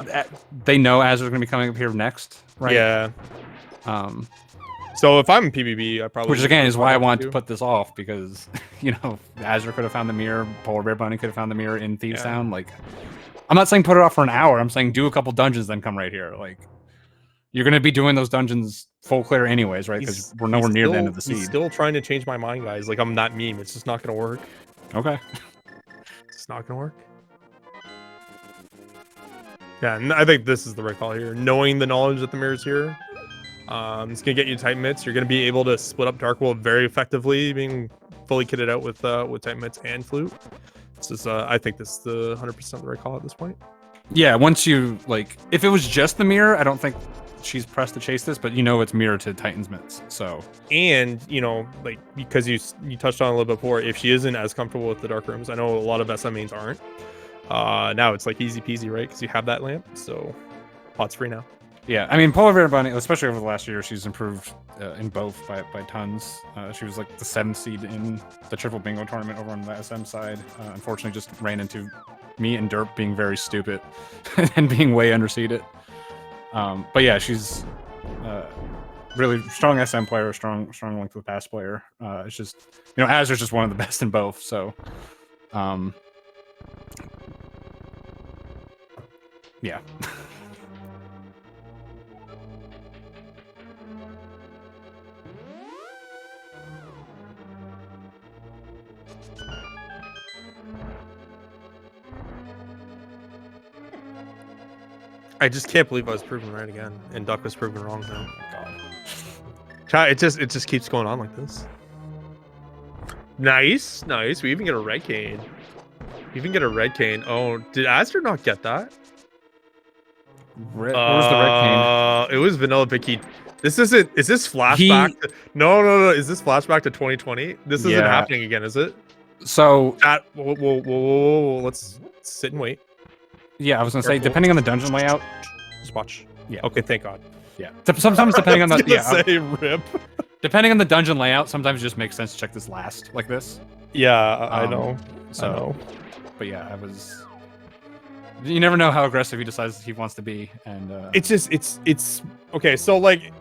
Speaker 3: they know Azur's going to be coming up here next, right?
Speaker 2: Yeah. So if I'm PBB, I probably.
Speaker 3: Which again is why I wanted to put this off, because you know Azur could have found the mirror, Polar Bear Bunny could have found the mirror in Thieves Town. Like, I'm not saying put it off for an hour. I'm saying do a couple dungeons, then come right here. Like, you're going to be doing those dungeons full clear anyways, right? Because we're nowhere near the end of the seed.
Speaker 2: He's still trying to change my mind, guys. Like, I'm that meme. It's just not going to work.
Speaker 3: Okay.
Speaker 2: It's not going to work. Yeah, and I think this is the right call here. Knowing the knowledge that the mirror's here. It's gonna get you tight mitts. You're gonna be able to split up Dark World very effectively, being fully kitted out with tight mitts and flute. This is, I think this is the 100% the right call at this point.
Speaker 3: Yeah, once you like, if it was just the mirror, I don't think she's pressed to chase this, but you know it's mirror to Titan's mitts. So,
Speaker 2: and you know, like, because you touched on a little bit before, if she isn't as comfortable with the dark rooms, I know a lot of SM mains aren't. Now it's like easy peasy, right? Because you have that lamp, so pot's free now.
Speaker 3: Yeah, I mean, Polar Bear Bunny, especially over the last year, she's improved in both by tons. She was like the 7th seed in the triple bingo tournament over on the SM side. Unfortunately, just ran into me and Derp being very stupid and being way underseeded. But yeah, she's really strong SM player, strong link to the pass player. It's just, you know, Azur's just one of the best in both. So, yeah.
Speaker 2: I just can't believe I was proven right again, and Duck was proven wrong now. God, it just keeps going on like this. Nice. We even get a red cane. Oh, did Astor not get that?
Speaker 3: Where was the red cane?
Speaker 2: It was Vanilla Vicky. This isn't. Is this flashback? No. Is this flashback to 2020? This isn't happening again, is it?
Speaker 3: So,
Speaker 2: whoa. Let's sit and wait.
Speaker 3: Yeah, I was gonna say, depending on the dungeon layout,
Speaker 2: just watch.
Speaker 3: Yeah.
Speaker 2: Okay, thank God.
Speaker 3: Yeah. Sometimes depending on the
Speaker 2: say rip.
Speaker 3: Depending on the dungeon layout, sometimes it just makes sense to check this last like this.
Speaker 2: Yeah, I know.
Speaker 3: So,
Speaker 2: I know.
Speaker 3: But yeah, I was. You never know how aggressive he decides he wants to be, and
Speaker 2: it's okay. So like,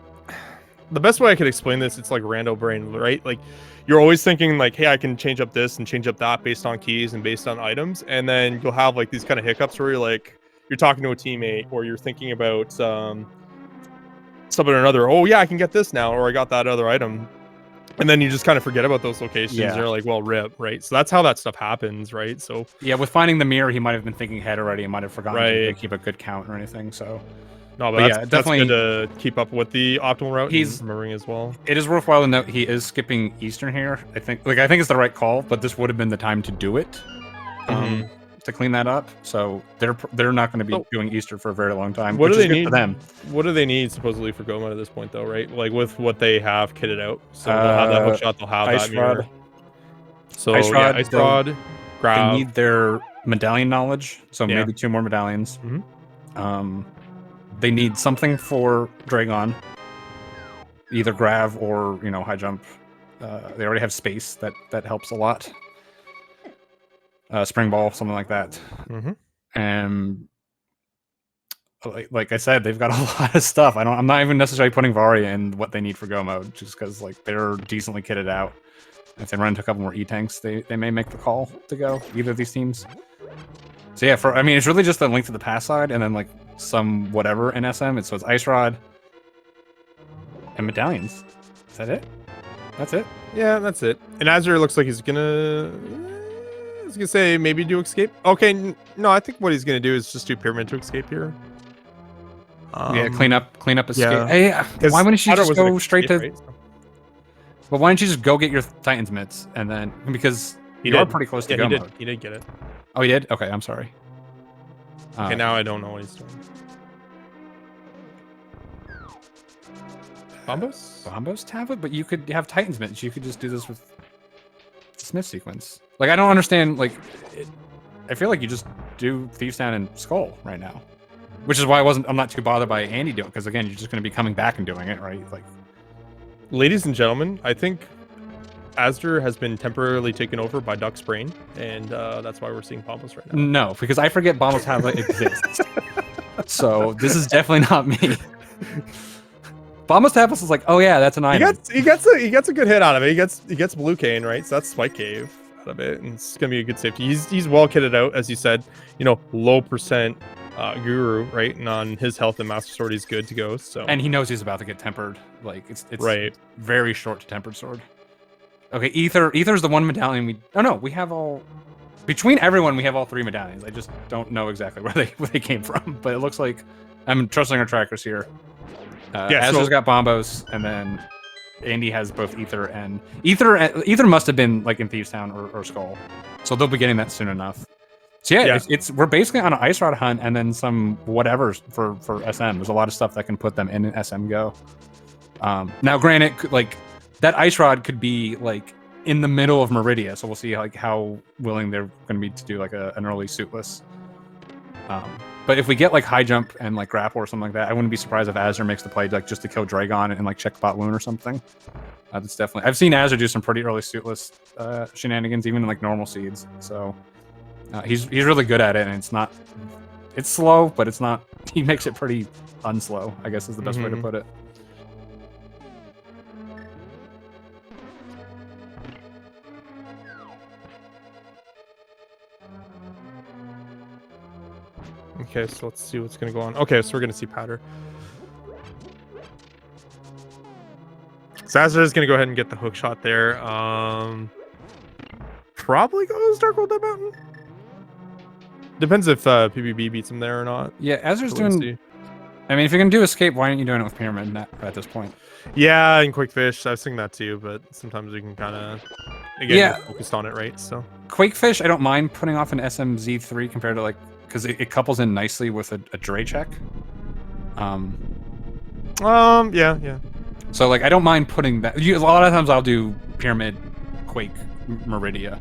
Speaker 2: the best way I could explain this, it's like rando brain, right? Like, you're always thinking like, hey, I can change up this and change up that based on keys and based on items, and then you'll have like these kind of hiccups where you're like, you're talking to a teammate or you're thinking about something or another. Oh yeah, I can get this now, or I got that other item, and then you just kind of forget about those locations.
Speaker 3: Yeah.
Speaker 2: You're like, well, rip, right? So that's how that stuff happens, right? So
Speaker 3: yeah, with finding the mirror, he might have been thinking ahead already and might have forgotten to
Speaker 2: Right.
Speaker 3: keep a good count or anything. So
Speaker 2: no, but
Speaker 3: yeah,
Speaker 2: that's
Speaker 3: definitely
Speaker 2: good to keep up with the optimal route.
Speaker 3: He's
Speaker 2: remembering as well.
Speaker 3: It is worthwhile to note he is skipping Eastern here. I think it's the right call, but this would have been the time to do it. To clean that up, so they're not going to be doing Easter for a very long time.
Speaker 2: What do they need
Speaker 3: for them?
Speaker 2: What do they need supposedly for Goma at this point, though? Right, like with what they have kitted out, so they'll have that hook shot, they'll have
Speaker 3: Ice
Speaker 2: that mirror.
Speaker 3: Rod.
Speaker 2: So
Speaker 3: Ice Rod,
Speaker 2: Ice Rod, grab.
Speaker 3: They need their medallion knowledge, so
Speaker 2: Yeah.
Speaker 3: maybe 2 more medallions. They need something for Dragon, either grav or high jump. They already have space that helps a lot. Spring Ball, something like that.
Speaker 2: Mm-hmm.
Speaker 3: And like I said, they've got a lot of stuff. I'm not even necessarily putting Varia in what they need for Go mode, just because like they're decently kitted out. If they run into a couple more E-tanks, they may make the call to go, either of these teams. So yeah, I mean, it's really just a Link to the Past side, and then like some whatever in SM. So it's Ice Rod and Medallions. Is that it? That's it?
Speaker 2: Yeah, that's it. And Azure looks like he's gonna... I was gonna say maybe do Escape. Okay, no, I think what he's gonna do is just do Pyramid to Escape here.
Speaker 3: Yeah, clean up Escape.
Speaker 2: yeah.
Speaker 3: Hey, why wouldn't you
Speaker 2: Powder
Speaker 3: just
Speaker 2: was an
Speaker 3: go straight to...
Speaker 2: Escape, right?
Speaker 3: But why don't you just go get your Titans mitts, and then... Because
Speaker 2: He
Speaker 3: you are
Speaker 2: did.
Speaker 3: pretty close to
Speaker 2: Yeah,
Speaker 3: Go
Speaker 2: he did.
Speaker 3: mode.
Speaker 2: He did get it.
Speaker 3: Oh, he did? Okay, I'm sorry.
Speaker 2: Okay, now I don't know what he's doing.
Speaker 3: Bombos tablet? But you could have Titans mitts. You could just do this with the Smith sequence. Like, I don't understand, like... I feel like you just do Thieves Town and Skull right now. Which is why I'm not too bothered by Andy doing it, because again, you're just going to be coming back and doing it, right? Like,
Speaker 2: Ladies and gentlemen, I think Asder has been temporarily taken over by Duck's brain, and that's why we're seeing Bombos right now.
Speaker 3: no, because I forget Bombos tablet exists. So this is definitely not me. Bombos tablet is like, oh yeah, that's an item.
Speaker 2: He gets a good hit out of it. He gets Blue Cane, right? So that's Spike Cave out of it, and it's gonna be a good safety. He's well kitted out, as you said. You know, low percent Guru, right? And on his health and Master Sword, he's good to go. So
Speaker 3: And he knows he's about to get tempered. Like it's
Speaker 2: right.
Speaker 3: very short to tempered sword. Okay, Ether's the one medallion we... Oh no, we have all... Between everyone, we have all 3 medallions. I just don't know exactly where they came from. But it looks like... I'm trusting our trackers here.
Speaker 2: Yeah,
Speaker 3: Azra's got Bombos, and then Andy has both Ether and... Ether must have been like in Thieves Town or Skull. So they'll be getting that soon enough. So yeah, we're basically on an Ice Rod hunt and then some whatevers for SM. There's a lot of stuff that can put them in an SM Go. Now, granted, like that Ice Rod could be like in the middle of Meridia, so we'll see like how willing they're going to be to do like an early suitless. But if we get like high jump and like grapple or something like that, I wouldn't be surprised if Azure makes the play like just to kill Dragon and like check bot loon or something. That's definitely... I've seen Azure do some pretty early suitless shenanigans, even in like normal seeds. So he's really good at it, and it's slow, but it's not... He makes it pretty unslow, I guess is the best way to put it.
Speaker 2: Okay, so let's see what's gonna go on. Okay, so we're gonna see Powder. Sazza is gonna go ahead and get the hook shot there. Probably goes Dark Dead Mountain. Depends if PBB beats him there or not.
Speaker 3: Yeah, Azur's doing... I mean, if you're gonna do Escape, why aren't you doing it with Pyramid at this point?
Speaker 2: Yeah, and Quick Fish. I was thinking that too, but sometimes we can kind of get focused on it, right? So
Speaker 3: Quakefish, I don't mind putting off an SMZ3 compared to like... Because it couples in nicely with a Dre check.
Speaker 2: Yeah.
Speaker 3: So like I don't mind putting that. A lot of times I'll do Pyramid, Quake, Meridia.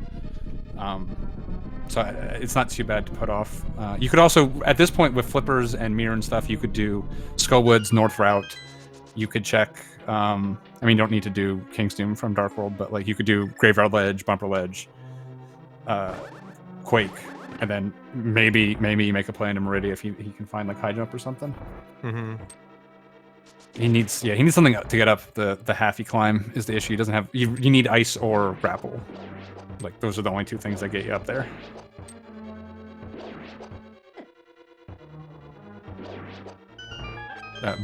Speaker 3: So it's not too bad to put off. You could also, at this point with flippers and mirror and stuff, you could do Skullwoods, North Route. You could check. I mean, you don't need to do King's Doom from Dark World, but like you could do Graveyard Ledge, Bumper Ledge, Quake. And then maybe you make a play into Meridia if he can find like high jump or something. He needs something to get up the halfy climb is the issue. He doesn't have you need ice or grapple. Like those are the only 2 things that get you up there.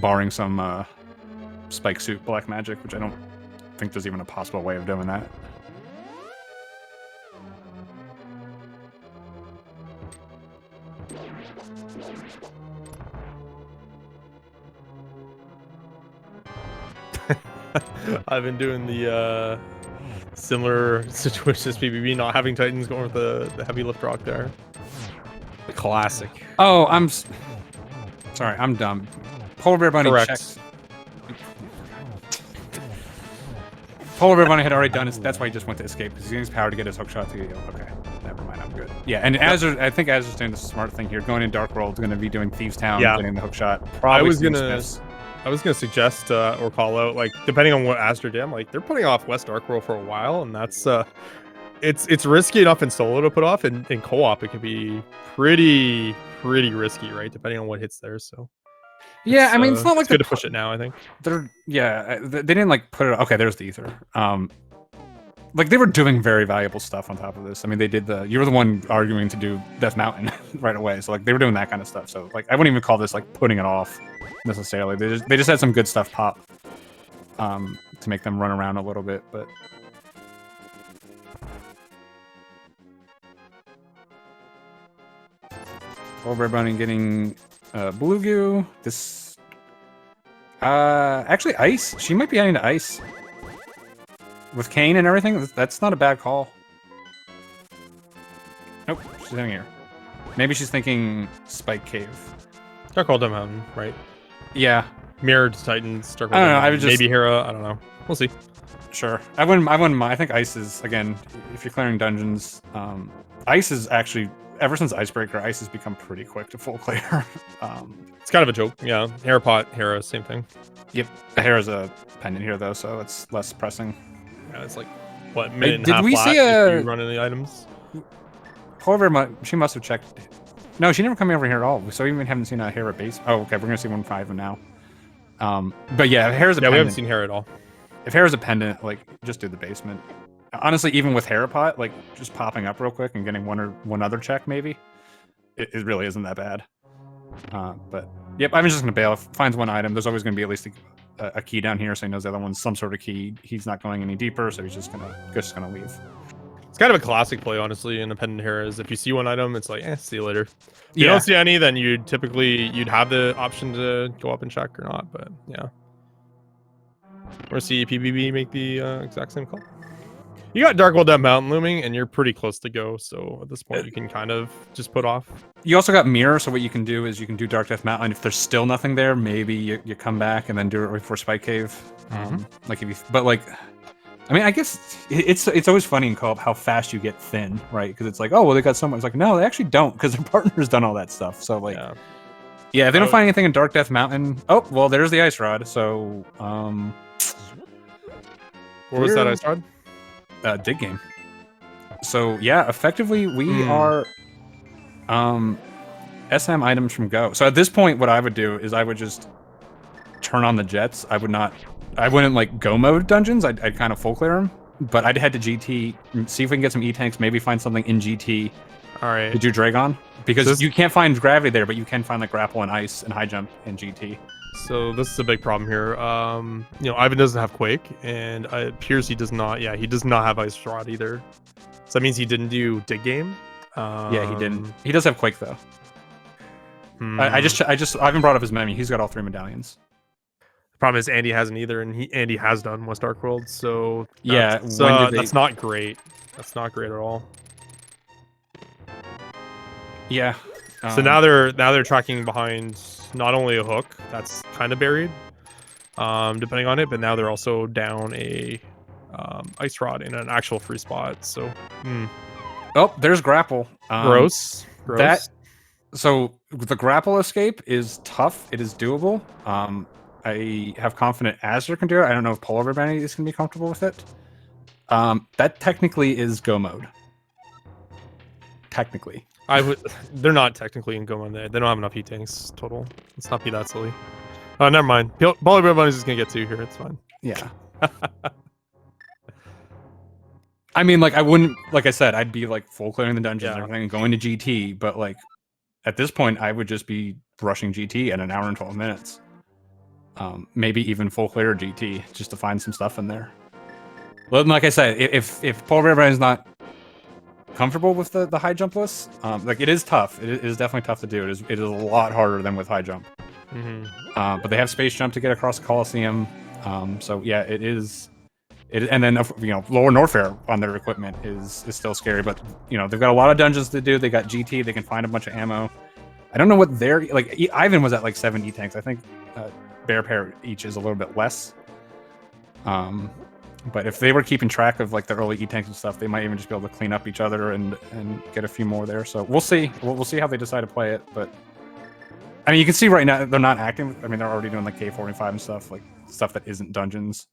Speaker 3: Barring some spike suit black magic, which I don't think there's even a possible way of doing that.
Speaker 2: I've been doing the similar situation as PBB, not having Titans going with the heavy lift rock there. The classic.
Speaker 3: Oh, sorry, I'm dumb. Polar Bear Bunny checks. Polar Bear Bunny had already done his... That's why he just went to Escape, because he needs power to get his hook shot to get... Okay, never mind, I'm good. Yeah, and Azure, I think Azure's doing the smart thing here. Going in Dark World, going to be doing Thieves Town, getting the hook shot. Probably
Speaker 2: I was gonna suggest or call out, like, depending on what Aster did, like they're putting off West Dark World for a while, and that's it's risky enough in solo to put off, and in co-op it can be pretty risky, right? Depending on what hits there. So
Speaker 3: Yeah, I mean, it's not like
Speaker 2: it's good to push it now. I think
Speaker 3: they didn't like put it. Okay, there's the ether. Like they were doing very valuable stuff on top of this. I mean, they did you were the one arguing to do Death Mountain right away, so like they were doing that kind of stuff. So like I wouldn't even call this like putting it off necessarily. They just had some good stuff pop, to make them run around a little bit, but. Over Bunny getting blue goo. This actually ice. She might be heading to ice. With Kane and everything, that's not a bad call. Nope, she's heading here. Maybe she's thinking Spike Cave.
Speaker 2: Darkhold Mountain, right?
Speaker 3: Yeah.
Speaker 2: Mirrored Titans, Darkhold.
Speaker 3: I don't know. I would just
Speaker 2: maybe Hera. I don't know. We'll see.
Speaker 3: Sure. I wouldn't mind. I think ice is again. If you're clearing dungeons, ice is actually. Ever since Icebreaker, ice has become pretty quick to full clear.
Speaker 2: It's kind of a joke. Yeah. Hera, same thing.
Speaker 3: Yep. Hera's a pendant here though, so it's less pressing.
Speaker 2: Yeah, it's like what minute and
Speaker 3: did
Speaker 2: half
Speaker 3: we
Speaker 2: flat
Speaker 3: see
Speaker 2: if you run any items?
Speaker 3: However, she must have checked. No, she never come over here at all. So we even haven't seen a Hera base. Oh, okay. We're gonna see 1.5 now. But yeah, if Hera's a pendant,
Speaker 2: we haven't seen Hera at all.
Speaker 3: If Hera's a pendant, like just do the basement. Honestly, even with Herapot, like just popping up real quick and getting one other check, maybe it really isn't that bad. But yep, I'm just gonna bail. If finds one item, there's always gonna be at least a key down here, so he knows the other one's some sort of key. He's not going any deeper, so he's just gonna leave.
Speaker 2: It's kind of a classic play, honestly, in Appendant Heroes. If you see one item, it's like, see you later. If you don't see any, then you'd have the option to go up and check or not. But yeah, or see PBB make the exact same call. You got Darkhold Death Mountain looming, and you're pretty close to go. So at this point, you can kind of just put off.
Speaker 3: You also got Mirror, so what you can do is you can do Dark Death Mountain. If there's still nothing there, maybe you come back and then do it right before Spike Cave. Like if you, but like, I mean, I guess it's always funny in co-op how fast you get thin, right? Because it's like, oh well, they got so much. It's like, no, they actually don't, because their partner's done all that stuff. So like, yeah, if they don't find anything in Dark Death Mountain, oh well, there's the Ice Rod. So
Speaker 2: where was that Ice Rod?
Speaker 3: Dig game. So yeah, effectively we are SM items from Go. So at this point, what I would do is I would just turn on the jets. I wouldn't like Go mode dungeons. I'd kind of full clear them, but I'd head to GT, see if we can get some E-tanks, maybe find something in GT.
Speaker 2: All right.
Speaker 3: To do Dragon, because you can't find gravity there, but you can find like grapple and ice and high jump in GT.
Speaker 2: So this is a big problem here. You know, Ivan doesn't have Quake, and it appears he does not. Yeah, he does not have Ice Rod either. So that means he didn't do Dig Game.
Speaker 3: Yeah, he didn't. He does have Quake though. I haven't brought up his menu. He's got all 3 medallions.
Speaker 2: The problem is Andy hasn't either, and Andy has done West Dark World. So
Speaker 3: that's
Speaker 2: not great. That's not great at all.
Speaker 3: Yeah.
Speaker 2: So now they're tracking behind not only a hook that's kind of buried, depending on it, but now they're also down a Ice Rod in an actual free spot. So,
Speaker 3: oh, there's grapple.
Speaker 2: Gross.
Speaker 3: So the grapple escape is tough. It is doable. I have confident Azure can do it. I don't know if Polar Bear is going to be comfortable with it. That technically is Go mode. Technically.
Speaker 2: They're not technically in Go mode. They don't have enough heat tanks total. Let's not be that silly. Oh, never mind. Polar Bear Bunny's just gonna get 2 here. It's fine.
Speaker 3: Yeah. I mean, like, I wouldn't, like I said, I'd be like full clearing the dungeons and everything and going to GT, but like at this point, I would just be rushing GT at an hour and 12 minutes. Maybe even full clear GT just to find some stuff in there. Well, like I said, if Polar Bear Bunny's not comfortable with the high jump list, like it is tough. It is definitely tough to do. It is a lot harder than with high jump. But they have space jump to get across the Coliseum. So yeah, it is. And then Lower Norfair on their equipment is still scary. But they've got a lot of dungeons to do. They got GT. They can find a bunch of ammo. I don't know what their Ivan was at like 7 E-tanks. I think Bear Pair each is a little bit less. But if they were keeping track of like the early E-tanks and stuff, they might even just be able to clean up each other and get a few more there. So we'll see. We'll see how they decide to play it. But I mean, you can see right now they're not acting. I mean, they're already doing like K45 and stuff that isn't dungeons.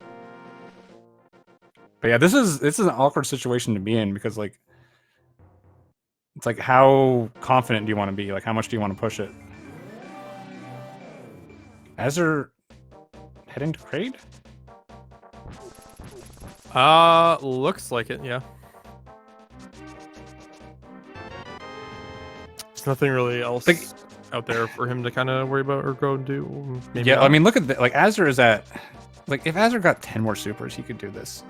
Speaker 3: But yeah, this is an awkward situation to be in because like it's like how confident do you want to be? Like how much do you want to push it? Azure heading to Kraid?
Speaker 2: Looks like it, yeah. There's nothing really else out there for him to kind of worry about or go do. Maybe
Speaker 3: yeah,
Speaker 2: not.
Speaker 3: I mean, look at like Azure is at like if Azure got 10 more supers, he could do this.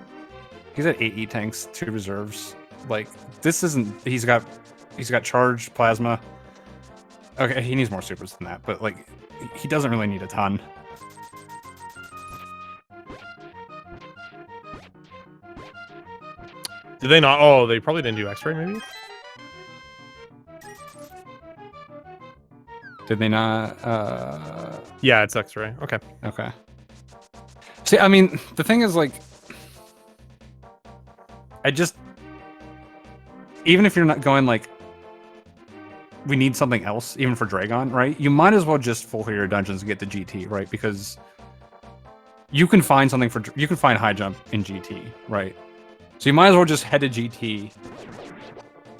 Speaker 3: He's at 8 E-tanks, 2 reserves. Like this isn't. He's got charge, plasma. Okay, he needs more supers than that, but like he doesn't really need a ton.
Speaker 2: Did they not? Oh, they probably didn't do X-ray, maybe.
Speaker 3: Did they not?
Speaker 2: Yeah, it's X-ray. Okay.
Speaker 3: Okay. See, I mean, the thing is, like, even if you're not going like, we need something else, even for Dragon, right? You might as well just full clear your dungeons and get the GT, right? Because you can find something you can find high jump in GT, right? So you might as well just head to GT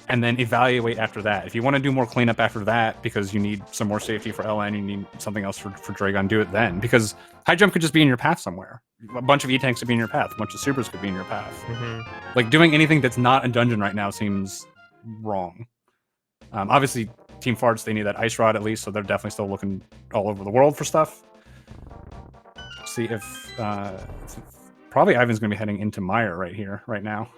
Speaker 3: and then evaluate after that. If you want to do more cleanup after that because you need some more safety for LN, you need something else for Dragon, do it then. Because high jump could just be in your path somewhere. A bunch of E-tanks could be in your path. A bunch of supers could be in your path. Like doing anything that's not a dungeon right now seems wrong. Obviously, Team Farts, they need that ice rod at least, so they're definitely still looking all over the world for stuff. See if probably Ivan's going to be heading into Meyer right here, right now.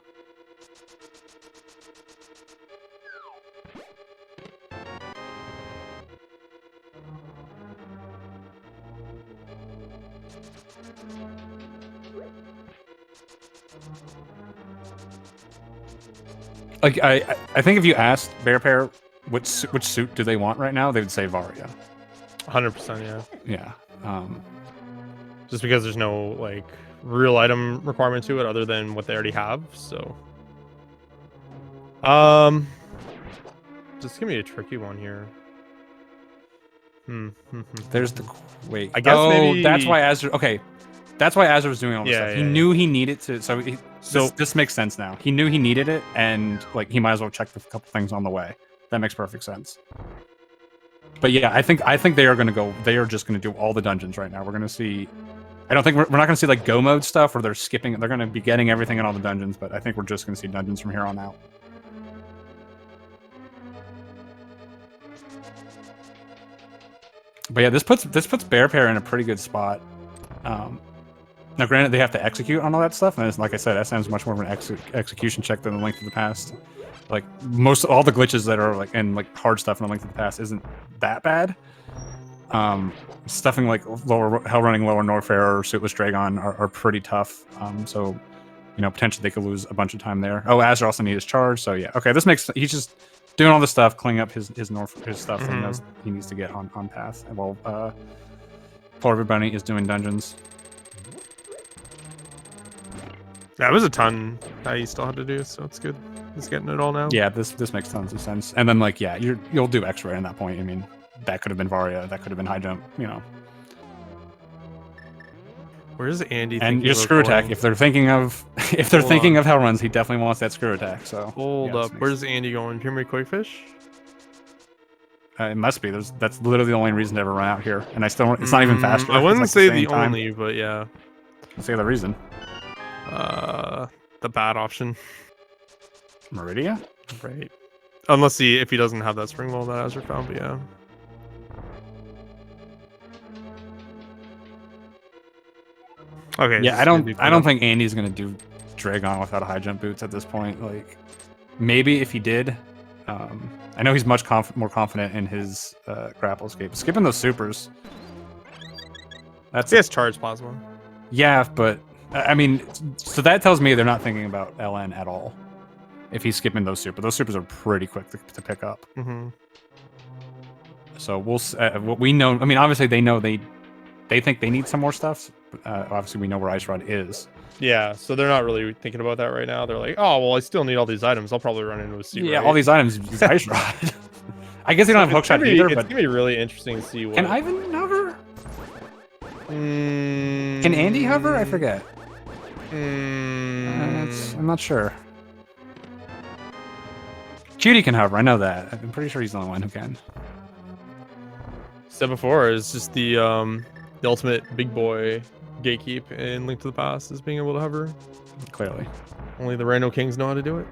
Speaker 3: Like I think if you asked Pear which suit do they want right now, they would say Varia.
Speaker 2: 100%,
Speaker 3: yeah. Yeah.
Speaker 2: Just because there's no like real item requirement to it other than what they already have, so just give me a tricky one here.
Speaker 3: There's the wait.
Speaker 2: I guess maybe
Speaker 3: that's why Azure. Okay, that's why Azure was doing all this
Speaker 2: Yeah,
Speaker 3: stuff.
Speaker 2: yeah,
Speaker 3: He knew he needed to. So
Speaker 2: So-
Speaker 3: this makes sense now. He knew he needed it, and like he might as well check a couple things on the way. That makes perfect sense. But yeah, I think they are going to go. They are just going to do all the dungeons right now. We're going to see. I don't think we're not going to see like go mode stuff where they're skipping. They're going to be getting everything in all the dungeons, but I think we're just going to see dungeons from here on out. But yeah, this puts Pear in a pretty good spot. Now, granted, they have to execute on all that stuff, and it's, like I said, SM's much more of an execution check than the Link to the Past. Like all the glitches that are like and like hard stuff in the Link to the Past isn't that bad. Stuffing like Hell Running Lower Norfair or Suitless Dragon are pretty tough. So you know, potentially they could lose a bunch of time there. Oh, Azure also needs his charge, so yeah. Okay, this makes he's just doing all this stuff, cleaning up his stuff that he knows he needs to get on path. And while Polar Bunny is doing dungeons.
Speaker 2: That was a ton that he still had to do, so it's good. He's getting it all now.
Speaker 3: Yeah, this makes tons of sense. And then like yeah, you'll do X-ray at that point. I mean, that could have been Varia, that could have been high jump, you know.
Speaker 2: Where's Andy?
Speaker 3: And your screw attack. If they're thinking of hell runs, he definitely wants that screw attack. So
Speaker 2: hold up. Where's Andy going? Pyramid Quakefish?
Speaker 3: It must be. That's literally the only reason to ever run out here. And I still it's not even faster.
Speaker 2: I wouldn't
Speaker 3: like
Speaker 2: say
Speaker 3: the
Speaker 2: the only, but yeah.
Speaker 3: Let's say the reason.
Speaker 2: The bad option.
Speaker 3: Meridia?
Speaker 2: Right. Unless if he doesn't have that spring wall that Azure found, but yeah. Okay.
Speaker 3: Yeah, I don't think Andy's gonna do Dragon without a high jump boots at this point. Like maybe if he did. I know he's much more confident in his grapple escape. Skipping those supers.
Speaker 2: He has charge plasma.
Speaker 3: Yeah, but I mean, so that tells me they're not thinking about LN at all. If he's skipping those supers are pretty quick to pick up. So we'll what we know. I mean, obviously they know they think they need some more stuff. Obviously, we know where Ice Rod is.
Speaker 2: Yeah, so they're not really thinking about that right now. They're like, oh well, I still need all these items. I'll probably run into a sea.
Speaker 3: Yeah, all these items is Ice Rod. I guess they don't have hookshot either.
Speaker 2: It's
Speaker 3: But
Speaker 2: gonna be really interesting to see what.
Speaker 3: Can Ivan hover? Can Andy hover? I forget.
Speaker 2: It's
Speaker 3: That's I'm not sure. Cutie can hover. I know that. I'm pretty sure he's the only one who can.
Speaker 2: Said before, it's just the ultimate big boy gatekeep in Link to the Past is being able to hover.
Speaker 3: Clearly.
Speaker 2: Only the Rhino Kings know how to do it.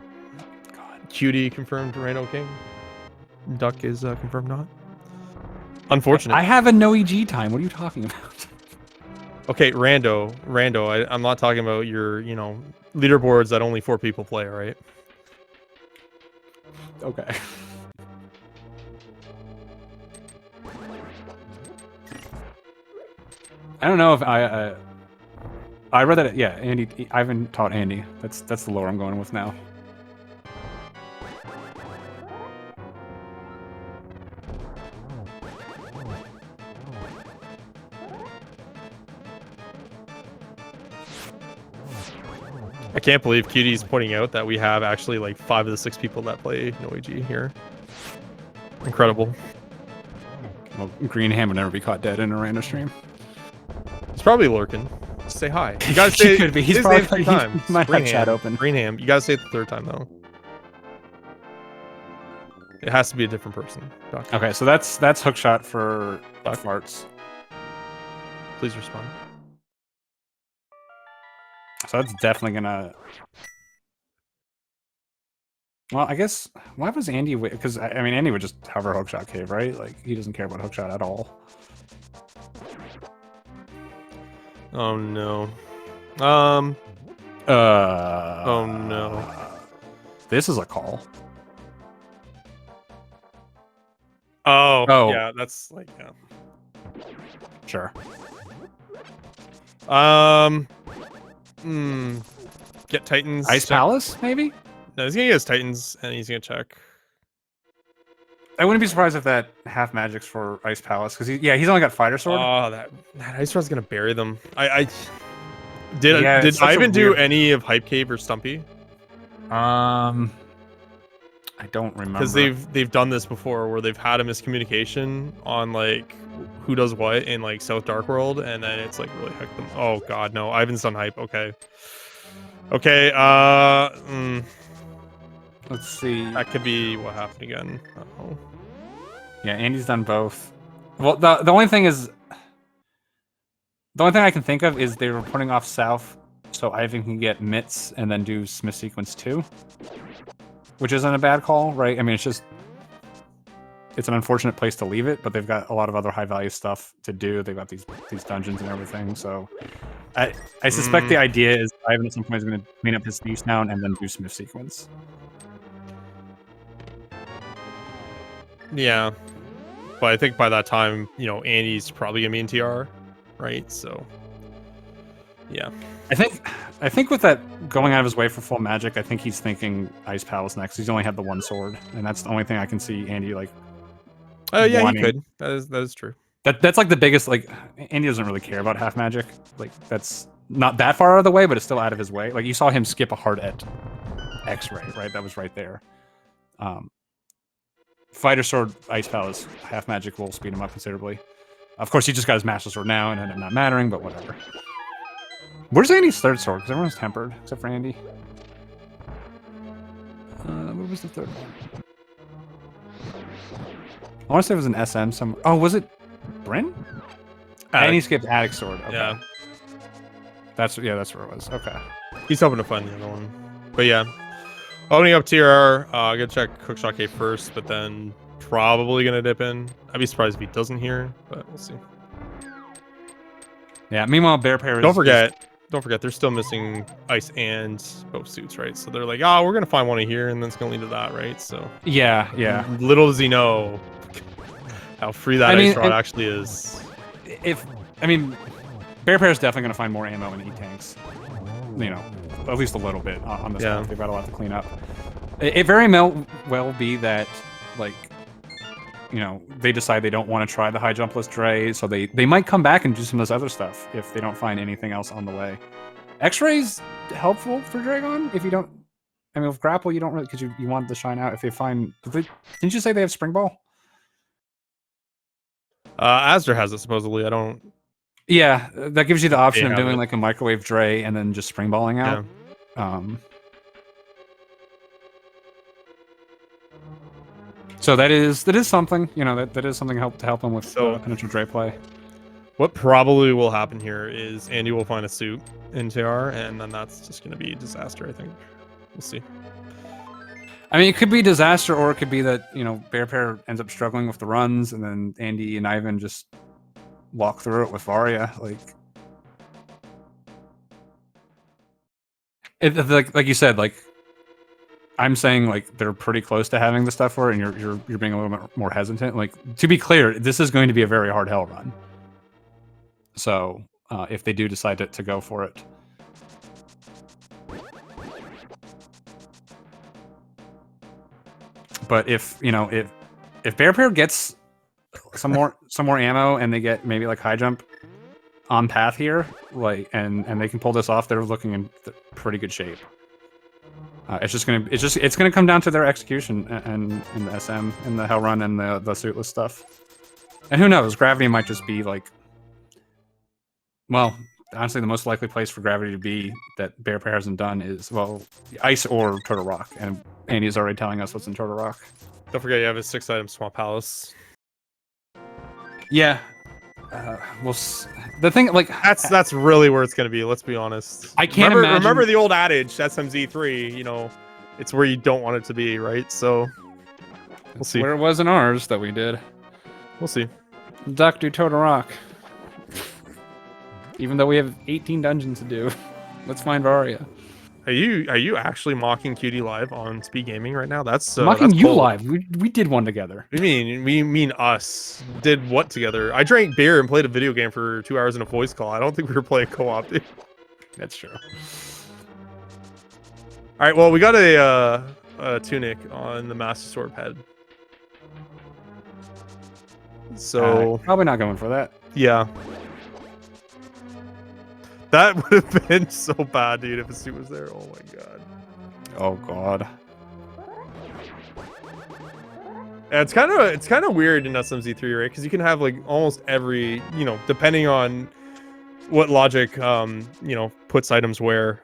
Speaker 3: God.
Speaker 2: Cutie confirmed Rhino King. Duck is confirmed not. Unfortunate.
Speaker 3: I have a no EG time. What are you talking about?
Speaker 2: Okay, Rando. I'm not talking about your, leaderboards that only 4 people play, all right?
Speaker 3: Okay. I don't know if I read that. Yeah, Andy. I haven't taught Andy. That's the lore I'm going with now.
Speaker 2: I can't believe Cutie's pointing out that we have actually like 5 of the 6 people that play Noeg here. Incredible.
Speaker 3: Well, Greenham would never be caught dead in a random stream.
Speaker 2: He's probably lurking. Say hi. You gotta say
Speaker 3: could be. He's
Speaker 2: his
Speaker 3: probably
Speaker 2: name 3 times.
Speaker 3: He might have chat open.
Speaker 2: Greenham. You gotta say it the 3rd time though. It has to be a different person. Doctor.
Speaker 3: Okay, so that's hookshot for farts.
Speaker 2: Please respond.
Speaker 3: So that's definitely gonna. Well, I guess why was Andy? Because I mean, Andy would just hover hookshot cave, right? Like he doesn't care about hookshot at all.
Speaker 2: Oh no. Oh no.
Speaker 3: This is a call.
Speaker 2: Oh. Yeah, that's like yeah.
Speaker 3: Sure.
Speaker 2: Get Titans.
Speaker 3: Ice Palace, maybe?
Speaker 2: No, he's gonna get his Titans and he's gonna check.
Speaker 3: I wouldn't be surprised if that half magic's for Ice Palace because he's only got Fighter Sword.
Speaker 2: Oh, that Ice Sword's gonna bury them. Did
Speaker 3: such a
Speaker 2: Ivan do
Speaker 3: weird-
Speaker 2: any of Hype Cave or Stumpy?
Speaker 3: I don't remember.
Speaker 2: Because they've done this before where they've had a miscommunication on like who does what in like South Dark World, and then it's like really heck them. Oh god, no! Ivan's done Hype. Okay.
Speaker 3: Let's see.
Speaker 2: That could be what happened again. Uh-oh.
Speaker 3: Yeah, Andy's done both. Well, the only thing is, the only thing I can think of is they were putting off South so Ivan can get Mitts and then do Smith Sequence 2, which isn't a bad call, right? I mean, it's an unfortunate place to leave it, but they've got a lot of other high value stuff to do. They've got these dungeons and everything, so I suspect the idea is Ivan at some point is going to clean up his Thief's Town and then do Smith Sequence.
Speaker 2: Yeah, but I think by that time, Andy's probably gonna be in TR, right? So, yeah.
Speaker 3: I think with that going out of his way for full magic, I think he's thinking Ice Palace next. He's only had the one sword, and that's the only thing I can see Andy like.
Speaker 2: Yeah,
Speaker 3: wanting.
Speaker 2: he could. That is true.
Speaker 3: That's like the biggest. Like Andy doesn't really care about half magic. Like that's not that far out of the way, but it's still out of his way. Like you saw him skip a hard at X-ray, right? That was right there. Fighter Sword, Ice Palace, half magic will speed him up considerably. Of course, he just got his Master Sword now, and it ended up not mattering, but whatever. Where's Andy's third sword? Because everyone's tempered, except for Andy. What was the third one? I want to say it was an SM somewhere. Oh, was it Bryn? And he skipped Attic Sword. Okay.
Speaker 2: Yeah.
Speaker 3: That's where it was. Okay.
Speaker 2: He's hoping to find the other one. But yeah. Opening up TR, gonna check Hookshot Cave first, but then probably gonna dip in. I'd be surprised if he doesn't here, but we'll see.
Speaker 3: Yeah, meanwhile, Pear is...
Speaker 2: Don't forget, they're still missing Ice and both suits, right? So they're like, we're gonna find one here, and then it's gonna lead to that, right? So
Speaker 3: yeah.
Speaker 2: Little does he know how free that Ice Rod actually is.
Speaker 3: Pear is definitely gonna find more ammo in E-tanks. At least a little bit on this map. They've got a lot to clean up. It very well be that, like, they decide they don't want to try the high jumpless Dre, so they might come back and do some of this other stuff if they don't find anything else on the way. X-ray's helpful for Dragon if you don't. I mean, with grapple you don't really, because you want the shine out. If they find, didn't you say they have spring ball?
Speaker 2: Asder has it supposedly. I don't.
Speaker 3: Yeah, that gives you the option of doing like a microwave Dre and then just spring balling out.
Speaker 2: Yeah.
Speaker 3: So that is something, you know, that is something to help him with
Speaker 2: So-
Speaker 3: potential Dre play.
Speaker 2: What probably will happen here is Andy will find a suit in TR, and then that's just going to be a disaster, I think. We'll see.
Speaker 3: I mean, it could be disaster, or it could be that, you know, Pear ends up struggling with the runs, and then Andy and Ivan just walk through it with Varia. Like you said, like I'm saying, like they're pretty close to having the stuff for it, and you're being a little bit more hesitant. Like, to be clear, this is going to be a very hard hell run. So if they do decide to go for it. But if, you know, if Pear gets some more ammo and they get maybe like high jump on path here, like and they can pull this off, they're looking in pretty good shape. It's gonna come down to their execution and in the SM, in the hell run, and the suitless stuff. And who knows, Gravity might just be like, well, honestly, the most likely place for Gravity to be that Pear hasn't done is, well, Ice or Turtle Rock, and Andy's already telling us what's in Turtle Rock.
Speaker 2: Don't forget you have a 6-item Swamp Palace.
Speaker 3: Yeah. Well, the thing, like,
Speaker 2: That's really where it's gonna be. Let's be honest.
Speaker 3: I can't imagine.
Speaker 2: Remember the old adage, SMZ3. You know, it's where you don't want it to be, right? So we'll see.
Speaker 3: Where it was in ours that we did.
Speaker 2: We'll see.
Speaker 3: Dr. Turtle Rock. Even though we have 18 dungeons to do, let's find Varia.
Speaker 2: Are you actually mocking QD live on SpeedGaming right now? That's
Speaker 3: mocking
Speaker 2: that's
Speaker 3: you
Speaker 2: cold.
Speaker 3: live. We did one together.
Speaker 2: We mean us. Did what together? I drank beer and played a video game for 2 hours in a voice call. I don't think we were playing co-op, dude.
Speaker 3: That's true.
Speaker 2: All right, well, we got a tunic on the Master Sword head. So
Speaker 3: probably not going for that.
Speaker 2: yeah. That would have been so bad, dude, if a suit was there. Oh my god.
Speaker 3: Oh god.
Speaker 2: Yeah, it's kind of weird in SMZ3, right? Because you can have like almost every, you know, depending on what logic, you know, puts items where,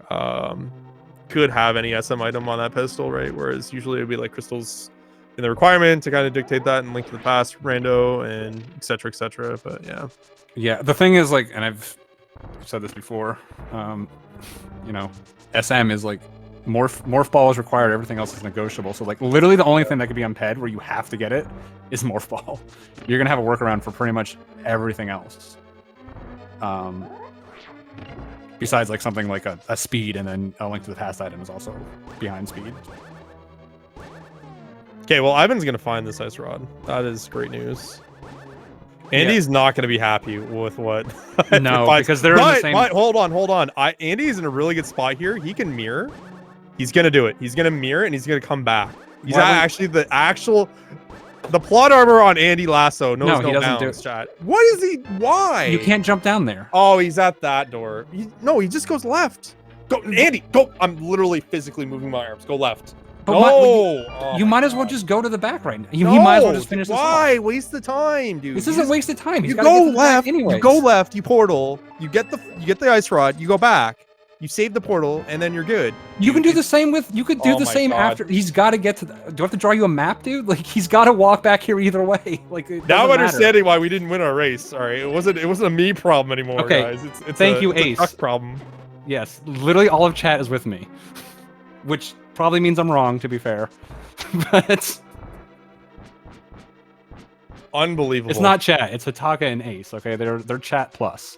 Speaker 2: could have any SM item on that pedestal, right? Whereas usually it would be like crystals in the requirement to kind of dictate that and Link to the Past, rando, and etc. etc. But yeah.
Speaker 3: Yeah, the thing is, like, and I've said this before, you know, SM is like morph ball is required, everything else is negotiable. So like literally the only thing that could be on ped where you have to get it is morph ball. You're gonna have a workaround for pretty much everything else. Besides like something like a speed, and then a Link to the Past item is also behind speed.
Speaker 2: Okay, well, Ivan's gonna find this ice rod. That is great news. Andy's not going to be happy with what.
Speaker 3: No, because they're in the same.
Speaker 2: But hold on. Andy's in a really good spot here. He can mirror. He's going to do it. He's going to mirror, and he's going to come back. He's actually the plot armor on Andy Lasso knows no bounds, chat. What is he? Why?
Speaker 3: You can't jump down there.
Speaker 2: Oh, he's at that door. No, he just goes left. Go, Andy. Go. I'm literally physically moving my arms. Go left.
Speaker 3: But you might as well just go to the back right now. He might as well just finish this.
Speaker 2: Why waste the time, dude?
Speaker 3: This isn't wasted time.
Speaker 2: You go left. You go left. You portal. You get the ice rod. You go back. You save the portal, and then you're good.
Speaker 3: You can do the same with. You could do the same after. He's got to get to. Do I have to draw you a map, dude? Like he's got to walk back here either way. Like
Speaker 2: now I'm understanding why we didn't win our race. All right, it wasn't a me problem anymore, guys. It's
Speaker 3: Thank you, Ace.
Speaker 2: It's a truck problem.
Speaker 3: Yes, literally all of chat is with me, which probably means I'm wrong, to be fair. But
Speaker 2: unbelievable.
Speaker 3: It's not chat. It's Hataka and Ace. Okay, they're chat plus.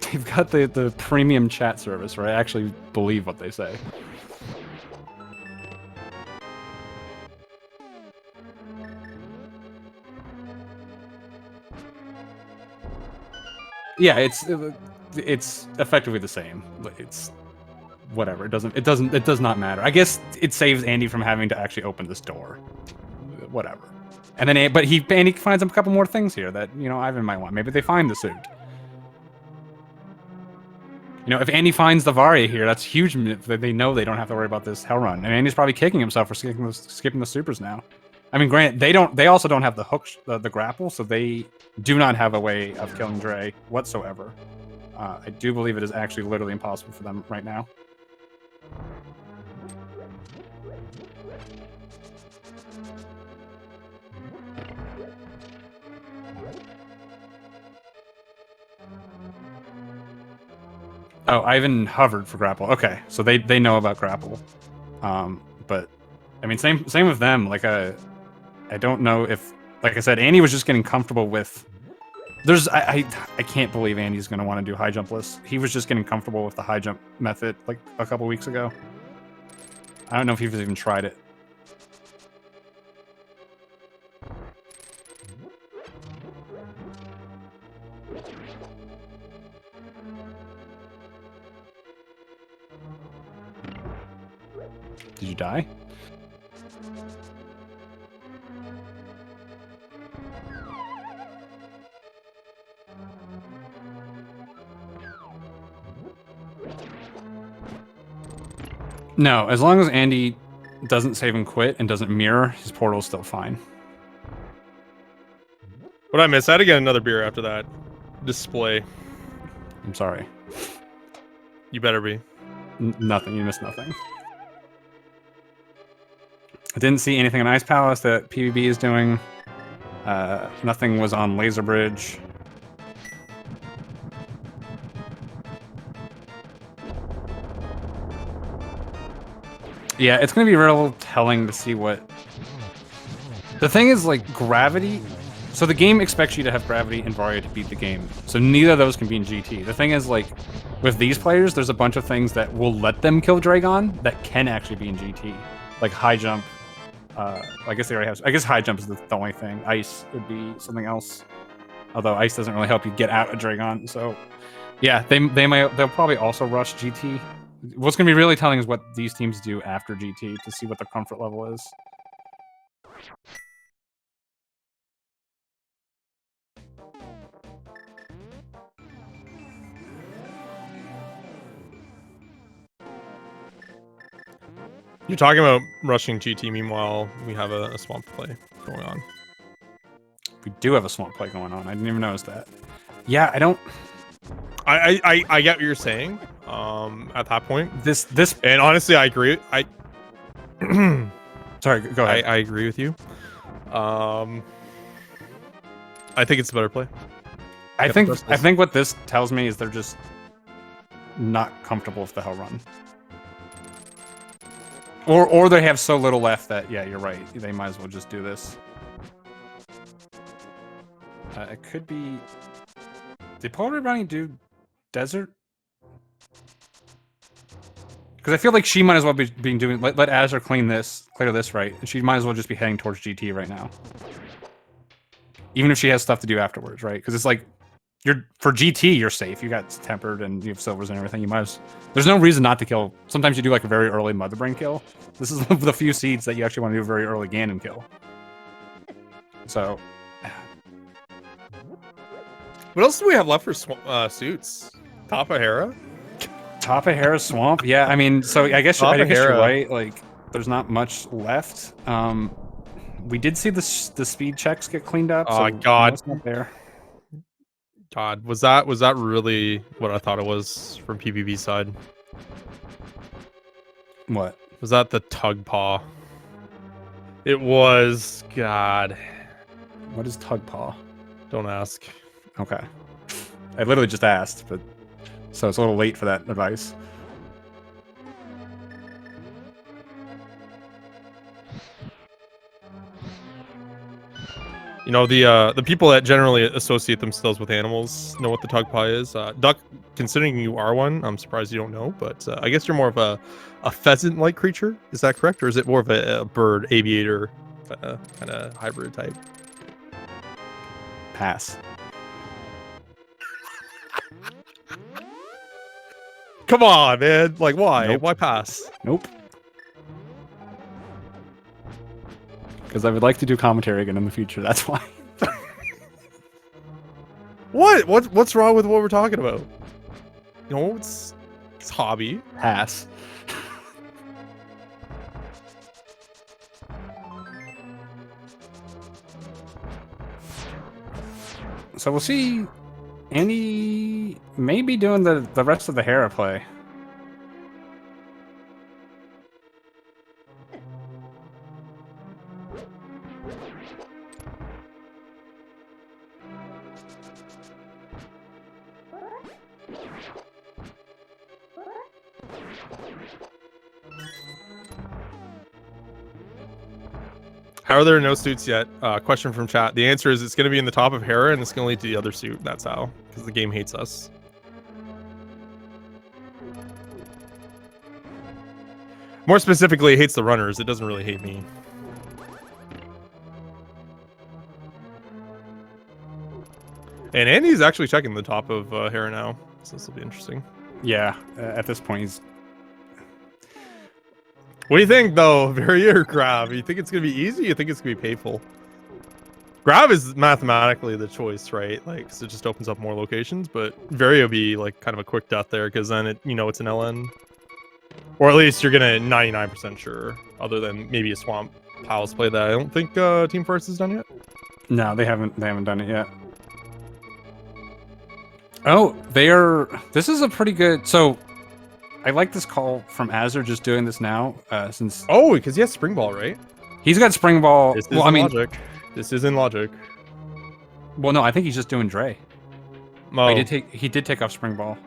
Speaker 3: They've got the premium chat service where I actually believe what they say. Yeah, it's effectively the same. It's whatever. It does not matter. I guess it saves Andy from having to actually open this door. Whatever. And then Andy finds a couple more things here that, you know, Ivan might want. Maybe they find the suit. You know, if Andy finds the Varia here, that's huge. They know they don't have to worry about this hell run. And Andy's probably kicking himself for skipping the supers now. I mean, granted, they also don't have the hook, the grapple, so they do not have a way of killing Dre whatsoever. I do believe it is actually literally impossible for them right now. Oh, Ivan hovered for grapple. Okay, so they know about grapple. But I mean, same with them. Like I don't know if, like I said, Andy was just getting comfortable with. I can't believe Andy's going to want to do high jump lists. He was just getting comfortable with the high jump method like a couple weeks ago. I don't know if he's even tried it. Did you die? No, as long as Andy doesn't save and quit and doesn't mirror, his portal's still fine.
Speaker 2: What I miss? I had to get another beer after that display.
Speaker 3: I'm sorry.
Speaker 2: You better be.
Speaker 3: Nothing. You missed nothing. I didn't see anything on Ice Palace that PvB is doing. Nothing was on Laser Bridge. Yeah, it's going to be real telling to see what... The thing is, like, gravity... So the game expects you to have gravity and Varia to beat the game. So neither of those can be in GT. The thing is, like, with these players, there's a bunch of things that will let them kill Dragon that can actually be in GT. Like high jump. I guess they already have... I guess high jump is the only thing. Ice would be something else. Although ice doesn't really help you get out of Dragon. So, yeah, they'll probably also rush GT. What's going to be really telling is what these teams do after GT to see what their comfort level is.
Speaker 2: You're talking about rushing GT. Meanwhile, we have a swamp play going on.
Speaker 3: We do have a swamp play going on. I didn't even notice that. Yeah, I don't...
Speaker 2: I get what you're saying. At that point,
Speaker 3: This
Speaker 2: and honestly, I agree.
Speaker 3: Sorry, go ahead.
Speaker 2: I agree with you. I think it's a better play.
Speaker 3: I think what this tells me is they're just not comfortable with the Hell Run. Or they have so little left that, yeah, you're right. They might as well just do this. It could be... Did Polar Bunny do Desert? Because I feel like she might as well be doing... Let Azure clear this right. And she might as well just be heading towards GT right now. Even if she has stuff to do afterwards, right? Because it's like... For GT, you're safe. You got tempered and you have silvers and everything. You might as... There's no reason not to kill. Sometimes you do like a very early Mother Brain kill. This is one of the few seeds that you actually want to do a very early Ganon kill. So...
Speaker 2: What else do we have left for suits? Top of Hera?
Speaker 3: Top of Hera Swamp? Yeah, I mean, so I guess you're right. Like, there's not much left. We did see the speed checks get cleaned up.
Speaker 2: Oh,
Speaker 3: so
Speaker 2: God.
Speaker 3: it's not there.
Speaker 2: God, was that really what I thought it was from PvP side?
Speaker 3: What?
Speaker 2: Was that the tug paw? It was. God.
Speaker 3: What is Tug Paw?
Speaker 2: Don't ask.
Speaker 3: Okay. I literally just asked, but so it's a little late for that advice.
Speaker 2: You know, the people that generally associate themselves with animals know what the tug paw is. Duck, considering you are one, I'm surprised you don't know, but I guess you're more of a pheasant-like creature. Is that correct? Or is it more of a bird, aviator, kind of hybrid type?
Speaker 3: Pass.
Speaker 2: Come on, man. Like, why?
Speaker 3: Nope.
Speaker 2: Why pass?
Speaker 3: Nope. Because I would like to do commentary again in the future. That's why.
Speaker 2: What's wrong with what we're talking about? You know, it's hobby.
Speaker 3: Pass. So we'll see. Andy may be doing the rest of the Hera play.
Speaker 2: How are there no suits yet? Question from chat. The answer is it's going to be in the top of Hera, and it's going to lead to the other suit. That's how, because the game hates us. More specifically, it hates the runners. It doesn't really hate me. And Andy's actually checking the top of Hera now, so this will be interesting.
Speaker 3: Yeah, at this point, he's...
Speaker 2: What do you think, though, Varia or Grab? You think it's going to be easy? You think it's going to be painful? Grab is mathematically the choice, right? Like, so it just opens up more locations, but Varia will be, like, kind of a quick death there, because then, it's an LN. Or at least you're going to 99% sure, other than maybe a Swamp Palace play that I don't think Team Forest has done yet.
Speaker 3: No, they haven't done it yet. Oh, this is a pretty good... So... I like this call from Azure just doing this now, since...
Speaker 2: Oh, because he has Spring Ball, right?
Speaker 3: He's got Spring Ball...
Speaker 2: This is logic. This is in logic.
Speaker 3: Well, no, I think he's just doing Dre.
Speaker 2: Oh.
Speaker 3: He did take off Spring Ball.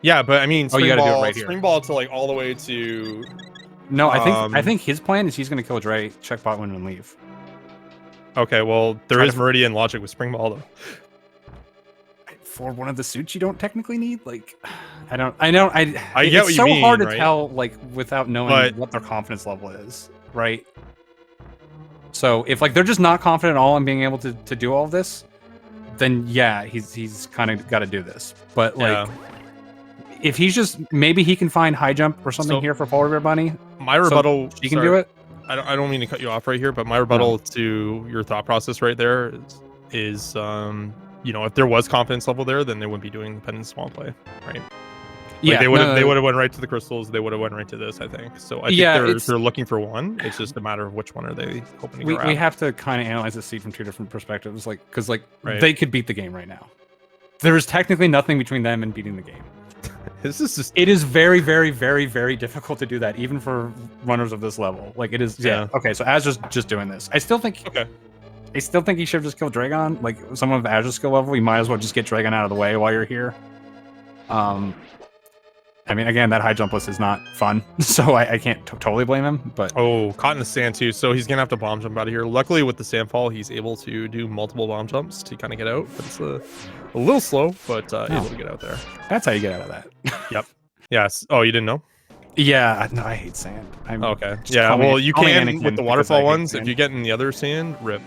Speaker 2: Yeah, but I mean,
Speaker 3: you gotta do it right here.
Speaker 2: Spring Ball to, like, all the way to...
Speaker 3: No, I think his plan is he's going to kill Dre, check bot win, and leave.
Speaker 2: Okay, well, there is Meridian logic with Spring Ball, though.
Speaker 3: For one of the suits you don't technically need, like, I get
Speaker 2: what you
Speaker 3: it's so
Speaker 2: mean,
Speaker 3: hard to
Speaker 2: right?
Speaker 3: tell, like, without knowing what their confidence level is, right? So if, like, they're just not confident at all in being able to do all of this, then yeah, he's kind of got to do this. But like, if he's just, maybe he can find high jump or something here for Polar Bear Bunny.
Speaker 2: My rebuttal,
Speaker 3: so he can do it.
Speaker 2: I don't mean to cut you off right here, but my rebuttal to your thought process right there is if there was confidence level there, then they wouldn't be doing the Pen and Swamp play, right? Like they would have went right to the crystals. They would have went right to this, I think. So I think they're looking for one. It's just a matter of which one are they hoping to grab.
Speaker 3: We have to kind of analyze the seed from two different perspectives, like because they could beat the game right now. There is technically nothing between them and beating the game. It is very, very, very, very difficult to do that, even for runners of this level. Like it is. Yeah. Okay. So Azur's just doing this. I still think.
Speaker 2: Okay.
Speaker 3: I still think he should have just killed Dragon. Like someone of Azure's skill level, you might as well just get Dragon out of the way while you're here. I mean, again, that high jump list is not fun, so I can't totally blame him. But
Speaker 2: caught in the sand too, so he's gonna have to bomb jump out of here. Luckily, with the sandfall, he's able to do multiple bomb jumps to kind of get out. But it's a little slow, but able to get out there.
Speaker 3: That's how you get out of that.
Speaker 2: Yep. Yes. Oh, you didn't know?
Speaker 3: Yeah. No, I hate sand.
Speaker 2: Okay. Yeah. Well, you can with the waterfall ones. If you get in the other sand, rip.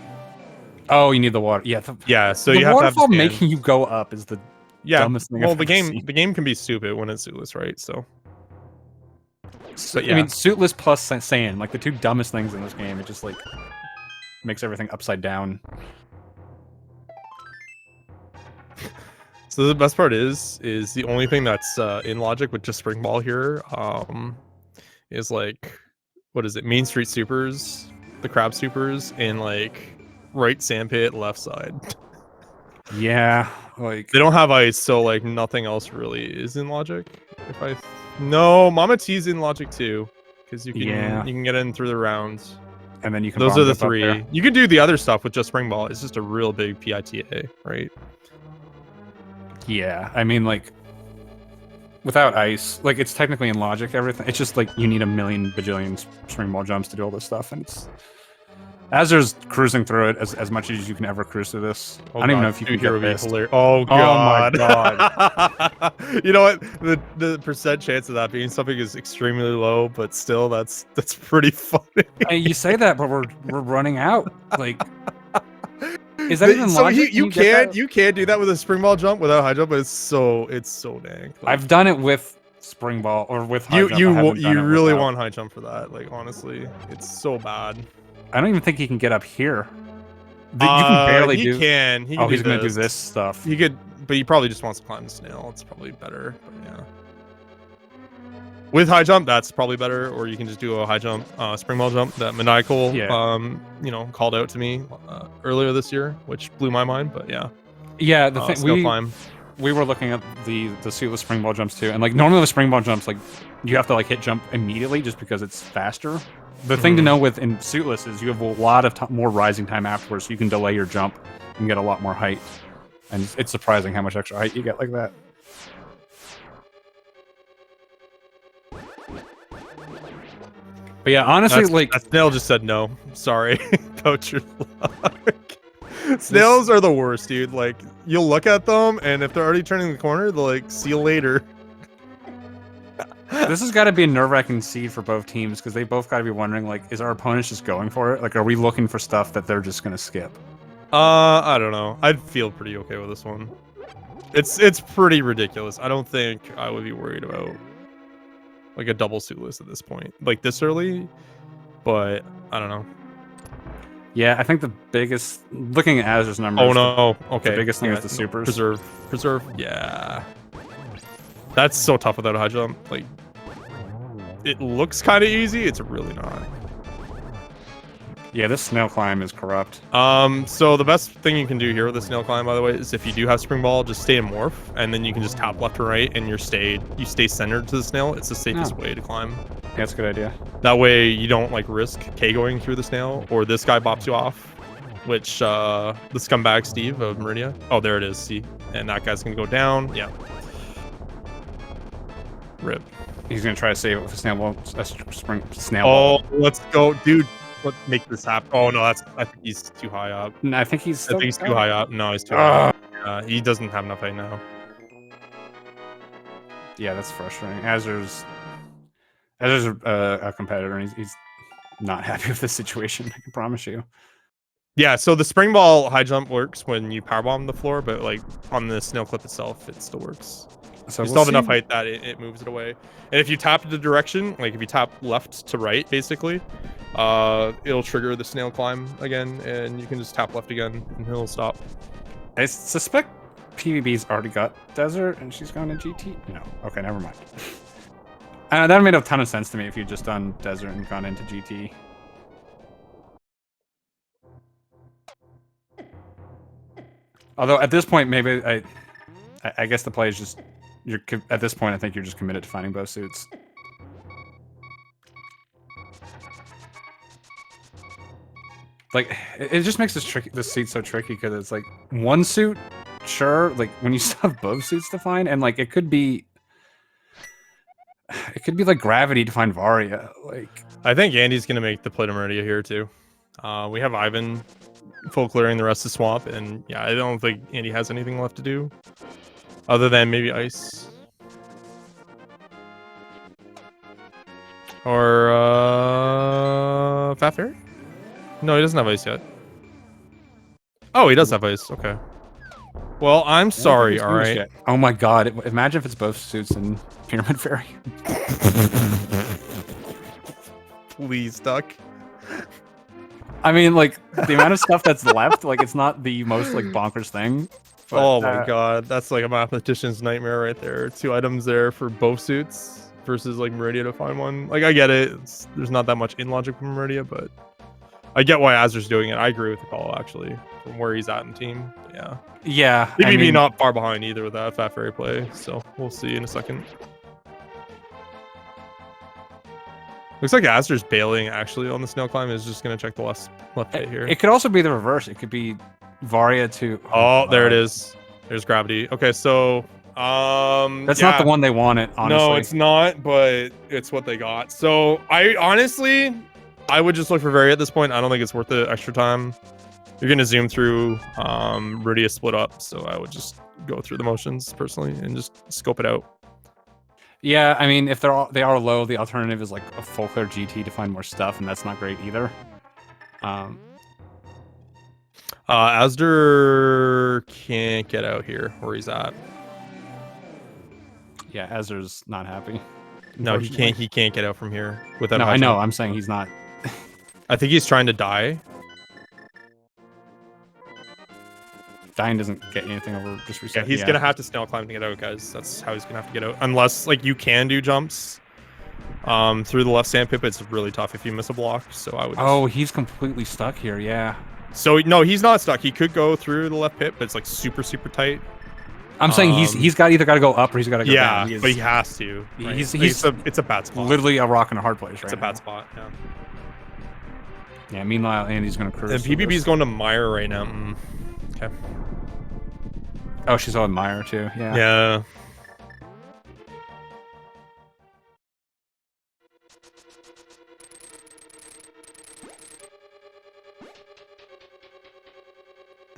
Speaker 3: Oh, you need the water. Yeah.
Speaker 2: Yeah. So you have to have
Speaker 3: waterfall making you go up is the dumbest thing.
Speaker 2: Well, the game can be stupid when it's suitless, right? So.
Speaker 3: But yeah. I mean, suitless plus sand, like the two dumbest things in this game. It just like makes everything upside down.
Speaker 2: So the best part is the only thing that's in logic with just Spring Ball here is like, what is it? Main Street Supers, the Crab Supers, and like right sandpit, left side.
Speaker 3: Yeah, like
Speaker 2: they don't have ice, so like nothing else really is in logic. No, Mama T's in logic too, because you can get in through the rounds,
Speaker 3: and then you can.
Speaker 2: Those are the three. You can do the other stuff with just Spring Ball. It's just a real big PITA, right?
Speaker 3: Yeah, I mean, like, without ice, like, it's technically in logic, everything. It's just, like, you need a million bajillion Spring Ball jumps to do all this stuff, and it's... Azur's cruising through it as much as you can ever cruise through this. I don't even know if you can get this.
Speaker 2: Oh, God.
Speaker 3: Oh, my God.
Speaker 2: You know what? The percent chance of that being something is extremely low, but still, that's pretty funny.
Speaker 3: You say that, but we're running out. Like... Is that even logic?
Speaker 2: You can't do that with a Spring Ball jump without high jump, but it's so dang. Like,
Speaker 3: I've done it with Spring Ball or with high jump.
Speaker 2: You really want high jump for that. Like honestly, it's so bad.
Speaker 3: I don't even think he can get up here. You can barely do.
Speaker 2: He can.
Speaker 3: He's gonna do this stuff.
Speaker 2: He could, but he probably just wants to climb the snail. It's probably better. But yeah. With high jump, that's probably better, or you can just do a high jump, Spring Ball jump that Maniacal, called out to me earlier this year, which blew my mind. But yeah,
Speaker 3: the thing we were looking at the suitless Spring Ball jumps too, and like normally with Spring Ball jumps, like you have to like hit jump immediately just because it's faster. The thing to know with in suitless is you have a lot of more rising time afterwards, so you can delay your jump and get a lot more height, and it's surprising how much extra height you get like that. But yeah, honestly,
Speaker 2: That snail just said no. Sorry. Coach your luck. Snails are the worst, dude. Like, you'll look at them, and if they're already turning the corner, they'll like, see you later.
Speaker 3: this has got to be a nerve-wracking seed for both teams because they both got to be wondering, like, is our opponents just going for it? Like, are we looking for stuff that they're just gonna skip?
Speaker 2: I don't know. I'd feel pretty okay with this one. It's pretty ridiculous. I don't think I would be worried about like a double suitless at this point, like this early. But I don't know.
Speaker 3: Yeah, I think the biggest, looking at Azur's numbers.
Speaker 2: Oh no. Okay.
Speaker 3: The biggest thing
Speaker 2: yeah,
Speaker 3: is the supers.
Speaker 2: Preserve. Yeah. That's so tough without a high jump. Like, it looks kind of easy. It's really not.
Speaker 3: Yeah, this snail climb is corrupt.
Speaker 2: So the best thing you can do here with the snail climb, by the way, is if you do have spring ball, just stay in morph, and then you can just tap left or right, and you stay centered to the snail. It's the safest way to climb.
Speaker 3: Yeah, that's a good idea.
Speaker 2: That way you don't like risk K going through the snail, or this guy bops you off, which the scumbag Steve of Meridia. Oh, there it is. See, and that guy's gonna go down. Yeah. Rip.
Speaker 3: He's gonna try to save it with a snail ball. Snail
Speaker 2: ball.
Speaker 3: ball.
Speaker 2: Let's go, dude. Let's make this happen. Oh no, I think he's too high up.
Speaker 3: No, I think he's
Speaker 2: too high up. No, he's too high up. He doesn't have enough height now.
Speaker 3: Yeah, that's frustrating. Azur's a competitor, and he's not happy with this situation. I can promise you.
Speaker 2: Yeah, so the spring ball high jump works when you powerbomb the floor, but like on the snail clip itself, it still works. So you still have enough height that it moves it away. And if you tap the direction, like if you tap left to right, basically, it'll trigger the snail climb again, and you can just tap left again, and he'll stop.
Speaker 3: I suspect PvB's already got Desert, and she's gone to GT. No, okay, never mind. That made a ton of sense to me if you'd just done Desert and gone into GT. Although at this point, maybe I guess the play is just at this point. I think you're just committed to finding both suits. Like, it just makes this seat so tricky because it's like one suit, sure. Like when you still have both suits to find, and like it could be like gravity to find Varia. Like,
Speaker 2: I think Andy's gonna make the play to Meridia here too. We have Ivan full clearing the rest of the swamp, and yeah, I don't think Andy has anything left to do other than maybe ice or Fat Fairy. No, he doesn't have ice yet. Oh, he does have ice. Okay. Well, I'm sorry. All right.
Speaker 3: Yet. Oh my God! Imagine if it's both suits and Pyramid Fairy.
Speaker 2: Please, Duck.
Speaker 3: I mean, like the amount of stuff that's left, like it's not the most like bonkers thing.
Speaker 2: But, oh my God, that's like a mathematician's nightmare right there. 2 items there for both suits versus like Meridia to find one. Like I get it. There's not that much in logic from Meridia, but I get why Azur's doing it. I agree with the call actually from where he's at in team. But yeah.
Speaker 3: Yeah.
Speaker 2: Maybe I mean, not far behind either with that Fat Fairy play. So we'll see in a second. Looks like Azur's bailing actually on the snail climb. Is just gonna check the left hit here.
Speaker 3: It could also be the reverse. It could be Varia to.
Speaker 2: Oh, there it is. There's gravity. Okay, so
Speaker 3: that's not the one they wanted. Honestly,
Speaker 2: no, it's not. But it's what they got. So I would just look for Varia at this point. I don't think it's worth the extra time. You're gonna zoom through Meridia split up, so I would just go through the motions personally and just scope it out.
Speaker 3: Yeah, I mean, if they are low, the alternative is like a full clear GT to find more stuff, and that's not great either.
Speaker 2: Azur can't get out here where he's at.
Speaker 3: Yeah, Azur's not happy.
Speaker 2: No, he can't. He can't get out from here without.
Speaker 3: No, I know. I'm saying he's not.
Speaker 2: I think he's trying to die.
Speaker 3: Dying doesn't get anything over just reset.
Speaker 2: Yeah, he's gonna have to snail climb to get out, guys. That's how he's gonna have to get out. Unless like you can do jumps through the left sand pit, but it's really tough if you miss a block. So I would.
Speaker 3: Oh, he's completely stuck here. Yeah.
Speaker 2: So no, he's not stuck. He could go through the left pit, but it's like super tight.
Speaker 3: I'm saying he's either got to go up or he's got to go down.
Speaker 2: Yeah, but he has to. Right? It's a bad spot.
Speaker 3: Literally a rock and a hard place, right?
Speaker 2: It's a bad spot. Yeah.
Speaker 3: Yeah. Meanwhile, Andy's gonna cruise.
Speaker 2: And PBB's going to Meyer right now. Okay.
Speaker 3: Oh, she's on Meyer too. Yeah.
Speaker 2: Yeah.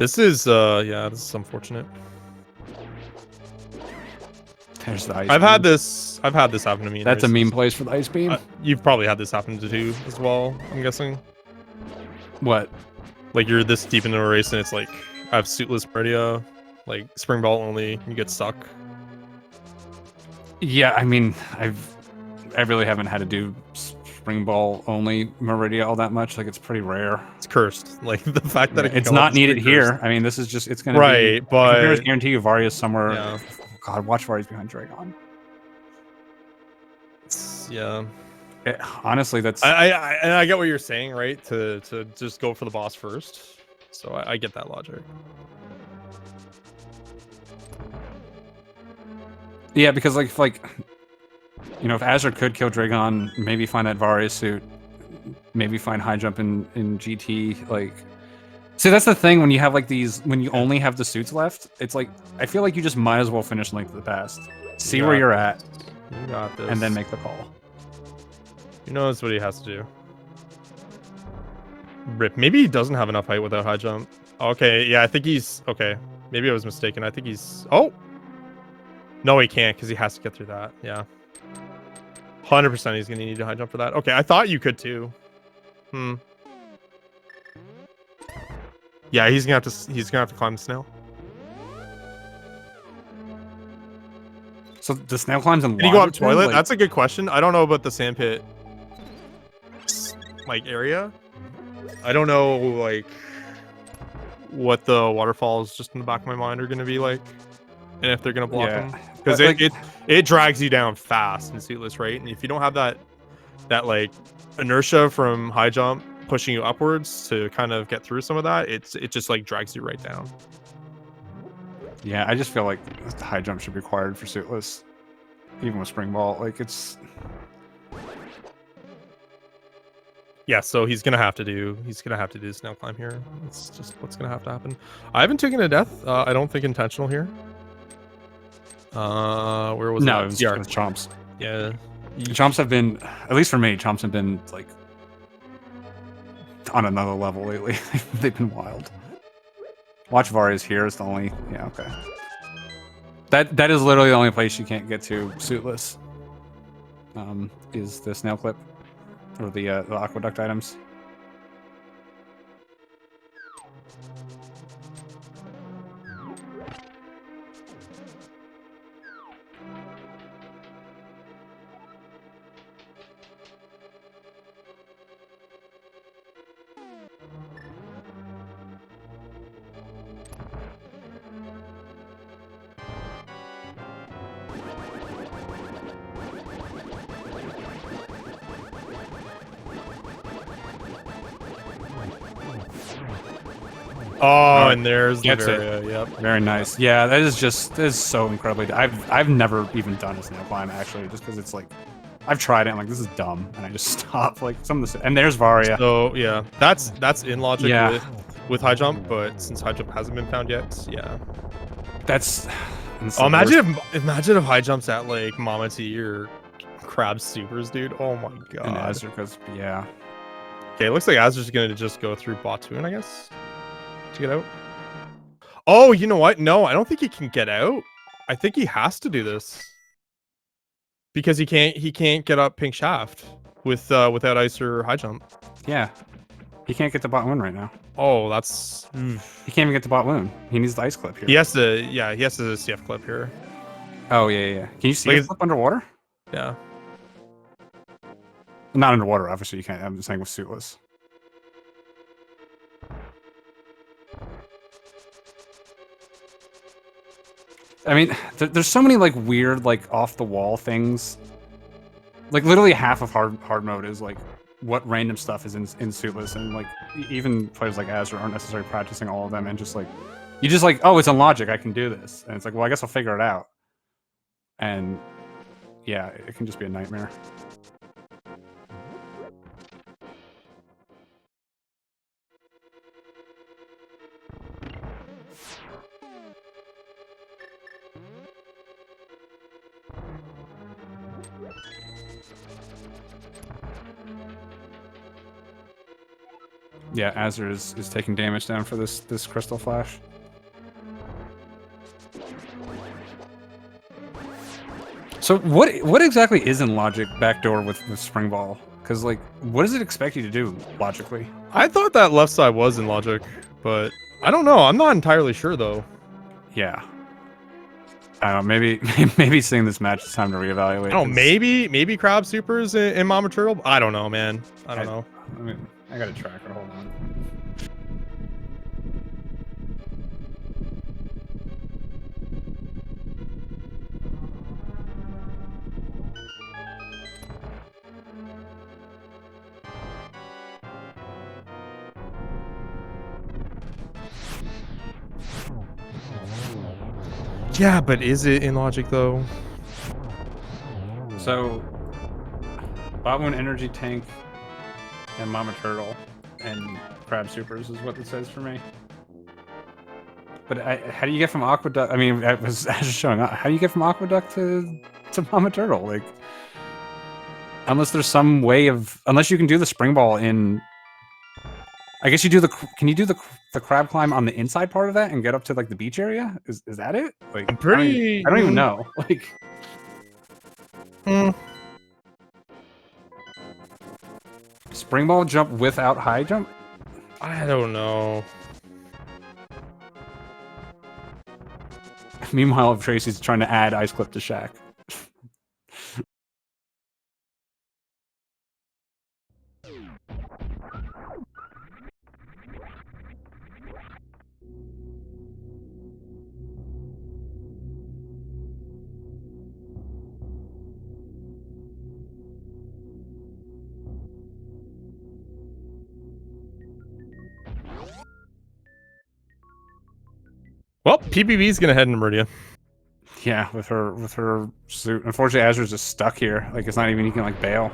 Speaker 2: This is yeah, this is unfortunate.
Speaker 3: There's the ice
Speaker 2: I've
Speaker 3: beam.
Speaker 2: had this happen to me. In
Speaker 3: That's a
Speaker 2: races.
Speaker 3: meme place for the ice beam.
Speaker 2: You've probably had this happen to you as well, I'm guessing.
Speaker 3: What?
Speaker 2: Like you're this deep into a race and it's like I have suitless Meridia, like spring ball only, you get stuck.
Speaker 3: Yeah, I mean, I really haven't had to do spring ball only Meridia all that much. Like, it's pretty rare.
Speaker 2: It's cursed. Like the fact that
Speaker 3: It's not needed here. I mean, this is just, it's gonna
Speaker 2: right,
Speaker 3: be,
Speaker 2: but
Speaker 3: I can just guarantee you Varia's somewhere.
Speaker 2: Yeah.
Speaker 3: Oh, God, watch Varia's behind Dragon.
Speaker 2: Yeah.
Speaker 3: Honestly, that's
Speaker 2: I get what you're saying, right? To just go for the boss first. So I get that logic.
Speaker 3: yeah, because like you know, if Azure could kill Dragon, maybe find that Varia suit, maybe find high jump in GT. Like, see, that's the thing when you have like these, when you only have the suits left. It's like I feel like you just might as well finish Link to the Past, see where you're at,
Speaker 2: You got this.
Speaker 3: and then make the call.
Speaker 2: He knows what he has to do. Rip. Maybe he doesn't have enough height without high jump. Okay, yeah, I think he's okay. Maybe I was mistaken. I think he's. Oh, no, he can't because he has to get through that. Yeah, 100%. He's gonna need a high jump for that. Okay, I thought you could too. Yeah, he's gonna have to. He's gonna have to climb the snail.
Speaker 3: So the snail climbs in.
Speaker 2: Can you go up toilet? Like, that's a good question. I don't know about the sandpit like area. I don't know like what the waterfalls just in the back of my mind are gonna be like, and if they're gonna block them, because it drags you down fast in suitless, right? And if you don't have that like inertia from high jump pushing you upwards to kind of get through some of that, it just like drags you right down.
Speaker 3: Yeah, I just feel like the high jump should be required for suitless, even with spring ball. Like it's.
Speaker 2: Yeah, so he's gonna have to do the snail climb here. It's just what's gonna have to happen. I haven't taken a death. I don't think intentional here. Where was
Speaker 3: no,
Speaker 2: it?
Speaker 3: it was chomps.
Speaker 2: Yeah,
Speaker 3: Chomps have been, at least for me, chomps have been like on another level lately. They've been wild. Watch Varia's here is the only. Yeah, okay. That is literally the only place you can't get to suitless. Is the snail clip. Or the aqueduct items.
Speaker 2: Oh, and there's the
Speaker 3: Gets
Speaker 2: Varia. Yep.
Speaker 3: Very nice. Yeah, that is so incredibly. I've never even done a snail climb actually, just because it's like I've tried it. I'm like, this is dumb, and I just stop. Like some of the and there's Varia.
Speaker 2: So yeah, that's in logic
Speaker 3: Yeah.
Speaker 2: with high jump, but since high jump hasn't been found yet, yeah.
Speaker 3: That's.
Speaker 2: Oh, imagine if high jumps at like Mama T or Crab Supers, dude. Oh my god.
Speaker 3: And Azure, because yeah.
Speaker 2: Okay, it looks like Azur's gonna just go through Batoon, I guess, to get out. Oh, you know what? No, I don't think he can get out. I think he has to do this because he can't get up Pink Shaft without ice or high jump.
Speaker 3: Yeah. He can't get to bot wound right now.
Speaker 2: Oh, that's.
Speaker 3: He can't even get to bot wound. He needs the ice clip here.
Speaker 2: He has to. Yeah, he has to CF clip here.
Speaker 3: Oh yeah. Can you see
Speaker 2: Like,
Speaker 3: it clip underwater?
Speaker 2: Yeah.
Speaker 3: Not underwater, obviously you can't. I'm just saying with suitless. I mean, there's so many like weird, like off the wall things. Like literally half of hard mode is like what random stuff is in suitless, and like even players like Azure aren't necessarily practicing all of them, and just like you just like, oh, it's in logic, I can do this, and it's like, well, I guess I'll figure it out. And yeah, it can just be a nightmare. Yeah, Azure is taking damage down for this Crystal Flash. So what exactly is in logic backdoor with Spring Ball? Because like, what does it expect you to do logically?
Speaker 2: I thought that left side was in logic, but I don't know. I'm not entirely sure though.
Speaker 3: Yeah. I don't know, maybe seeing this match, it's time to reevaluate.
Speaker 2: Oh, maybe Crab Supers in Mama Turtle. I don't know, man. I don't know.
Speaker 3: I mean, I got a tracker. Hold on.
Speaker 2: Yeah, but is it in logic though?
Speaker 3: So, Botwoon Energy Tank and Mama Turtle and Crab Supers is what it says for me. But how do you get from Aqueduct? I mean, I was just showing up. How do you get from Aqueduct to Mama Turtle? Like, unless there's some way of, unless you can do the Spring Ball in. I guess you do the. Can you do the crab climb on the inside part of that and get up to like the beach area? Is that it? Like,
Speaker 2: I'm pretty.
Speaker 3: I don't even know. Like. Spring Ball jump without high jump?
Speaker 2: I don't know.
Speaker 3: Meanwhile, Tracy's trying to add Ice Clip to Shaq.
Speaker 2: Well, PPB's gonna head into Meridian.
Speaker 3: Yeah, with her suit. Unfortunately, Azure's just stuck here. Like, it's not even, he can like bail.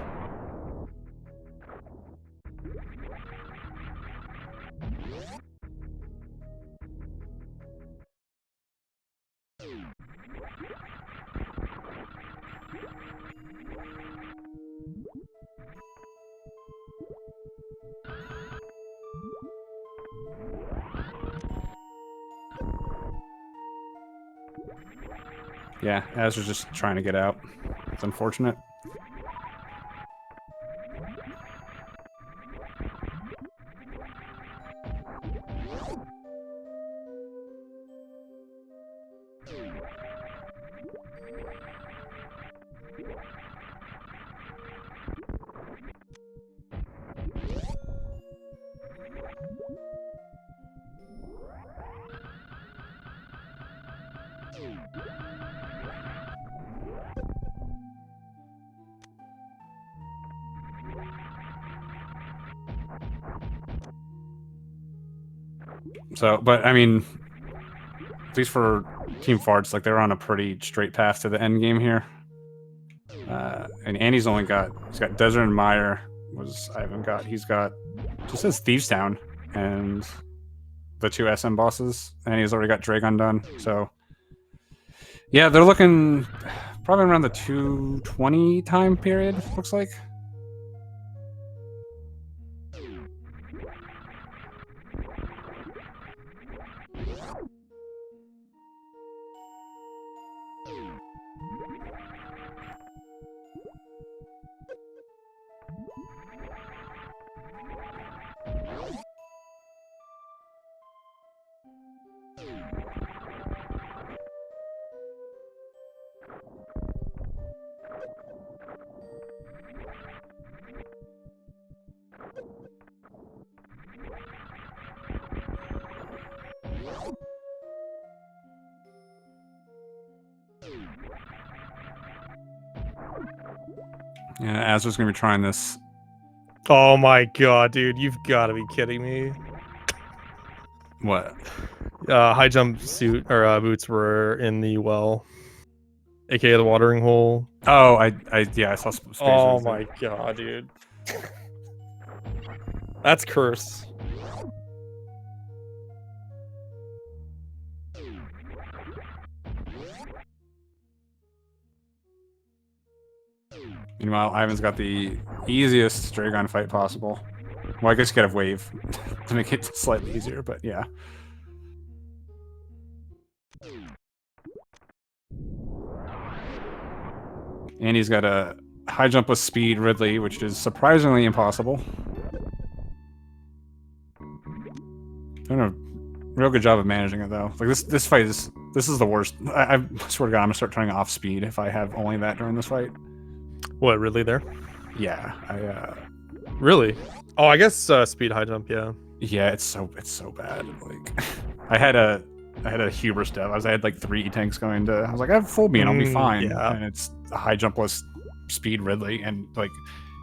Speaker 3: Yeah, Azure's just trying to get out. It's unfortunate. So, but I mean, at least for Team Farts, like, they're on a pretty straight path to the end game here. And Andy's only got, he's got Desert and Meyer. He's got, just says Thieves Town and the 2 SM bosses, and he's already got Dragon done. So, yeah, they're looking probably around the 2:20 time period, looks like. Yeah, Azur's gonna be trying this.
Speaker 2: Oh my god, dude, you've got to be kidding me.
Speaker 3: What?
Speaker 2: High jump suit or boots were in the well, aka the watering hole.
Speaker 3: Oh, yeah, I saw.
Speaker 2: Oh my god, dude. That's curse.
Speaker 3: Meanwhile, Ivan's got the easiest Dragon fight possible. Well, I guess you gotta have wave to make it slightly easier, but yeah. And he's got a high jump with speed Ridley, which is surprisingly impossible. Doing a real good job of managing it though. Like this fight is the worst. I swear to God, I'm gonna start turning off speed if I have only that during this fight.
Speaker 2: What, really there?
Speaker 3: Yeah, I
Speaker 2: Really? Oh, I guess speed high jump, yeah.
Speaker 3: yeah, it's so bad. Like I had a hubris dev. I had like 3 tanks going to. I was like, I have full beam, I'll be fine.
Speaker 2: Yeah.
Speaker 3: And it's a high jump was speed Ridley, and like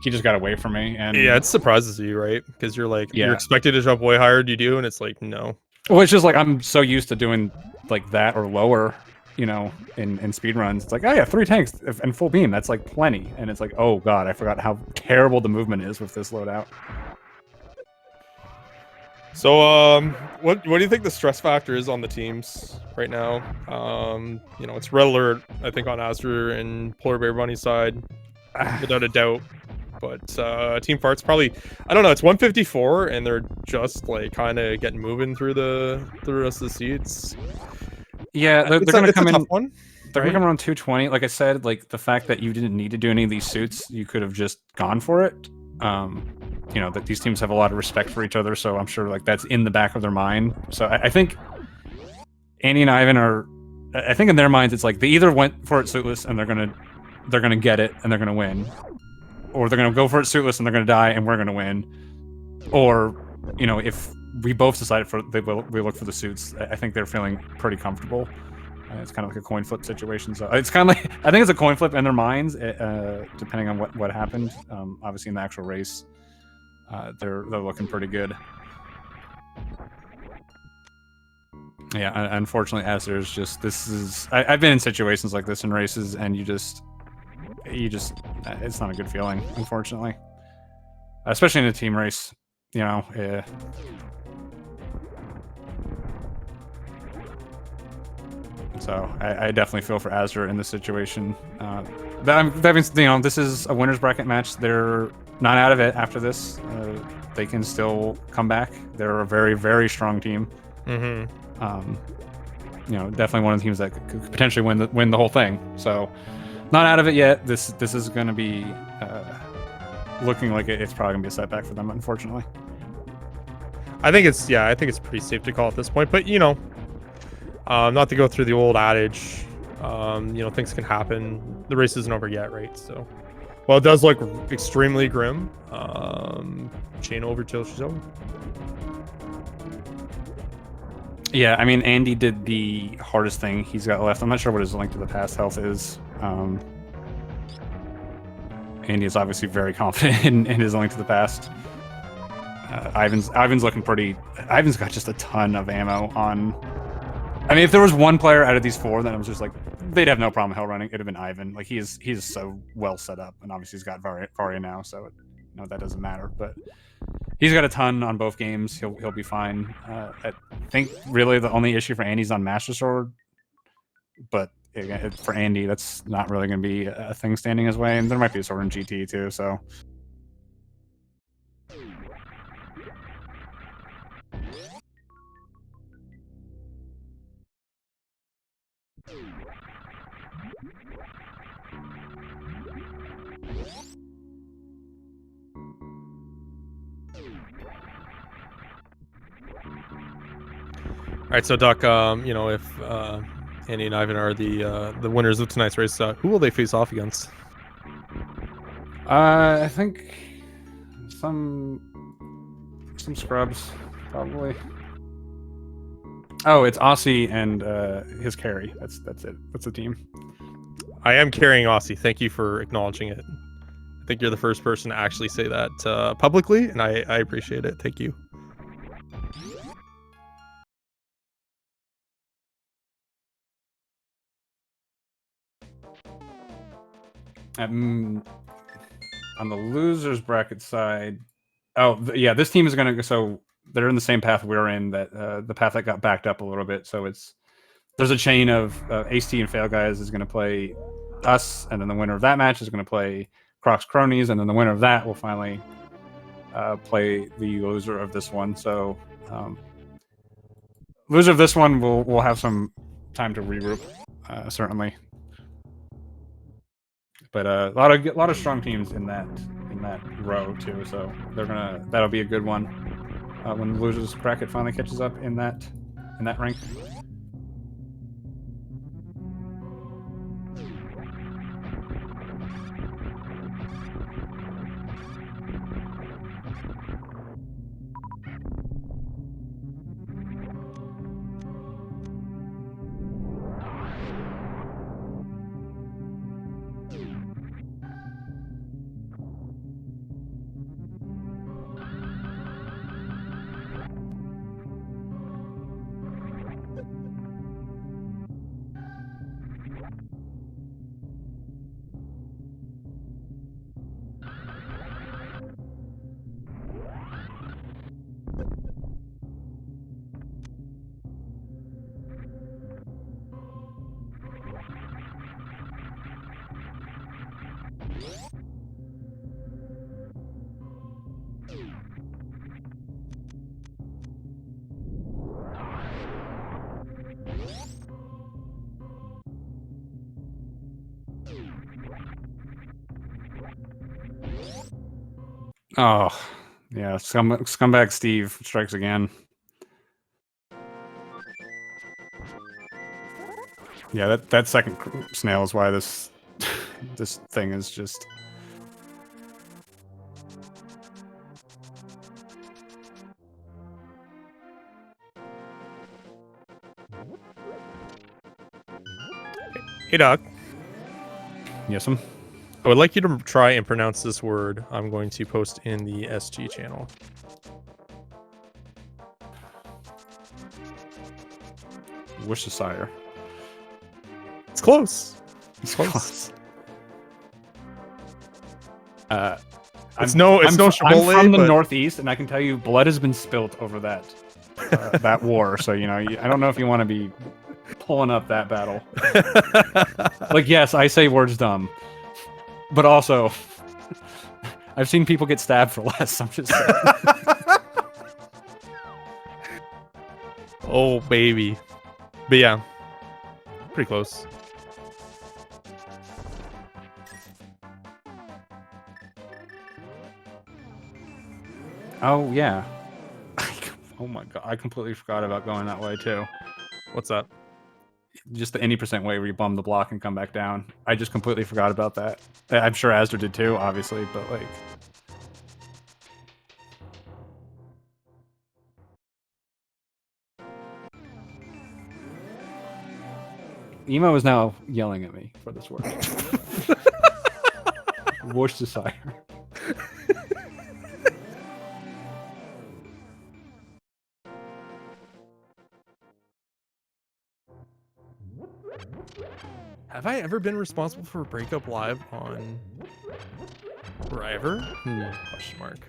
Speaker 3: he just got away from me. And
Speaker 2: Yeah, it surprises you, right? Because you're like, you're expected to jump way higher than you do, and it's like, no.
Speaker 3: Well, it's just like I'm so used to doing like that or lower, you know, in speed runs. It's like, oh yeah, 3 tanks and full beam. That's like plenty. And it's like, oh god, I forgot how terrible the movement is with this loadout.
Speaker 2: So, what do you think the stress factor is on the teams right now? You know, it's red alert, I think, on Azure and Polar Bear Bunny side, without a doubt. But Team Fart's probably, I don't know, it's 154, and they're just like kind of getting moving through the rest of the seats.
Speaker 3: Yeah, they're gonna come in.
Speaker 2: One,
Speaker 3: they're gonna come around 220. Like I said, like the fact that you didn't need to do any of these suits, you could have just gone for it. You know, that these teams have a lot of respect for each other, so I'm sure like that's in the back of their mind. So I think Andy and Ivan are, I think in their minds it's like they either went for it suitless and they're gonna get it and they're gonna win, or they're gonna go for it suitless and they're gonna die and we're gonna win, or you know, if we both decided for we look for the suits, I think they're feeling pretty comfortable. It's kind of like a coin flip situation. So it's kind of like, I think it's a coin flip in their minds, depending on what happened. Obviously, in the actual race, they're looking pretty good. Yeah, unfortunately, as there's just I've been in situations like this in races, and you just it's not a good feeling, unfortunately, especially in a team race. You know. So I definitely feel for Azure in this situation. That means, you know, this is a winner's bracket match. They're not out of it after this. They can still come back. They're a very, very strong team.
Speaker 2: Mm-hmm.
Speaker 3: You know, definitely one of the teams that could potentially win the whole thing. So, not out of it yet. This is going to be looking like it's probably going to be a setback for them, unfortunately.
Speaker 2: I think it's pretty safe to call at this point. But you know. Not to go through the old adage, you know, things can happen. The race isn't over yet, right? So, well, it does look extremely grim. Chain over till she's over.
Speaker 3: Yeah, I mean, Andy did the hardest thing he's got left. I'm not sure what his link to the past health is. Andy is obviously very confident in his link to the past. Ivan's looking pretty. Ivan's got just a ton of ammo on. I mean, if there was one player out of these 4 that I was just like, they'd have no problem hell running, it'd have been Ivan. Like he is so well set up, and obviously he's got Varia now, so you know that doesn't matter. But he's got a ton on both games. He'll be fine. I think really the only issue for Andy's on Master Sword, but again, for Andy, that's not really going to be a thing standing his way. And there might be a sword in GT too. So.
Speaker 2: All right, so Duck, you know, if Andy and Ivan are the winners of tonight's race, who will they face off against?
Speaker 3: I think some scrubs, probably. Oh, it's Aussie and his carry. That's it. That's the team.
Speaker 2: I am carrying Aussie. Thank you for acknowledging it. I think you're the first person to actually say that publicly, and I appreciate it. Thank you.
Speaker 3: On the losers bracket side, yeah, this team is going to go. So they're in the same path we're in. That the path that got backed up a little bit. So there's a chain of ACT and Fail Guys is going to play us, and then the winner of that match is going to play Croc's Cronies, and then the winner of that will finally play the loser of this one. So loser of this one will have some time to regroup, certainly. But a lot of strong teams in that row too. So that'll be a good one when the losers bracket finally catches up in that rank. Oh, yeah, scumbag Steve strikes again. Yeah, that second snail is why this thing is just...
Speaker 2: Hey, Doc.
Speaker 3: Yes,
Speaker 2: I would like you to try and pronounce this word. I'm going to post in the SG channel.
Speaker 3: Worcestershire.
Speaker 2: It's close.
Speaker 3: It's close.
Speaker 2: It's no
Speaker 3: I'm
Speaker 2: Chipotle,
Speaker 3: from the
Speaker 2: but...
Speaker 3: Northeast, and I can tell you blood has been spilt over that that war. So, you know, I don't know if you want to be pulling up that battle. Like, yes, I say words dumb, but also I've seen people get stabbed for less. I'm just saying.
Speaker 2: Oh, baby. But yeah, pretty close.
Speaker 3: Oh, yeah. Oh my god, I completely forgot about going that way too.
Speaker 2: What's that?
Speaker 3: Just the any % way where you bum the block and come back down. I just completely forgot about that. I'm sure Asder did too, obviously, but like... Emo is now yelling at me for this word. Worcestershire.
Speaker 2: Have I ever been responsible for a breakup live on River? Question mark.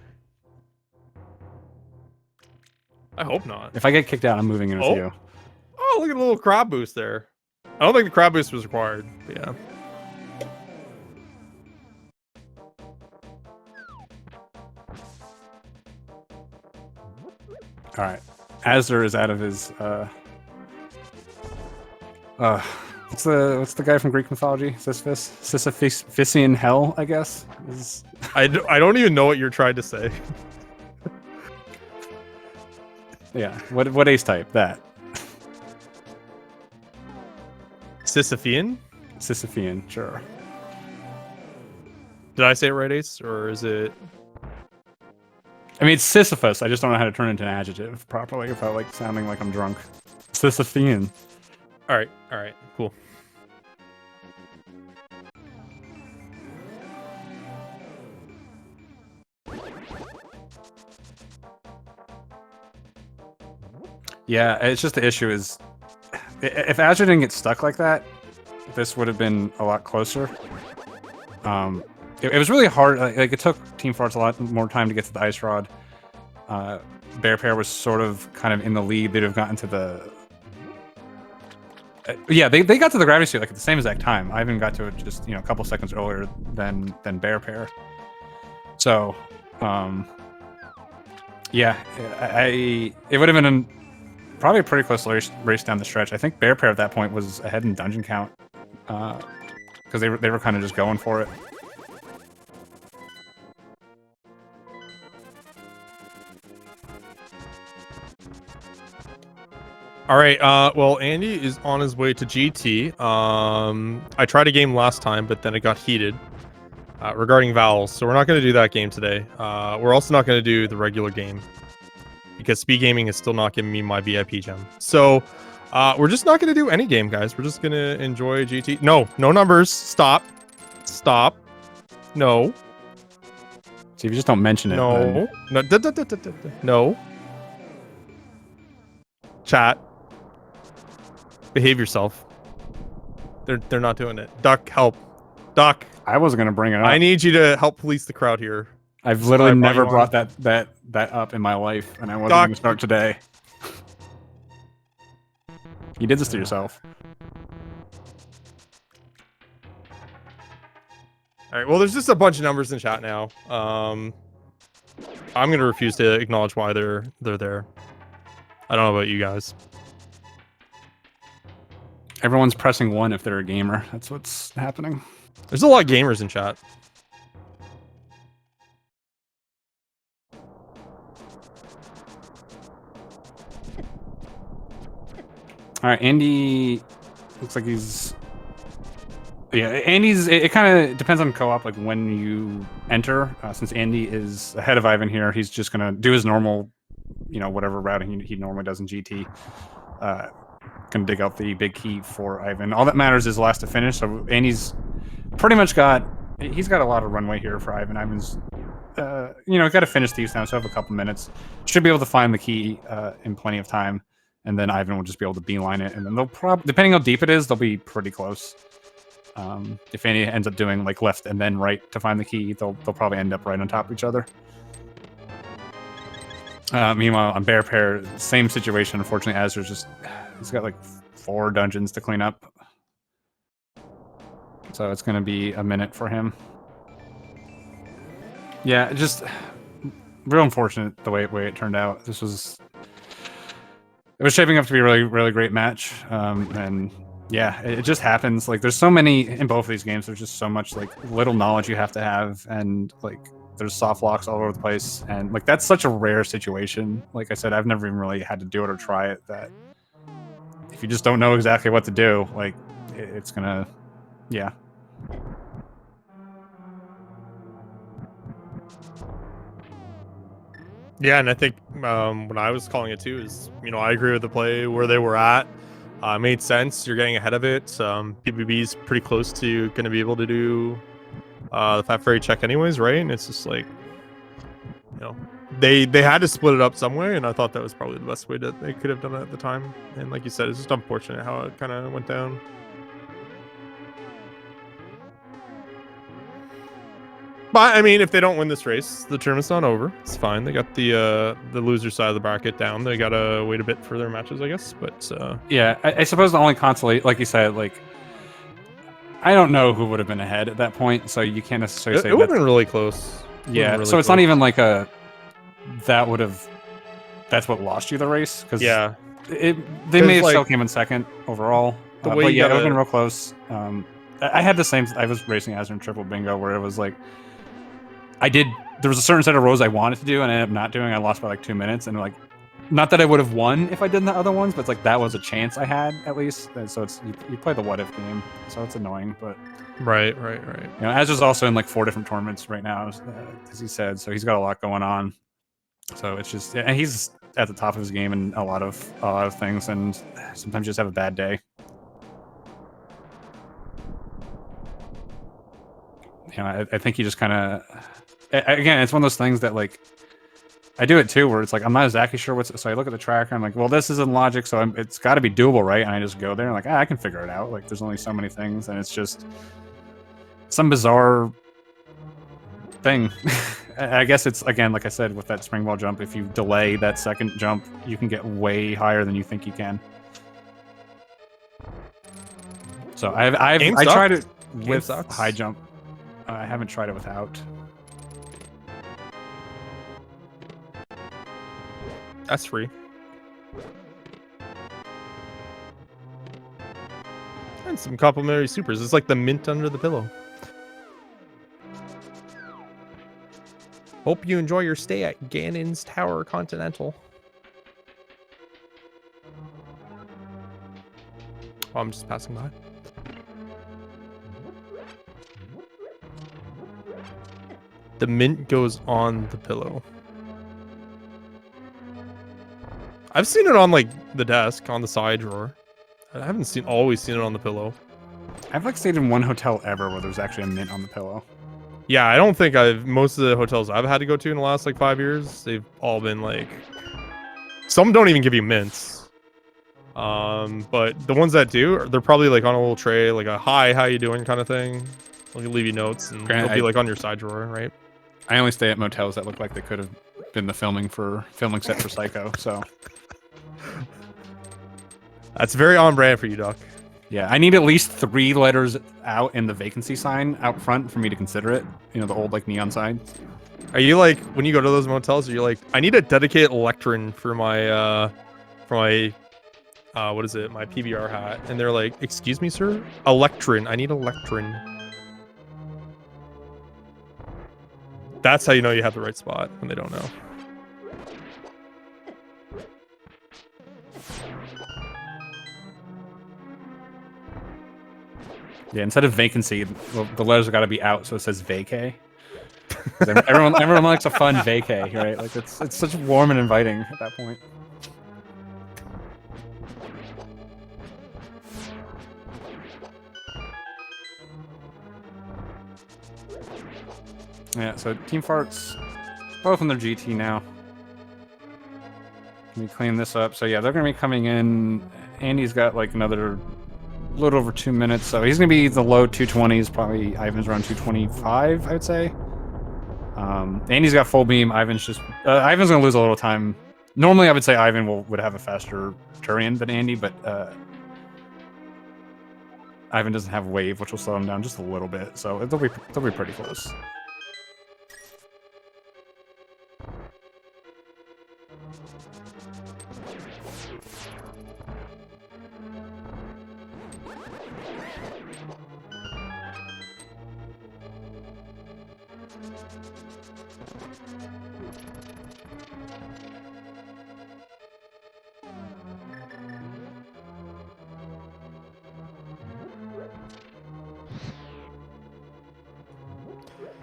Speaker 2: I hope not.
Speaker 3: If I get kicked out, I'm moving in with you.
Speaker 2: Oh, look at the little crowd boost there. I don't think the crowd boost was required, but yeah.
Speaker 3: All right, Asder is out of his. What's the guy from Greek mythology? Sisyphean hell, I guess.
Speaker 2: I don't even know what you're trying to say.
Speaker 3: Yeah. What ace type? That.
Speaker 2: Sisyphean?
Speaker 3: Sisyphean, sure.
Speaker 2: Did I say it right, Ace? Or is it...
Speaker 3: I mean, it's Sisyphus. I just don't know how to turn it into an adjective properly without like sounding like I'm drunk. Sisyphean.
Speaker 2: Alright, cool.
Speaker 3: Yeah, it's just the issue is... If Azure didn't get stuck like that, this would have been a lot closer. It was really hard. Like it took Team Farts a lot more time to get to the Ice Rod. Pear was sort of kind of in the lead. They'd have gotten to the... yeah, they got to the gravity suit like at the same exact time. I even got to it just a couple seconds earlier than Pear. So, Yeah, it would have been probably a pretty close race down the stretch. I think Pear at that point was ahead in dungeon count because they were kind of just going for it.
Speaker 2: All right. Well, Andy is on his way to GT. I tried a game last time, but then it got heated regarding vowels. So we're not going to do that game today. We're also not going to do the regular game because SpeedGaming is still not giving me my VIP gem. So we're just not going to do any game, guys. We're just going to enjoy GT. No numbers. Stop. No.
Speaker 3: See, if you just don't mention it.
Speaker 2: No. No. Chat. Behave yourself. They're not doing it. Duck, help. Duck.
Speaker 3: I wasn't gonna bring it up.
Speaker 2: I need you to help police the crowd here.
Speaker 3: I've literally never brought that up in my life, and I wasn't gonna start today. You did this to yourself.
Speaker 2: All right. Well, there's just a bunch of numbers in chat now. I'm gonna refuse to acknowledge why they're there. I don't know about you guys.
Speaker 3: Everyone's pressing 1 if they're a gamer. That's what's happening.
Speaker 2: There's a lot of gamers in chat.
Speaker 3: All right, Andy looks like he's... Yeah, Andy's... It kind of depends on co-op, like when you enter. Since Andy is ahead of Ivan here, he's just going to do his normal, whatever routing he normally does in GT. Gonna dig out the big key for Ivan. All that matters is last to finish. So Andy's pretty much he's got a lot of runway here for Ivan. Ivan's, got to finish these now, so have a couple minutes. Should be able to find the key in plenty of time, and then Ivan will just be able to beeline it. And then they'll depending how deep it is, they'll be pretty close. If Andy ends up doing like left and then right to find the key, they'll probably end up right on top of each other. Meanwhile, on Pear, same situation. Unfortunately, Azur's he's got like 4 dungeons to clean up. So it's going to be a minute for him. Yeah, just real unfortunate the way it turned out. It was shaping up to be a really, really great match. And yeah, it just happens. Like there's so many in both of these games. There's just so much like little knowledge you have to have, and like there's soft locks all over the place, and like that's such a rare situation. Like I said, I've never even really had to do it or try it. That if you just don't know exactly what to do, like it's gonna, yeah.
Speaker 2: Yeah, and I think when I was calling it too is, I agree with the play where they were at. Made sense. You're getting ahead of it. PBB's pretty close to going to be able to do the Fat Fairy check anyways, right? And it's just like, they had to split it up some way, and I thought that was probably the best way that they could have done it at the time. And like you said, it's just unfortunate how it kind of went down. But I mean, if they don't win this race, the tournament's not over. It's fine. They got the loser side of the bracket down. They gotta wait a bit for their matches, I guess. But
Speaker 3: yeah, I suppose the only consolation, like you said, like I don't know who would have been ahead at that point, so you can't necessarily say
Speaker 2: it would have been really close.
Speaker 3: Yeah,
Speaker 2: really
Speaker 3: so it's not even like that's what lost you the race, because
Speaker 2: yeah,
Speaker 3: they may have still came in second overall. But yeah, it would have been real close. I had the same. I was racing Azure in Triple Bingo where it was like. There was a certain set of rows I wanted to do and I ended up not doing. I lost by like 2 minutes, and like, not that I would have won if I did the other ones, but it's like that was a chance I had at least. And so it's you play the what if game, so it's annoying, but
Speaker 2: right.
Speaker 3: Azur's also in like 4 different tournaments right now, as he said, so he's got a lot going on. So it's just, and he's at the top of his game in a lot of things, and sometimes you just have a bad day. I think he just kind of. Again, it's one of those things that like I do it too, where it's like I'm not exactly sure so I look at the tracker, I'm like, well, this isn't logic, so it's got to be doable, right? And I just go there and like, I can figure it out. Like, there's only so many things, and it's just some bizarre thing. I guess it's, again, like I said, with that spring ball jump, if you delay that second jump, you can get way higher than you think you can. So I tried it with high jump. I haven't tried it without.
Speaker 2: That's free. And some complimentary supers. It's like the mint under the pillow. Hope you enjoy your stay at Ganon's Tower Continental. Oh, I'm just passing by. The mint goes on the pillow. I've seen it on like the desk on the side drawer. I haven't always seen it on the pillow.
Speaker 3: I've like stayed in one hotel ever where there's actually a mint on the pillow.
Speaker 2: Yeah, I don't think most of the hotels I've had to go to in the last like 5 years, they've all been like, some don't even give you mints. But the ones that do, they're probably like on a little tray, like a hi, how you doing kind of thing. They'll leave you notes and they'll be like on your side drawer, right?
Speaker 3: I only stay at motels that look like they could have been the filming set for Psycho, so.
Speaker 2: That's very on brand for you, Doc.
Speaker 3: Yeah, I need at least 3 letters out in the vacancy sign out front for me to consider it. You know, the old like neon sign.
Speaker 2: Are you like, when you go to those motels, you're like, I need a dedicated lectern for my what is it, my PBR hat? And they're like, excuse me, sir? A lectern. I need a lectern. That's how you know you have the right spot when they don't know.
Speaker 3: Yeah, instead of vacancy, the letters have got to be out, so it says vacay. Everyone likes a fun vacay, right? Like it's such warm and inviting at that point. Yeah, so Team Farts, both in their GT now. Let me clean this up. So yeah, they're gonna be coming in. Andy's got like another little over 2 minutes, so he's gonna be the low 220s. Probably Ivan's around 225, I would say. Andy's got full beam. Ivan's gonna lose a little time. Normally, I would say Ivan would have a faster Turian than Andy, but Ivan doesn't have wave, which will slow him down just a little bit. So they'll be pretty close.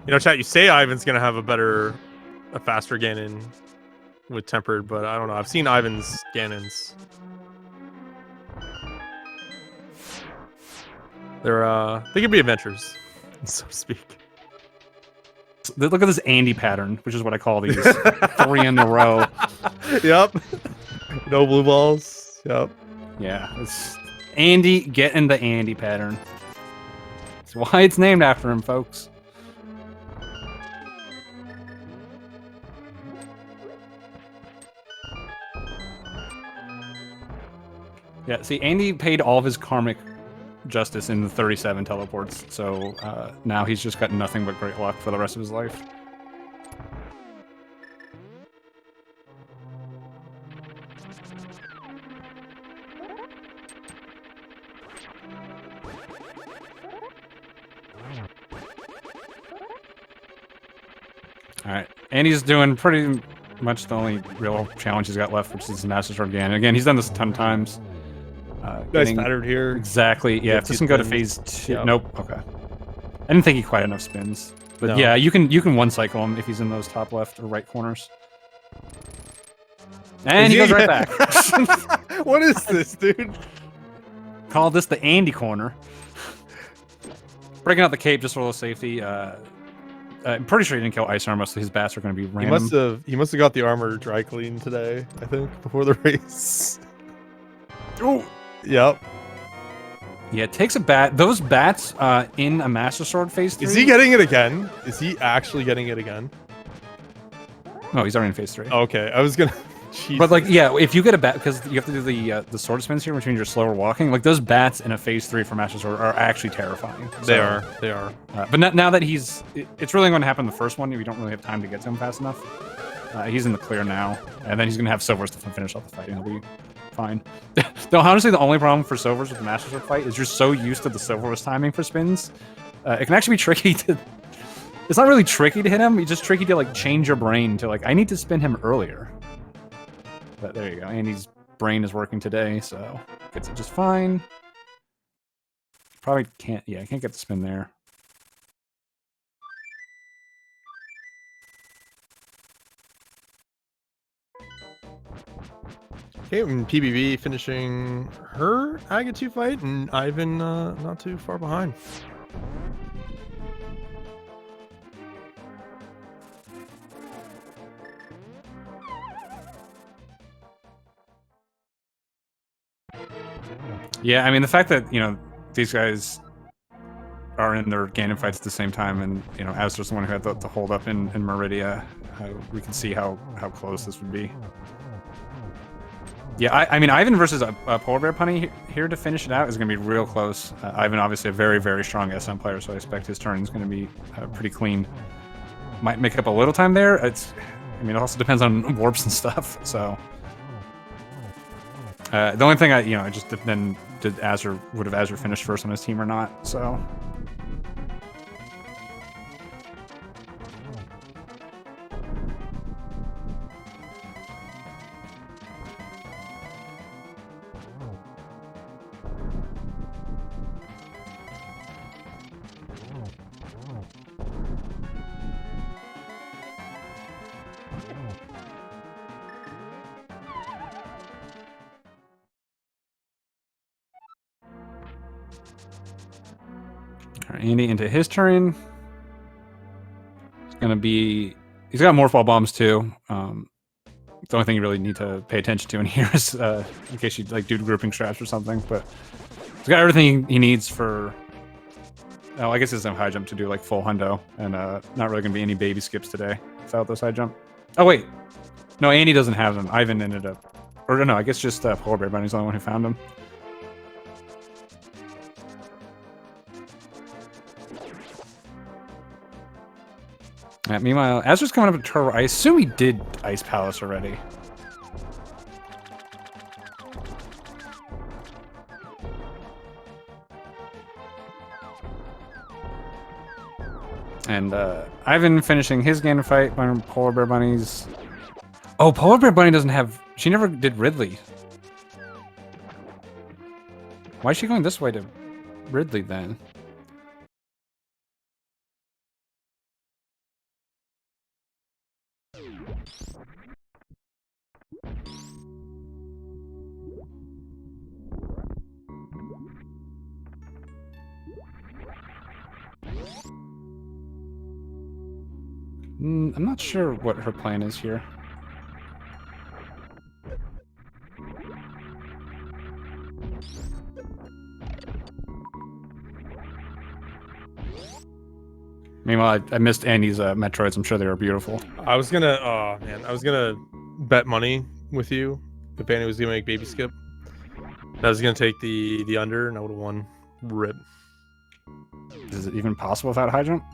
Speaker 2: You know, chat, you say Ivan's gonna have a faster Ganon with tempered, but I don't know. I've seen Ivan's Ganons. They could be adventures, so to speak.
Speaker 3: Look at this Andy pattern, which is what I call these 3 in a row.
Speaker 2: Yep. No blue balls. Yep.
Speaker 3: Yeah, it's Andy getting the Andy pattern. That's why it's named after him, folks. Yeah, see, Andy paid all of his karmic justice in the 37 teleports, so now he's just got nothing but great luck for the rest of his life. Alright, Andy's doing pretty much the only real challenge he's got left, which is Master Sword Ganon. Again, he's done this a ton of times.
Speaker 2: Nice pattern here.
Speaker 3: Exactly. Yeah, if this can go to phase 2. Yep. Nope. Okay. I didn't think he quite had enough spins. But no. Yeah, you can one cycle him if he's in those top left or right corners. And he goes right back.
Speaker 2: What is this, dude?
Speaker 3: Call this the Andy corner. Breaking out the cape just for a little safety. I'm pretty sure he didn't kill Ice Armor, so his bats are going to be random.
Speaker 2: He must have got the armor dry cleaned today, I think, before the race.
Speaker 3: Oh.
Speaker 2: Yep.
Speaker 3: Yeah, it takes a bat. Those bats in a Master Sword phase 3.
Speaker 2: Is he getting it again? Is he actually getting it again?
Speaker 3: No, he's already in phase 3.
Speaker 2: Okay, I was gonna. Jesus.
Speaker 3: But like, yeah, if you get a bat, because you have to do the sword spins here, which means you're slower walking. Like those bats in a phase 3 for Master Sword are actually terrifying.
Speaker 2: They are. They are.
Speaker 3: But now that it's really going to happen the first one. We don't really have time to get to him fast enough. He's in the clear now, and then he's gonna have Silvers to finish off the fight, and he'll be fine. Though honestly, the only problem for Silvers with the Master Sword fight is you're so used to the Silvers timing for spins. It can actually be tricky to. It's not really tricky to hit him. It's just tricky to like change your brain to like I need to spin him earlier. But there you go. Andy's brain is working today, so gets it just fine. Probably can't. Yeah, I can't get the spin there.
Speaker 2: Okay, and PBB finishing her Agatu fight, and Ivan not too far behind.
Speaker 3: Yeah, I mean the fact that these guys are in their Ganon fights at the same time, and Azra's the one who had the hold up in Meridia, we can see how close this would be. Yeah, I mean Ivan versus a Polar Bear Punny here to finish it out is going to be real close. Ivan obviously a very, very strong SM player, so I expect his turn is going to be pretty clean. Might make up a little time there. I mean, it also depends on warps and stuff. So the only thing I just then would have Azra finished first on his team or not? So. Andy into his turn. It's gonna be. He's got Morphball bombs too. The only thing you really need to pay attention to in here is in case you like do grouping straps or something. But he's got everything he needs for. Oh, I guess it's a high jump to do like full hundo, and not really gonna be any baby skips today without this high jump. Oh wait, no, Andy doesn't have them. Ivan ended up, or no, I guess just Polar Bear Bunny's the only one who found them. Meanwhile, Azra's coming up to Turbo. I assume he did Ice Palace already. And Ivan finishing his Ganon fight by Polar Bear Bunnies. Oh, Polar Bear Bunny doesn't have... She never did Ridley. Why is she going this way to Ridley then? I'm not sure what her plan is here. Meanwhile, I missed Andy's Metroids. I'm sure they were beautiful.
Speaker 2: I was gonna, oh man, I was gonna bet money with you if Andy was gonna make baby skip. I was gonna take the under, and I would have won. Rip.
Speaker 3: Is it even possible without high jump?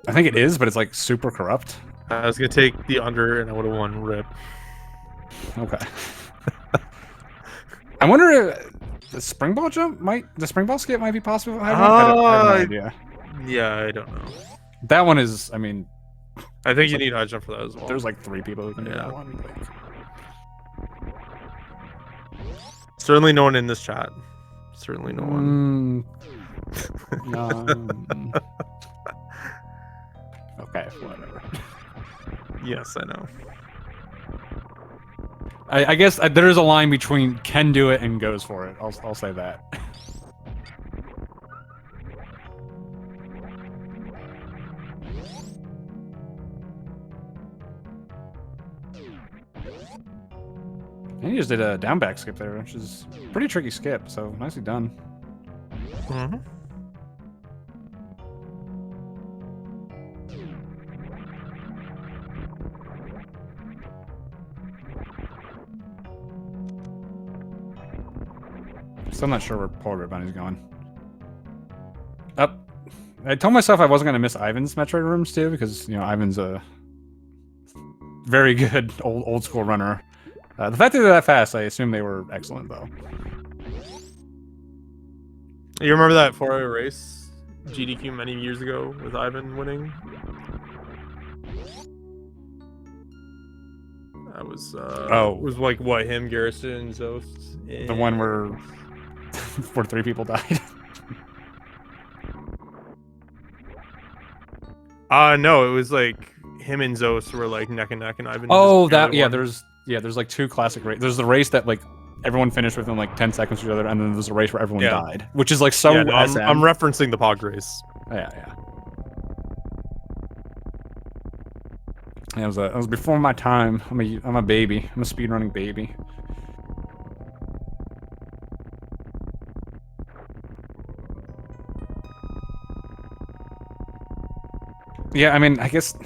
Speaker 3: I think it is, but it's like super corrupt.
Speaker 2: I was gonna take the under, and I would have won. Rip.
Speaker 3: Okay. I wonder if the spring ball jump the spring ball skip might be possible with high jump. I have no idea.
Speaker 2: Yeah, I don't know.
Speaker 3: That one is, I mean,
Speaker 2: I think you need high jump for that as well.
Speaker 3: There's like 3 people who can do that one.
Speaker 2: Certainly no one in this chat. Certainly no one.
Speaker 3: No. Okay, whatever.
Speaker 2: Yes, I know.
Speaker 3: I guess there is a line between can do it and goes for it. I'll say that. And he just did a down back skip there, which is a pretty tricky skip, so nicely done.
Speaker 2: Mm-hmm.
Speaker 3: Still not sure where Polar Bear Bunny's going. Up. I told myself I wasn't going to miss Ivan's Metroid rooms too, because, Ivan's the very good old school runner. The fact that they're that fast, I assume they were excellent though.
Speaker 2: You remember that 4-hour race GDQ many years ago with Ivan winning? That was was like what, him, Garrison, Zost,
Speaker 3: the one where 3 people died.
Speaker 2: No, it was like him and Zost were like neck and neck, and Ivan.
Speaker 3: Oh, that yeah. There's like 2 classic races. There's the race that like everyone finished within like 10 seconds of each other, and then there's a race where everyone died, which is like so.
Speaker 2: Yeah, no, I'm referencing the Pog race.
Speaker 3: Yeah. It was before my time. I'm a baby. I'm a speedrunning baby. Yeah, I mean, I guess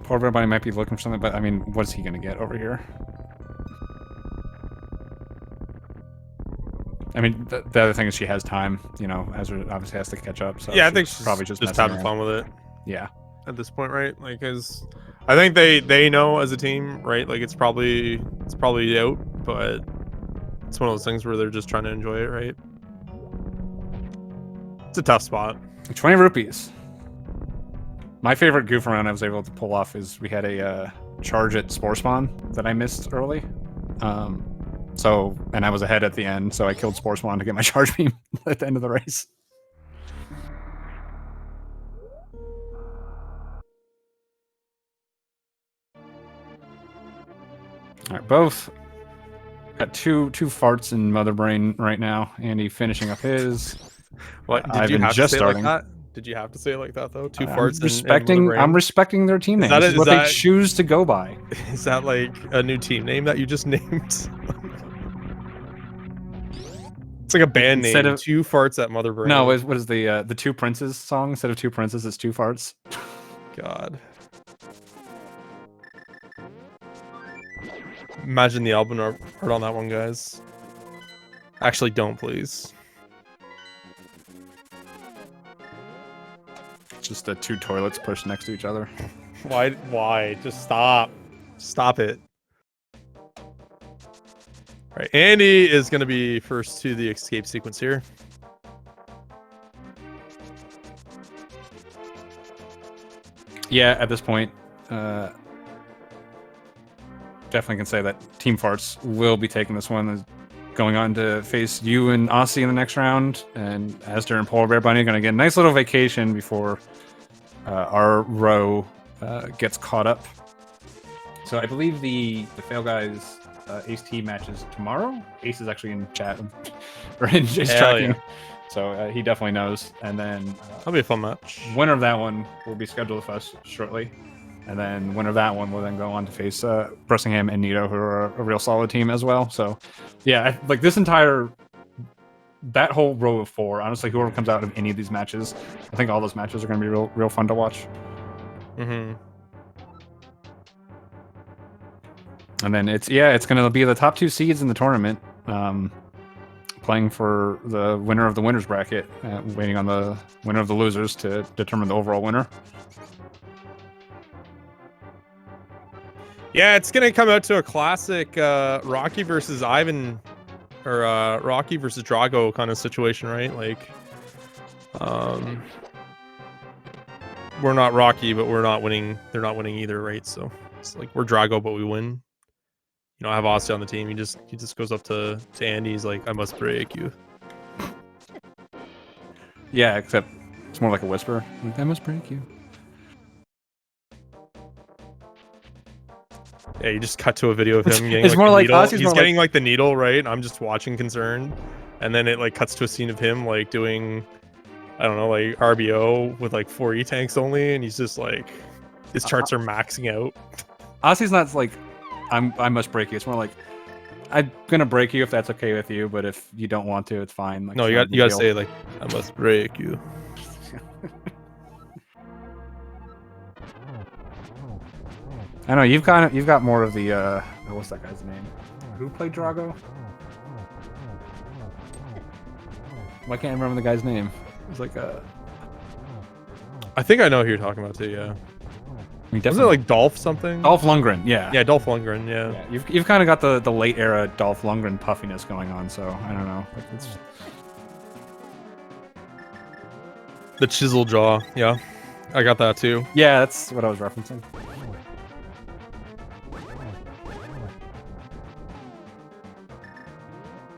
Speaker 3: poor everybody might be looking for something, but I mean, what is he gonna get over here? I mean, the other thing is she has time, you know, Ezra obviously has to catch up. So
Speaker 2: yeah, I think she's
Speaker 3: probably just
Speaker 2: having fun with it.
Speaker 3: Yeah.
Speaker 2: At this point, right? Like, cause I think they know as a team, right? Like, it's probably out, but it's one of those things where they're just trying to enjoy it, right? It's a tough spot. 20
Speaker 3: rupees. My favorite goof around I was able to pull off is we had a charge at Spore Spawn that I missed early. And I was ahead at the end, so I killed Spore Spawn to get my charge beam at the end of the race. Alright, both got two farts in Mother Brain right now. Andy finishing up his.
Speaker 2: What did you have to say like that? Did you have to say it like that though? 2 farts.
Speaker 3: I'm respecting their team name. This is what they choose to go by.
Speaker 2: Is that like a new team name that you just named? It's like a band name. Instead of 2 farts at Mother Brain.
Speaker 3: No, what is the 2 Princes song? Instead of 2 Princes, it's 2 farts.
Speaker 2: God. Imagine the album art on that one, guys. Actually, don't, please.
Speaker 3: Just the 2 toilets pushed next to each other.
Speaker 2: Why? Just stop. Stop it. All right, Andy is going to be first to the escape sequence here.
Speaker 3: Yeah, at this point, definitely can say that Team Farts will be taking this one. Going on to face you and Aussie in the next round, and Astor and Polar Bear Bunny are going to get a nice little vacation before our row gets caught up. So I believe the Fail Guys Ace T match is tomorrow. Ace is actually in chat or in Jay's tracking, yeah. So he definitely knows. And then
Speaker 2: that'll be a fun match.
Speaker 3: Winner of that one will be scheduled with us shortly. And then winner of that one will then go on to face Bressingham and Nito, who are a real solid team as well. So, yeah, like this that whole row of 4, honestly, whoever comes out of any of these matches, I think all those matches are going to be real fun to watch.
Speaker 2: Mm-hmm.
Speaker 3: And then it's going to be the top 2 seeds in the tournament, playing for the winner of the winners bracket, waiting on the winner of the losers to determine the overall winner.
Speaker 2: Yeah, it's gonna come out to a classic Rocky versus Ivan, or Rocky versus Drago kind of situation, right? Like, we're not Rocky, but we're not winning. They're not winning either, right? So it's like we're Drago, but we win. You know, I have Aussie on the team. He just goes up to Andy. He's like, "I must break you."
Speaker 3: Yeah, except it's more like a whisper. Like, I must break you.
Speaker 2: Yeah, you just cut to a video of him getting
Speaker 3: it's
Speaker 2: like
Speaker 3: more
Speaker 2: the
Speaker 3: like
Speaker 2: needle.
Speaker 3: us.
Speaker 2: He's getting like the needle, right? I'm just watching concerned. And then it like cuts to a scene of him like doing, I don't know, like RBO with like 4 E-tanks only, and he's just like, his charts are maxing out.
Speaker 3: Aussie's not like, I must break you. It's more like, I'm gonna break you if that's okay with you, but if you don't want to, it's fine. Like,
Speaker 2: no, you gotta say like, I must break you.
Speaker 3: I know you've got more of the what's that guy's name? Who played Drago? Why can't I remember the guy's name? It was like
Speaker 2: I think I know who you're talking about too. Yeah. Wasn't it like Dolph something?
Speaker 3: Dolph Lundgren? Yeah.
Speaker 2: Yeah, Dolph Lundgren. Yeah.
Speaker 3: You've kind of got the late era Dolph Lundgren puffiness going on. So I don't know. Like, it's...
Speaker 2: The chisel jaw. Yeah, I got that too.
Speaker 3: Yeah, that's what I was referencing.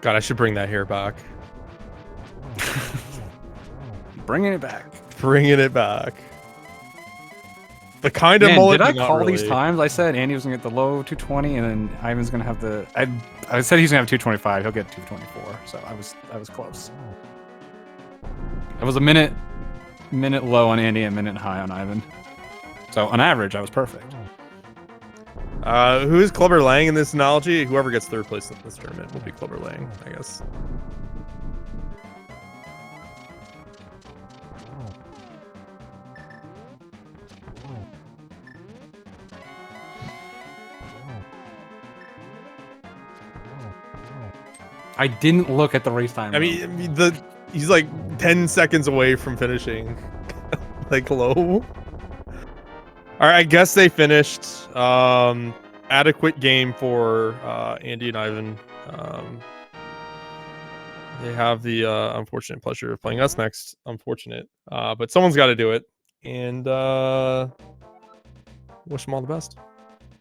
Speaker 2: God, I should bring that hair back.
Speaker 3: Bringing it back.
Speaker 2: Bringing it back. The kind of mullet.
Speaker 3: Did I call
Speaker 2: really.
Speaker 3: these times? I said Andy was gonna get the low 220, and then Ivan's gonna have the. I said he's gonna have 225. He'll get 224. So I was close. It was a minute low on Andy, and a minute high on Ivan. So on average, I was perfect.
Speaker 2: Who is Clubber Lang in this analogy? Whoever gets third place in this tournament will be Clubber Lang, I guess.
Speaker 3: I didn't look at the race time.
Speaker 2: I mean, he's like 10 seconds away from finishing, like low. All right, I guess they finished. Adequate game for Andy and Ivan. They have the unfortunate pleasure of playing us next. Unfortunate, but someone's got to do it, and wish them all the best.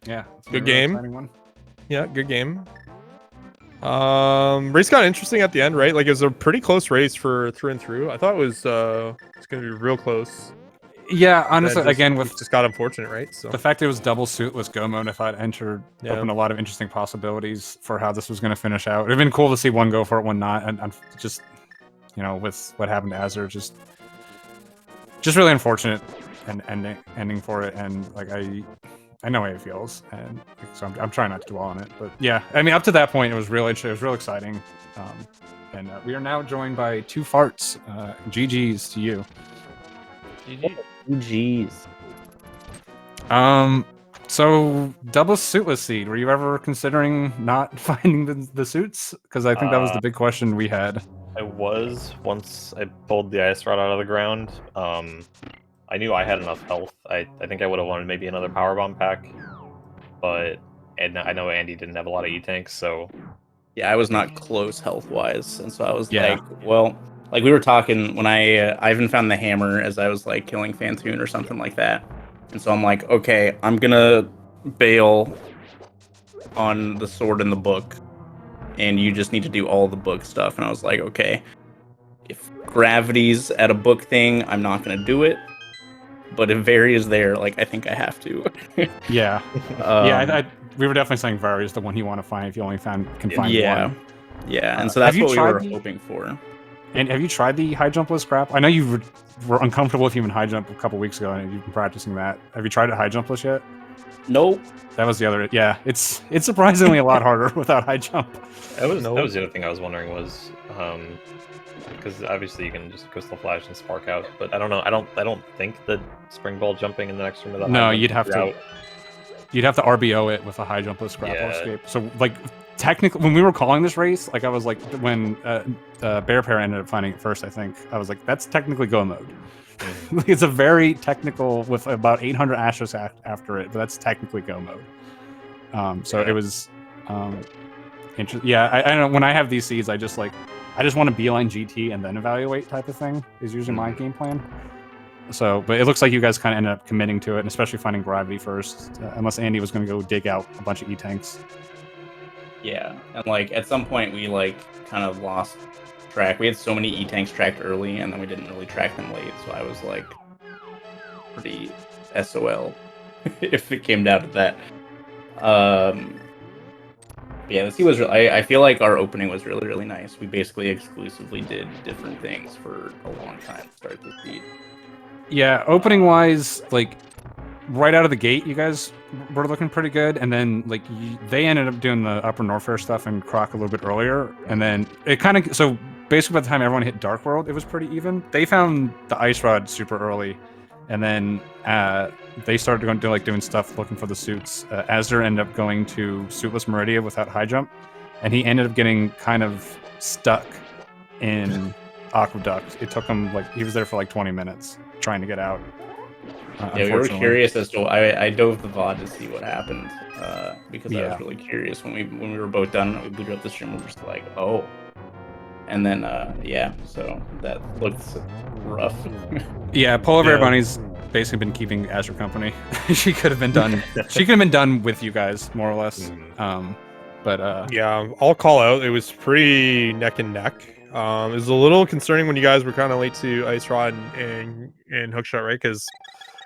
Speaker 3: Yeah,
Speaker 2: good game. Yeah, good game. Race got interesting at the end, right? Like it was a pretty close race for through and through. I thought it was gonna be real close.
Speaker 3: Yeah, honestly, again with
Speaker 2: just got unfortunate, right? So
Speaker 3: the fact it was double suitless go mode, if I'd entered, opened a lot of interesting possibilities for how this was going to finish out. It'd been cool to see one go for it, one not, and just with what happened to Azure, just really unfortunate and ending for it. And like I know how it feels, and so I'm trying not to dwell on it. But yeah, I mean, up to that point, it was real exciting. And we are now joined by two farts. GGs to you.
Speaker 4: Jeez.
Speaker 3: So double suitless seed. Were you ever considering not finding the suits? Because I think that was the big question we had.
Speaker 4: I was once I pulled the ice rod out of the ground. I knew I had enough health. I think I would have wanted maybe another power bomb pack, but I know Andy didn't have a lot of E-tanks, so
Speaker 5: yeah, I was not close health wise, and so I was like, well. Like we were talking when I even found the hammer as I was like killing Phantoon or something like that. And so I'm like, okay, I'm gonna bail on the sword in the book and you just need to do all the book stuff. And I was like, okay, if gravity's at a book thing, I'm not gonna do it. But if Vari is there, like I think I have to.
Speaker 3: Yeah. We were definitely saying Vari is the one you want to find if you only can find one.
Speaker 5: Yeah, and so that's what we were hoping for.
Speaker 3: And have you tried the high jump list crap? I know you were uncomfortable with human high jump a couple weeks ago, and you've been practicing that. Have you tried it high jump list yet?
Speaker 5: Nope.
Speaker 3: That was the other. Yeah, it's surprisingly a lot harder without high jump.
Speaker 4: That was the other thing I was wondering was, because obviously you can just crystal flash and spark out, but I don't know. I don't think that spring ball jumping in the next room without.
Speaker 3: No, you'd have to RBO it with a high jump list grapple escape. So like. Technically, when we were calling this race, like I was like, when Pear ended up finding it first, I think I was like, that's technically go mode. It's a very technical with about 800 asterisks after it, but that's technically go mode. So it was interesting. Yeah, I don't know. When I have these seeds, I just want to beeline GT and then evaluate type of thing is usually my game plan. So, but it looks like you guys kind of ended up committing to it, and especially finding gravity first, unless Andy was going to go dig out a bunch of E-tanks.
Speaker 5: Yeah, and like at some point we like kind of lost track. We had so many E-tanks tracked early, and then we didn't really track them late. So I was like pretty SOL if it came down to that. Yeah, the seed was. I feel like our opening was really nice. We basically exclusively did different things for a long time to start the seed.
Speaker 3: Yeah, opening wise, like right out of the gate, you guys were looking pretty good, and then like they ended up doing the upper Norfair stuff and Croc a little bit earlier, and then it kind of so basically by the time everyone hit Dark World, it was pretty even. They found the ice rod super early, and then they started doing stuff looking for the suits. Azure ended up going to suitless Meridia without high jump, and he ended up getting kind of stuck in Aqueduct. It took him he was there for like 20 minutes trying to get out.
Speaker 5: Yeah, we were curious as to I dove the VOD to see what happened because I was really curious when we were both done. We booted up the stream. We were just like, oh, and then so that looks rough.
Speaker 3: Yeah, Polar Bear Bunny's basically been keeping Azure company. She could have been done. She could have been done with you guys more or less. But
Speaker 2: yeah, I'll call out. It was pretty neck and neck. It was a little concerning when you guys were kind of late to Ice Rod and Hookshot, right? Because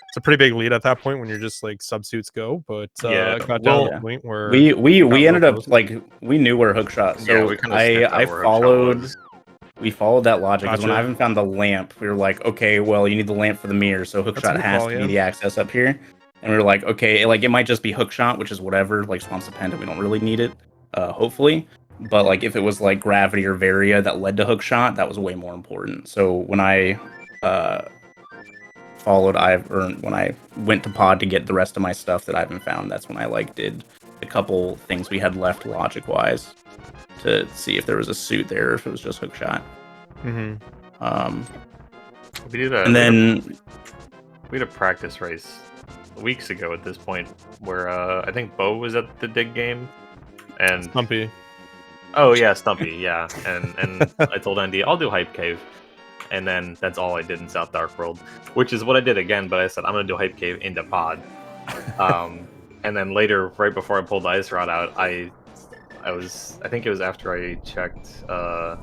Speaker 2: it's a pretty big lead at that point when you're just like subsuits go. But it got down to the point where
Speaker 5: we ended up like we knew where Hookshot. So I followed. We followed that logic because when Ivan found the lamp, we were like, okay, well, you need the lamp for the mirror, so Hookshot has to be the access up here. And we were like, okay, like it might just be Hookshot, which is whatever, like Swamps of Penta, we don't really need it, hopefully. But like if it was like Gravity or Varia that led to Hookshot, that was way more important. So when I when I went to Pod to get the rest of my stuff that Ivan found, that's when I like did a couple things we had left logic-wise to see if there was a suit there or if it was just Hookshot.
Speaker 4: We did a,
Speaker 5: and then
Speaker 4: we had a practice race weeks ago at this point where I think Bo was at the dig game and
Speaker 2: Stumpy.
Speaker 4: Oh yeah, Stumpy, yeah. And I told Andy I'll do Hype Cave. And then that's all I did in South Dark World, which is what I did again, but I said I'm gonna do Hype Cave into Pod. And then later, right before I pulled the ice rod out, I think it was after I checked the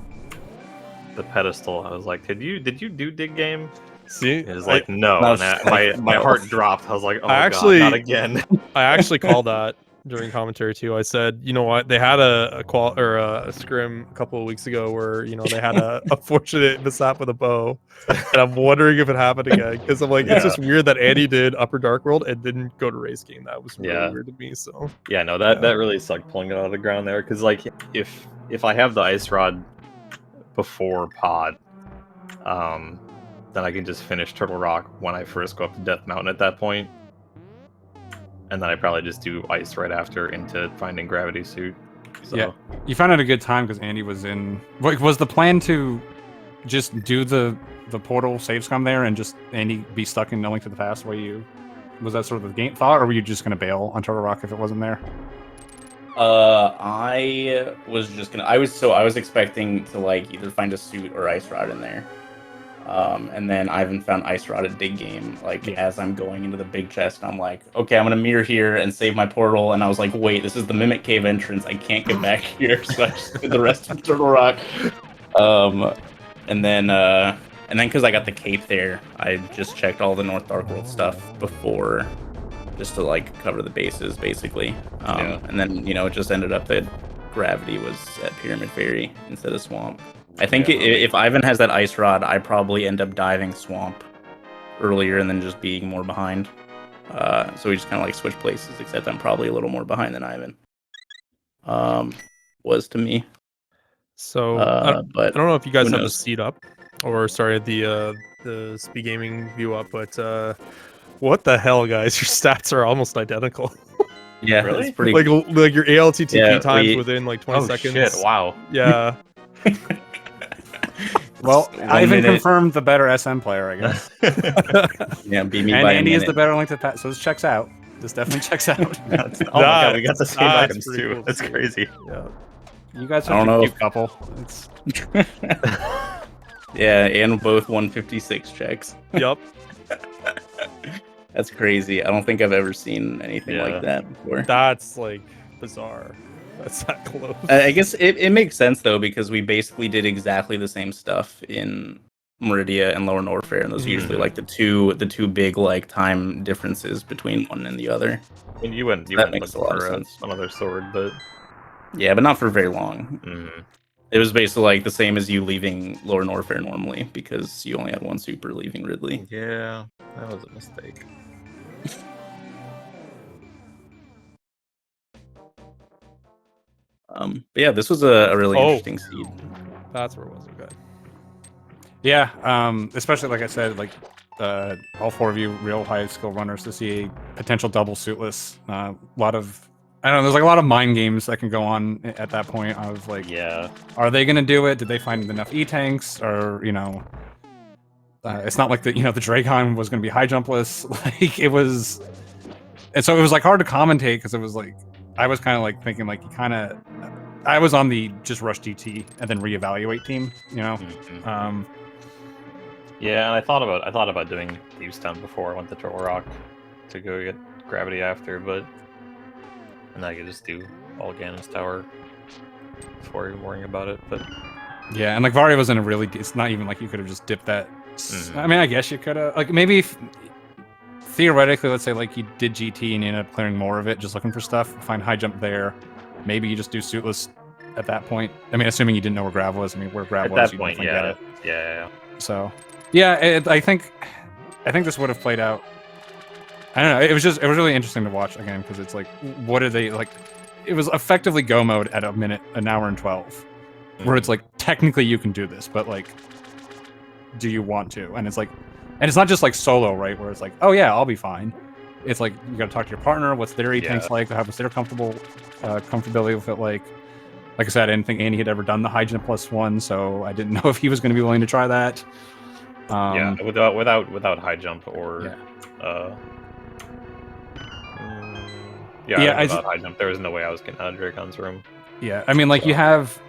Speaker 4: pedestal. I was like, did you do dig game?
Speaker 2: See,
Speaker 4: it was like no, and my heart dropped. I was like, oh my god, not again.
Speaker 2: I actually called that during commentary too. I said, you know what, they had a scrim a couple of weeks ago where they had a fortunate mishap with a bow, and I'm wondering if it happened again because I'm like, it's just weird that Andy did Upper Dark World and didn't go to race game. That was really weird to me. So
Speaker 4: that really sucked pulling it out of the ground there because like if I have the ice rod before Pod, then I can just finish Turtle Rock when I first go up to Death Mountain at that point. And then I probably just do ice right after into finding Gravity Suit. So.
Speaker 3: Yeah, you found it a good time because Andy was in. Was the plan to just do the portal save scum there and just Andy be stuck in No Link to the Past? Was that sort of the game thought, or were you just gonna bail on Turtle Rock if it wasn't there?
Speaker 5: I was just gonna. I was expecting to like either find a suit or ice rod in there. And then Ivan found Ice Rod at Dig Game, as I'm going into the big chest, and I'm like, okay, I'm gonna mirror here and save my portal, and I was like, wait, this is the Mimic Cave entrance, I can't get back here, so I just did the rest of Turtle Rock. And then because I got the cape there, I just checked all the North Dark World stuff before, just to like cover the bases, basically. And then, it just ended up that Gravity was at Pyramid Ferry instead of Swamp. I think if Ivan has that ice rod, I probably end up diving Swamp earlier and then just being more behind. So we just kind of like switch places, except I'm probably a little more behind than Ivan was to me.
Speaker 2: So but I don't know if you guys have the seat up, or sorry, the SpeedGaming view up, but what the hell, guys? Your stats are almost identical.
Speaker 5: Yeah,
Speaker 4: really?
Speaker 5: It's pretty
Speaker 2: like your ALTTP times within like 20 seconds.
Speaker 4: Shit, wow.
Speaker 2: Yeah.
Speaker 3: Well, Ivan confirmed the better SM player, I guess.
Speaker 5: Yeah, beat me
Speaker 3: and
Speaker 5: by
Speaker 3: Andy
Speaker 5: a minute.
Speaker 3: is the better Link to the Past, so this checks out. This definitely checks out.
Speaker 4: Oh my god, we got the same items too.
Speaker 2: Cool.
Speaker 4: That's crazy.
Speaker 2: Yeah.
Speaker 3: You guys are a cute couple. It's...
Speaker 5: Yeah, and both 156 checks.
Speaker 2: Yep.
Speaker 5: That's crazy. I don't think I've ever seen anything like that before.
Speaker 2: That's like bizarre. That's that close.
Speaker 5: I guess it makes sense though, because we basically did exactly the same stuff in Meridia and Lower Norfair, and those are usually like the two big like time differences between one and the other.
Speaker 4: And you went
Speaker 5: makes a lot of sense.
Speaker 4: Another sword, but
Speaker 5: but not for very long. It was basically like the same as you leaving Lower Norfair normally, because you only had one super leaving Ridley.
Speaker 4: Yeah, that was a mistake.
Speaker 5: But yeah, this was a really interesting seed.
Speaker 2: That's where it was. Okay.
Speaker 3: Yeah, especially like I said, like all four of you real high skill runners to see a potential double suitless. A lot of there's like a lot of mind games that can go on at that point. I was like, are they gonna do it? Did they find enough E tanks, or It's not like the Dragon was going to be high jumpless. Like it was, and so it was like hard to commentate because it was like I was kind of like thinking like I was on the just rush GT and then reevaluate team,
Speaker 4: Yeah, and I thought about doing Thieves Town before I went to Turtle Rock to go get Gravity after, but and I could just do all Ganon's Tower before worrying about it. But
Speaker 3: yeah, and like Varia was in a really. It's not even like you could have just dipped that. I mean, I guess you could have like maybe theoretically, let's say like you did GT and you ended up clearing more of it, just looking for stuff. Find high jump there. Maybe you just do suitless at that point. I mean, assuming you didn't know where Grav was. I mean, where Grav was,
Speaker 4: that point, yeah,
Speaker 3: get it.
Speaker 4: Yeah.
Speaker 3: So, yeah, I think this would have played out. I don't know. It was really interesting to watch again because it's like, what are they like? It was effectively go mode at an hour and 12, where it's like technically you can do this, but like, do you want to? And it's like, and it's not just like solo, right? Where it's like, oh yeah, I'll be fine. It's like you got to talk to your partner. What's their tanks like? How was their comfortability with it? Like I said, I didn't think Andy had ever done the high jump +1, so I didn't know if he was going to be willing to try that.
Speaker 4: Yeah, without high jump or without high jump, there was no way I was getting out of Dragon's room.
Speaker 3: Yeah, I mean, like you have,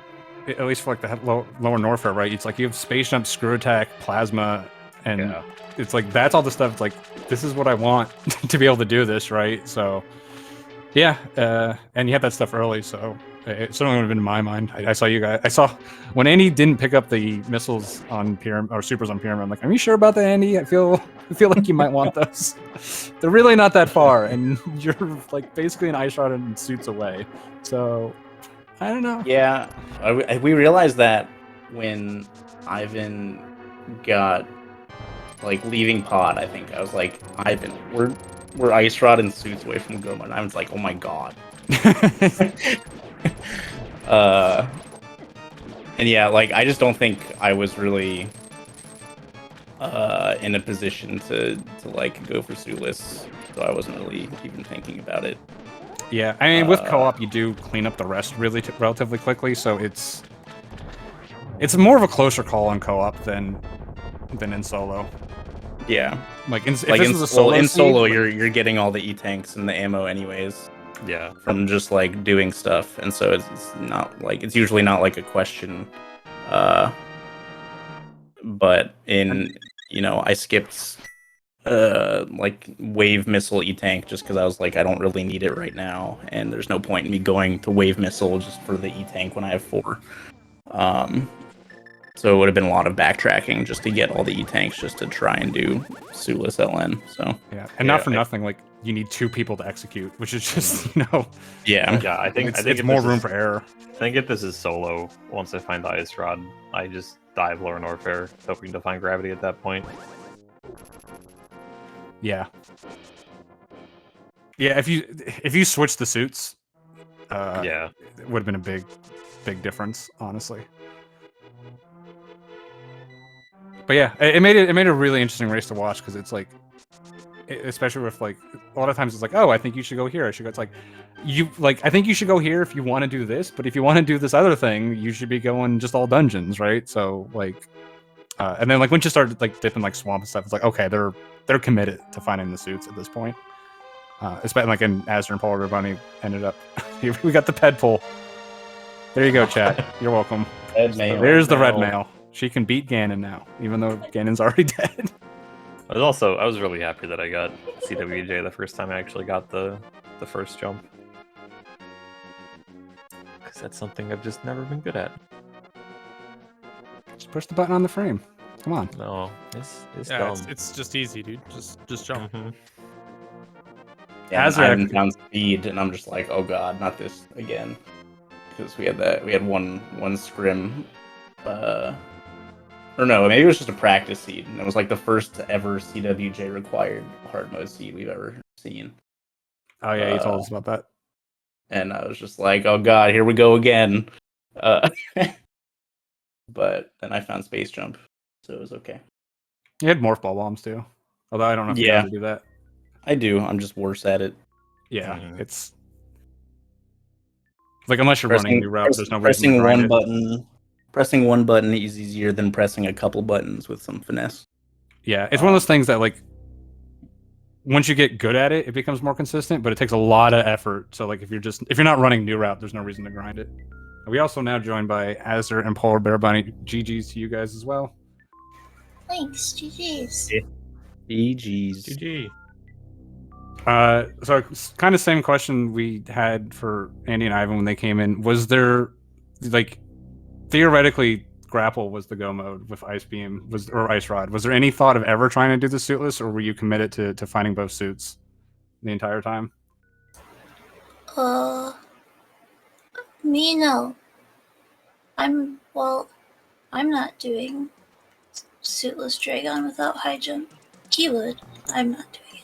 Speaker 3: at least for like the lower Norfair, right? It's like you have space jump, screw attack, plasma, and it's like that's all the stuff. It's like this is what I want to be able to do this, right? So yeah, and you had that stuff early, so it certainly would have been in my mind. I saw you guys. I saw when Andy didn't pick up the missiles on Pyramid or supers on Pyramid. I'm like, are you sure about that, Andy? I feel like you might want those. They're really not that far, and you're like basically an ice rod and suits away. So I don't know.
Speaker 5: Yeah, we realized that when Ivan got like leaving pod. I think I was like, Ivan, we're ice rod and suits away from Goma, and Ivan's like, oh my god. And yeah, like I just don't think I was really in a position to like go for suitless, so I wasn't really even thinking about it.
Speaker 3: Yeah, I mean with co-op you do clean up the rest relatively quickly, so it's more of a closer call on co-op than in solo.
Speaker 5: Yeah,
Speaker 3: like in solo,
Speaker 5: you're getting all the E-tanks and the ammo anyways.
Speaker 4: Yeah,
Speaker 5: from just like doing stuff, and so it's not like it's usually not like a question. But in I skipped like wave missile E-tank just because I was like I don't really need it right now, and there's no point in me going to wave missile just for the E-tank when I have 4. So it would have been a lot of backtracking just to get all the E-tanks just to try and do suitless LN. So
Speaker 3: yeah, and not for nothing, like you need 2 people to execute, which is just
Speaker 5: yeah.
Speaker 4: I think
Speaker 3: it's more room for error.
Speaker 4: I think if this is solo, once I find the ice rod, I just dive lower Norfair, hoping to find gravity at that point.
Speaker 3: Yeah. Yeah, if you switch the suits, it would have been a big difference, honestly. But yeah, it made a really interesting race to watch because it's like, especially with like a lot of times it's like, oh, I think you should go here. I should go. It's like I think you should go here if you want to do this, but if you want to do this other thing, you should be going just all dungeons, right? So like, and then like once you start like dipping like swamp and stuff, it's like okay, they're committed to finding the suits at this point. Especially like in Azure and Polar Bear Bunny ended up. We got the ped pull. There you go, chat. You're welcome. There's the red mail. She can beat Ganon now, even though Ganon's already dead.
Speaker 4: I was really happy that I got CWJ the first time I actually got the first jump. Because that's something I've just never been good at.
Speaker 3: Just push the button on the frame. Come on.
Speaker 4: No, it's dumb.
Speaker 2: It's just easy, dude. Just jump.
Speaker 4: Mm-hmm.
Speaker 5: Yeah, I haven't found speed, and I'm just like, oh god, not this again. Because we had one scrim. Or no, maybe it was just a practice seed, and it was like the first ever CWJ required hard mode seed we've ever seen.
Speaker 3: Oh yeah, you told us about that.
Speaker 5: And I was just like, oh god, here we go again. But then I found space jump, so it was okay.
Speaker 3: You had morph ball bombs too, although I don't know if you know how to do that.
Speaker 5: I do. I'm just worse at it.
Speaker 3: Yeah, it's like unless you're running new route, there's no reason to
Speaker 5: pressing
Speaker 3: grind it.
Speaker 5: Pressing one button is easier than pressing a couple buttons with some finesse.
Speaker 3: Yeah, it's one of those things that like once you get good at it, it becomes more consistent, but it takes a lot of effort. So like if you're not running new route, there's no reason to grind it. We also now joined by Azure and Polar Bear Bunny. GG's to you guys as well.
Speaker 6: Thanks, GG's.
Speaker 5: GG's.
Speaker 2: GG.
Speaker 3: So kind of same question we had for Andy and Ivan when they came in. Was there, like, theoretically, grapple was the go mode with Ice Beam or Ice Rod? Was there any thought of ever trying to do the suitless, or were you committed to finding both suits the entire time?
Speaker 6: Me, no. I'm not doing suitless Dragon without high jump. He would. I'm not doing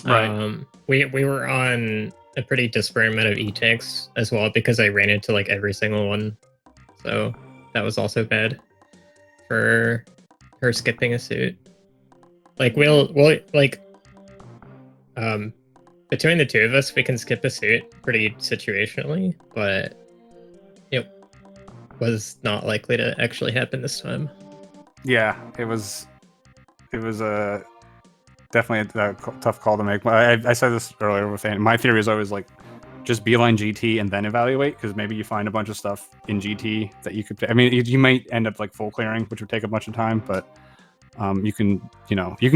Speaker 6: it.
Speaker 3: Right.
Speaker 7: We were on a pretty disparate amount of e-tanks as well because I ran into like every single one. So that was also bad for her skipping a suit. Like we'll like between the two of us we can skip a suit pretty situationally, but it was not likely to actually happen this time.
Speaker 3: Yeah, it was definitely a tough call to make. I said this earlier with Andy. My theory is always like just beeline GT and then evaluate, because maybe you find a bunch of stuff in GT that you could. I mean, you might end up like full clearing, which would take a bunch of time, but you can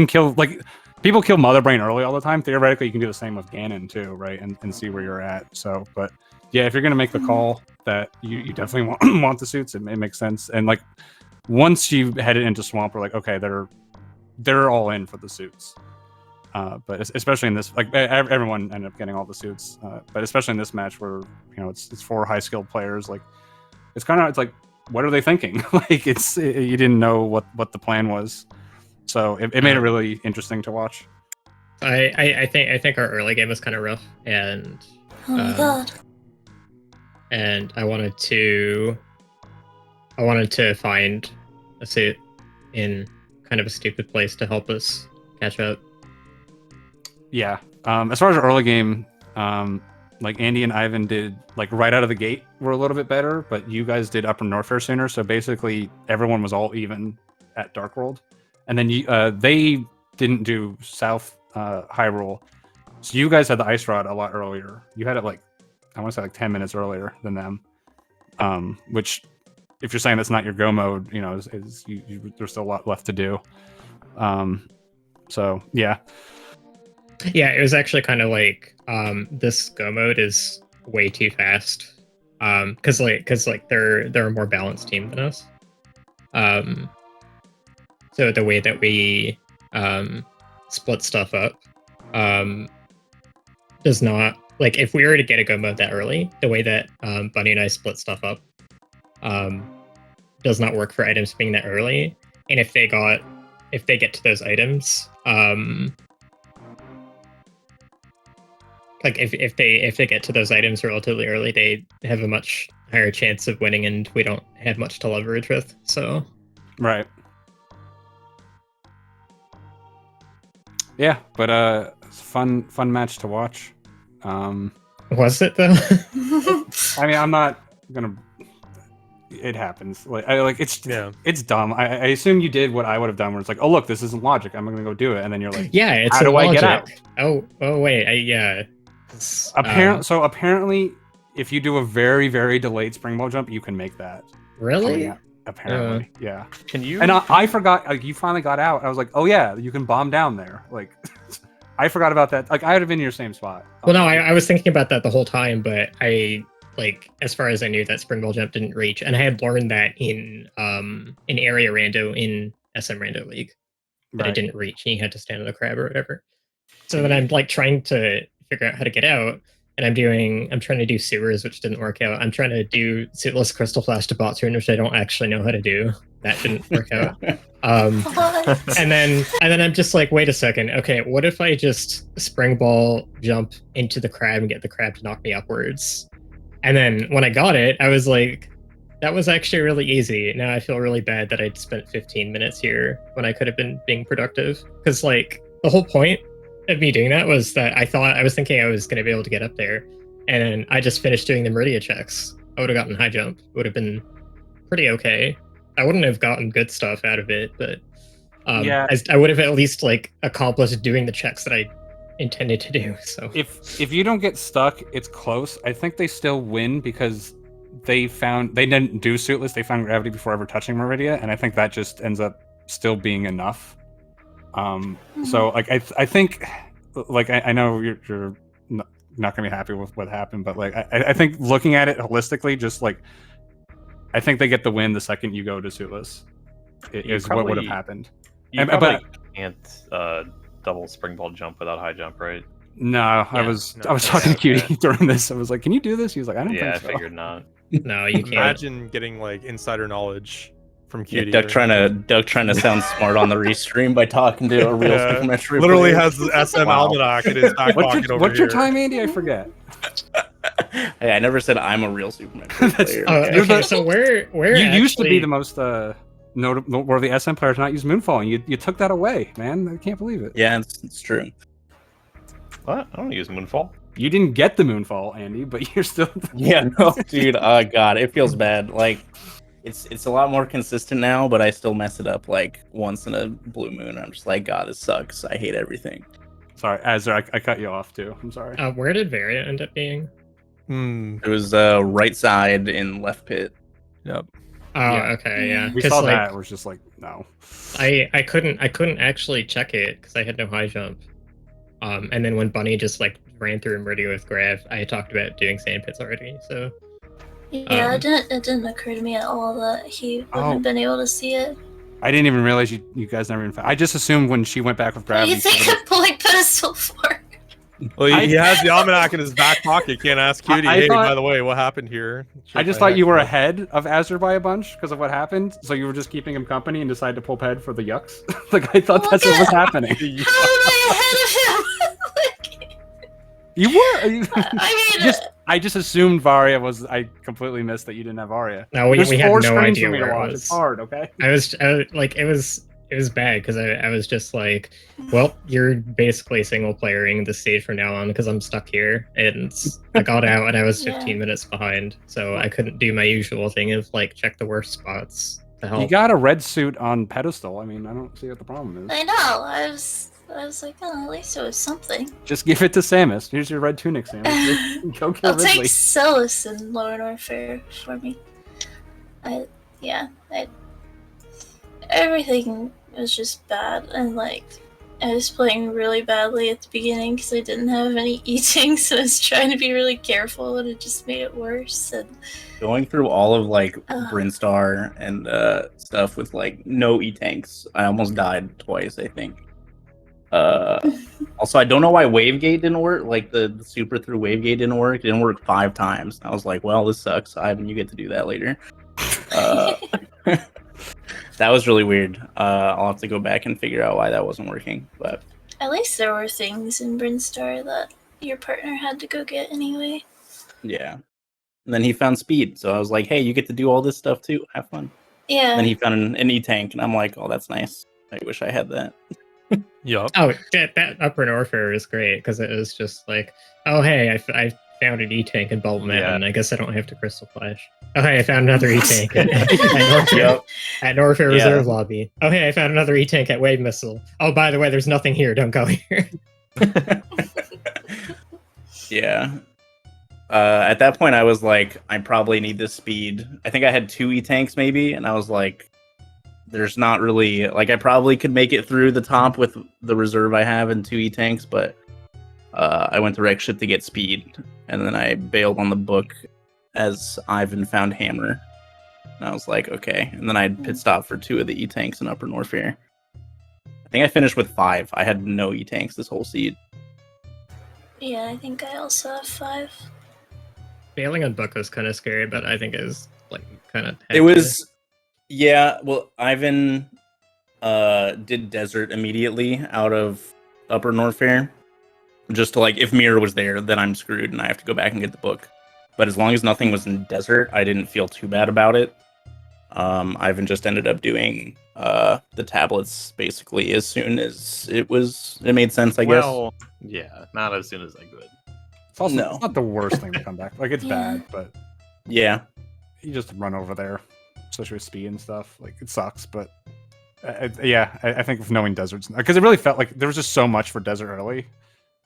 Speaker 3: kill, like, people kill Mother Brain early all the time. Theoretically, you can do the same with Ganon too, right? And see where you're at. So, but yeah, if you're gonna make the call that you definitely want the suits, it makes sense. And like once you headed into Swamp, we're like, okay, they're all in for the suits. But especially in this, like, everyone ended up getting all the suits. But especially in this match where, it's 4 high skilled players, like it's like, what are they thinking? Like you didn't know what the plan was. So it made it really interesting to watch.
Speaker 7: I think our early game was kind of rough, and
Speaker 6: Oh my god.
Speaker 7: and I wanted to find a suit in kind of a stupid place to help us catch up.
Speaker 3: Yeah. As far as our early game, like Andy and Ivan did, like right out of the gate, were a little bit better, but you guys did Upper Norfair sooner. So basically, everyone was all even at Dark World, and then they didn't do South Hyrule, so you guys had the Ice Rod a lot earlier. You had it like, I want to say like 10 minutes earlier than them. Which, if you're saying that's not your go mode, there's still a lot left to do. So yeah.
Speaker 7: Yeah, it was actually kind of like this go mode is way too fast. Because they're a more balanced team than us. So the way that we split stuff up does not, like, if we were to get a go mode that early, the way that Bunny and I split stuff up does not work for items being that early. And if they get to those items, like if they get to those items relatively early, they have a much higher chance of winning, and we don't have much to leverage with. So
Speaker 3: right. Yeah, but it's a fun match to watch.
Speaker 7: Was it though?
Speaker 3: I mean, I'm not gonna. It happens. It's dumb. I assume you did what I would have done, where it's like, oh look, this isn't logic. I'm gonna go do it, and then you're like,
Speaker 7: yeah, it's
Speaker 3: how do I get out?
Speaker 7: Oh wait, yeah.
Speaker 3: Apparently, if you do a very, very delayed springboard jump, you can make that.
Speaker 7: Really?
Speaker 3: Yeah. Apparently, yeah.
Speaker 2: Can you?
Speaker 3: And I forgot. Like, you finally got out. I was like, oh yeah, you can bomb down there. Like, I forgot about that. Like, I would have been in your same spot.
Speaker 7: Well, no, I was thinking about that the whole time, but as far as I knew, that springboard jump didn't reach, and I had learned that in area rando in SM Rando League that it didn't reach, and you had to stand on the crab or whatever. So then I'm like trying to figure out how to get out, and I'm trying to do sewers, which didn't work out. I'm trying to do suitless crystal flash to bot turn, which I don't actually know how to do. That didn't work out. And then I'm just like, wait a second. Okay, what if I just spring ball jump into the crab and get the crab to knock me upwards? And then when I got it, I was like, that was actually really easy. Now I feel really bad that I'd spent 15 minutes here when I could have been being productive. Because like the whole point of me doing that was that I was thinking I was going to be able to get up there, and I just finished doing the Meridia checks. I would have gotten high jump. It would have been pretty okay. I wouldn't have gotten good stuff out of it, but
Speaker 3: Yeah.
Speaker 7: I would have at least like accomplished doing the checks that I intended to do. So
Speaker 3: If you don't get stuck, it's close. I think they still win because they didn't do suitless. They found gravity before ever touching Meridia, and I think that just ends up still being enough. So like I think like I know you're not gonna be happy with what happened, but like I think looking at it holistically, just like I think they get the win the second you go to suitless. Is what would have happened.
Speaker 4: You probably can't double springboard jump without high jump, right?
Speaker 3: No, I was talking to Cutie during this. I was like, "Can you do this?" He was like, "I don't think so."
Speaker 4: I figured not.
Speaker 7: no, you can't.
Speaker 2: Imagine getting like insider knowledge from Cutie.
Speaker 5: Duck trying to sound smart on the restream by talking to a real Super Metroid
Speaker 2: literally
Speaker 5: player.
Speaker 2: has the SM almanac in his back pocket over
Speaker 3: What's your
Speaker 2: here.
Speaker 3: time, Andy? I forget.
Speaker 5: Hey, I never said I'm a real Super Metroid player.
Speaker 7: Okay, so where
Speaker 3: You used to be
Speaker 7: actually-
Speaker 3: the most noteworthy SM player to not use Moonfall, and you took that away, man. I can't believe it.
Speaker 5: Yeah, it's true.
Speaker 4: What? I don't use Moonfall.
Speaker 3: You didn't get the Moonfall, Andy, but you're still.
Speaker 5: Yeah, no, dude. Oh god, it feels bad. Like it's a lot more consistent now, but I still mess it up like once in a blue moon. I'm just like, God, this sucks. I hate everything.
Speaker 3: Sorry, Azure, I cut you off too. I'm sorry.
Speaker 7: where did Varia end up being?
Speaker 2: Hmm.
Speaker 5: It was right side in left pit.
Speaker 2: Yep.
Speaker 7: Oh,
Speaker 3: Yeah.
Speaker 7: okay, yeah.
Speaker 3: We
Speaker 7: 'Cause,
Speaker 3: saw
Speaker 7: like,
Speaker 3: that. It was just like, no.
Speaker 7: I couldn't actually check it because I had no high jump. And then when Bunny just like ran through Meridia with Grav, I had talked about doing sand pits already. So
Speaker 6: Yeah, it didn't occur to me at all that he wouldn't have been able to see it.
Speaker 3: I didn't even realize you guys never even. I just assumed when she went back with gravity.
Speaker 6: You think I'm pulling pedestal for?
Speaker 2: Well, he has the almanac in his back pocket. Can't ask Cutie.
Speaker 3: I
Speaker 2: Hey,
Speaker 3: thought-
Speaker 2: by the way, what happened here?
Speaker 3: I just thought you were ahead of Azure by a bunch because of what happened. So you were just keeping him company and decided to pull Ped for the yucks. Like I thought that's what was happening.
Speaker 6: How am I ahead of him? Like,
Speaker 3: You were.
Speaker 6: I mean,
Speaker 3: I just assumed Varia was. I completely missed that you didn't have Varia.
Speaker 7: no, we
Speaker 3: There's
Speaker 7: had
Speaker 3: four
Speaker 7: no
Speaker 3: screens
Speaker 7: idea
Speaker 3: for me to
Speaker 7: where it
Speaker 3: watch.
Speaker 7: was.
Speaker 3: It's hard, okay?
Speaker 7: I was like, it was bad because I was just like, well, you're basically single playering the stage from now on because I'm stuck here, and I got out and I was 15 minutes behind, so I couldn't do my usual thing of like check the worst spots to help.
Speaker 3: You got a red suit on pedestal. I mean, I don't see what the problem is.
Speaker 6: I know. I was like, oh, at least it was something.
Speaker 3: Just give it to Samus. Here's your red tunic, Samus. Go kill
Speaker 6: I'll take
Speaker 3: Ridley.
Speaker 6: Celis and Lower Warfare for me. Everything was just bad, and like I was playing really badly at the beginning because I didn't have any eating, so I was trying to be really careful, and it just made it worse. And
Speaker 5: Going through all of like Brinstar and stuff with like no E-tanks. I almost died twice, I think. Also, I don't know why Wavegate didn't work. Like the super through Wavegate didn't work. It didn't work 5 times. I was like, well, this sucks. Ivan, you get to do that later. That was really weird. I'll have to go back and figure out why that wasn't working. But
Speaker 6: at least there were things in Brinstar that your partner had to go get anyway.
Speaker 5: yeah. And then he found speed. So I was like, hey, you get to do all this stuff too. Have fun.
Speaker 6: Yeah.
Speaker 5: And then he found an E-tank. And I'm like, oh, that's nice. I wish I had that.
Speaker 2: Yup.
Speaker 7: Oh, that Upper Warfare is great because it was just like, oh hey, I found an E-tank in Bulb Mountain. I guess I don't have to Crystal Flash. Oh hey, I found another E-tank at Norfair, at Norfair Reserve Lobby. Oh hey, I found another E-tank at Wave Missile. Oh, by the way, there's nothing here. Don't go here.
Speaker 5: Yeah. At that point, I was like, I probably need this speed. I think I had 2 E-tanks maybe, and I was like, there's not really like I probably could make it through the top with the reserve I have and 2 E-tanks, but I went to wreck ship to get speed, and then I bailed on the book as Ivan found hammer. And I was like, okay. And then I pit stop for 2 of the E-tanks in Upper Norfair. I think I finished with 5. I had no E-tanks this whole seed.
Speaker 6: Yeah, I think I also have 5.
Speaker 7: Failing on book was kind of scary, but I think it was like kind of.
Speaker 5: It was, yeah. Well, Ivan did desert immediately out of Upper Norfair, just to like if Mirror was there, then I'm screwed and I have to go back and get the book. But as long as nothing was in desert, I didn't feel too bad about it. Ivan just ended up doing the tablets basically as soon as it made sense, I guess.
Speaker 4: Well, yeah, not as soon as I could.
Speaker 3: It's also
Speaker 5: No.
Speaker 3: it's not the worst thing to come back. Like it's bad, but
Speaker 5: Yeah.
Speaker 3: you just run over there. especially with speed and stuff. Like it sucks, but I think of knowing deserts because it really felt like there was just so much for desert early.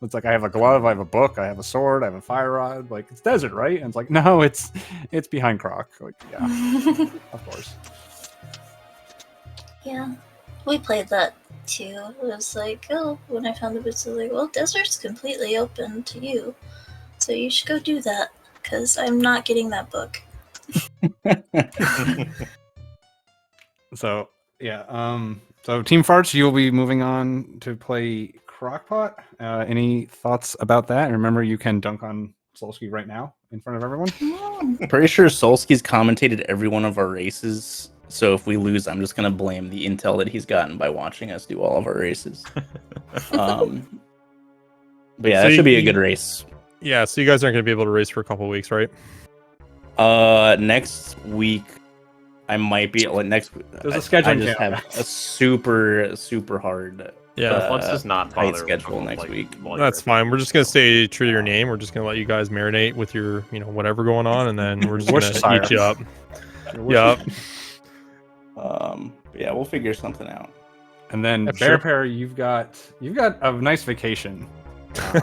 Speaker 3: It's like I have a glove, I have a book, I have a sword, I have a fire rod. Like it's desert, right? And it's like no, it's behind Croc. Like yeah, of course.
Speaker 6: Yeah, we played that too. It was like, oh, when I found the boots, I was like, well, desert's completely open to you, so you should go do that because I'm not getting that book.
Speaker 3: So yeah, so Team Farts, you'll be moving on to play Crockpot. Any thoughts about that? And remember, you can dunk on Solsky right now in front of everyone.
Speaker 5: Pretty sure Solsky's commentated every one of our races. So if we lose, I'm just gonna blame the intel that he's gotten by watching us do all of our races. But yeah,
Speaker 2: So
Speaker 5: that should be a
Speaker 2: you-
Speaker 5: good race.
Speaker 2: Yeah, so you guys aren't going to be able to race for a couple of weeks, right?
Speaker 5: Next week I might be like next.
Speaker 3: There's a
Speaker 5: I
Speaker 3: scheduling
Speaker 5: just
Speaker 3: challenge.
Speaker 5: have a super hard.
Speaker 2: Yeah,
Speaker 4: Let's just not
Speaker 5: tight
Speaker 4: bother
Speaker 5: schedule
Speaker 4: with,
Speaker 5: next
Speaker 4: like,
Speaker 5: week.
Speaker 4: while
Speaker 2: that's
Speaker 4: you're-
Speaker 2: fine. We're just going to stay true to your name. We're just going to let you guys marinate with your, whatever going on, and then we're just going to
Speaker 3: Worcestershire.
Speaker 2: eat you up. Yep.
Speaker 5: Yeah, we'll figure something out.
Speaker 3: And then
Speaker 2: That's
Speaker 3: Bear
Speaker 2: true.
Speaker 3: Pair, you've got a nice vacation.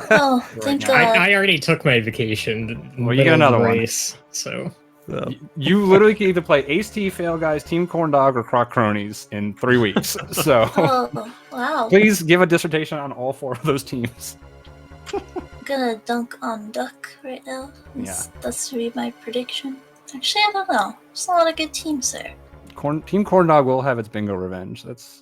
Speaker 6: Oh, thank
Speaker 3: now.
Speaker 6: God.
Speaker 7: I already took my vacation.
Speaker 3: Well, you get
Speaker 7: middle of the
Speaker 3: another one.
Speaker 7: race, so
Speaker 2: Yeah.
Speaker 3: You literally can either play Ace T, Fail Guys, Team Corn Dog, or Croc Cronies in 3 weeks. So
Speaker 6: Oh, wow.
Speaker 3: please give a dissertation on all 4 of those teams.
Speaker 6: I'm gonna dunk on Duck right now.
Speaker 3: Yeah.
Speaker 6: That's gonna be my prediction. Actually, I don't know. There's a lot of good teams there.
Speaker 3: Team Corn Dog will have its bingo revenge. That's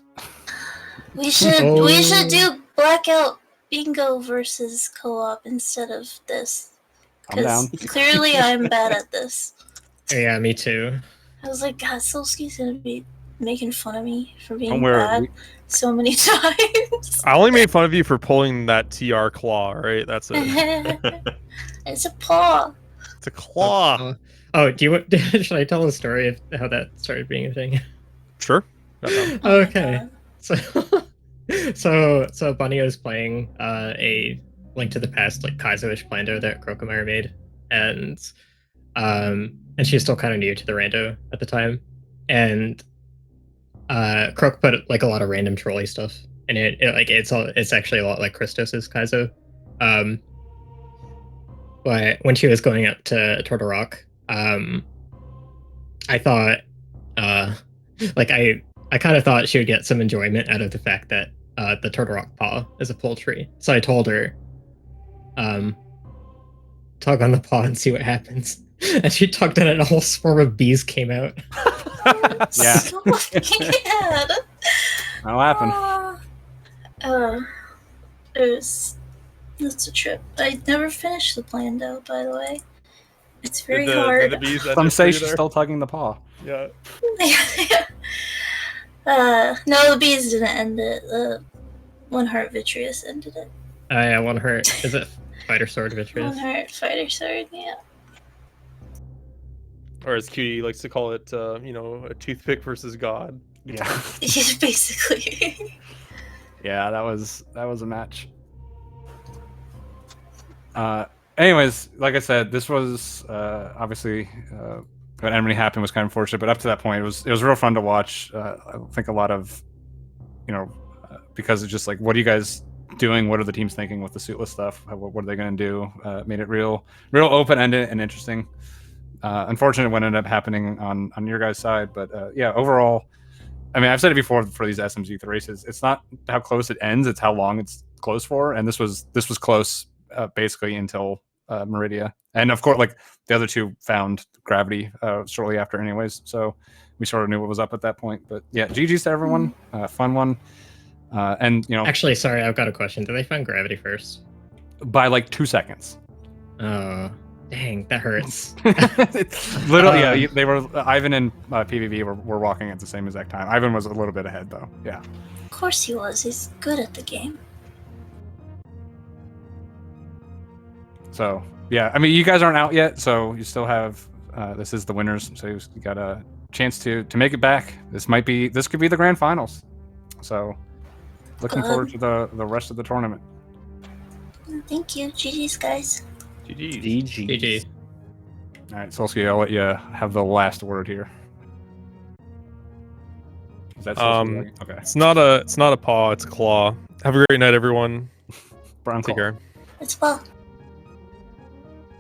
Speaker 6: We should
Speaker 7: Oh.
Speaker 6: do Blackout Bingo versus co-op instead of this.
Speaker 3: I'm down.
Speaker 6: Clearly I'm bad at this.
Speaker 7: yeah, me too.
Speaker 6: I was like, God, Solsky's gonna be making fun of me for being
Speaker 3: Don't worry.
Speaker 6: bad so many times.
Speaker 2: I only made fun of you for pulling that TR claw, right? That's it.
Speaker 6: It's a paw.
Speaker 2: It's a claw.
Speaker 7: Oh, do you want? Should I tell the story of how that started being a thing?
Speaker 2: Sure.
Speaker 6: Oh my
Speaker 7: Okay.
Speaker 6: God.
Speaker 7: So Bunny was playing a Link to the Past like Kaizo-ish Plando that Krokomire made, and she was still kind of new to the rando at the time, and Krok put like a lot of random trolley stuff in it. It's actually a lot like Christos's Kaizo, but when she was going up to Turtle Rock, I thought I kind of thought she would get some enjoyment out of the fact that the Turtle Rock paw is a poultry. So I told her, tug on the paw and see what happens. And she tugged on it and a whole swarm of bees came out.
Speaker 3: Yeah.
Speaker 6: So bad.
Speaker 3: That'll happen.
Speaker 6: That's a trip. I never finished the plan though, by the way. It's very
Speaker 2: Did
Speaker 6: hard.
Speaker 2: the bees end
Speaker 3: Some
Speaker 2: up
Speaker 3: say
Speaker 2: for you
Speaker 3: she's
Speaker 2: there?
Speaker 3: still tugging the paw.
Speaker 2: Yeah.
Speaker 6: No, the bees didn't end it. One Heart Vitreous ended it.
Speaker 7: Yeah, One Heart. Is it Fighter Sword Vitreous?
Speaker 6: One Heart Fighter Sword, yeah.
Speaker 2: Or as Cutie likes to call it, a toothpick versus God.
Speaker 3: Yeah.
Speaker 6: Basically.
Speaker 3: Yeah, that was a match. Anyways, like I said, this was obviously what ended happened was kind of unfortunate, but up to that point, it was real fun to watch. I think a lot of, because it's just like, what are you guys doing? What are the teams thinking with the suitless stuff? What are they going to do? Made it real open ended and interesting. Unfortunate what ended up happening on your guys' side, but yeah, overall, I mean, I've said it before for these SMZ3 races. It's not how close it ends; it's how long it's close for. And this was close basically until Meridia, and of course, like the other two found gravity shortly after, anyways. So we sort of knew what was up at that point. But yeah, GG's to everyone. Fun one. And
Speaker 7: Actually, sorry, I've got a question. Did they find gravity first?
Speaker 3: by like 2 seconds.
Speaker 7: Oh, dang, that hurts.
Speaker 3: It's literally, yeah, they were Ivan and PvP were walking at the same exact time. Ivan was a little bit ahead though. Yeah.
Speaker 6: Of course he was. He's good at the game.
Speaker 3: So yeah, I mean, you guys aren't out yet, so you still have. This is the winners, so you got a chance to make it back. This could be the grand finals. So looking forward to the rest of the tournament.
Speaker 6: Thank you. GG's, guys.
Speaker 2: GG.
Speaker 7: GG.
Speaker 3: All right, Solsky, I'll let you have the last word here. That's supposed to be
Speaker 2: Um,
Speaker 3: like, okay.
Speaker 2: It's not a paw, it's a claw. Have a great night, everyone.
Speaker 3: Brown
Speaker 2: Take
Speaker 3: claw.
Speaker 2: care.
Speaker 6: It's well.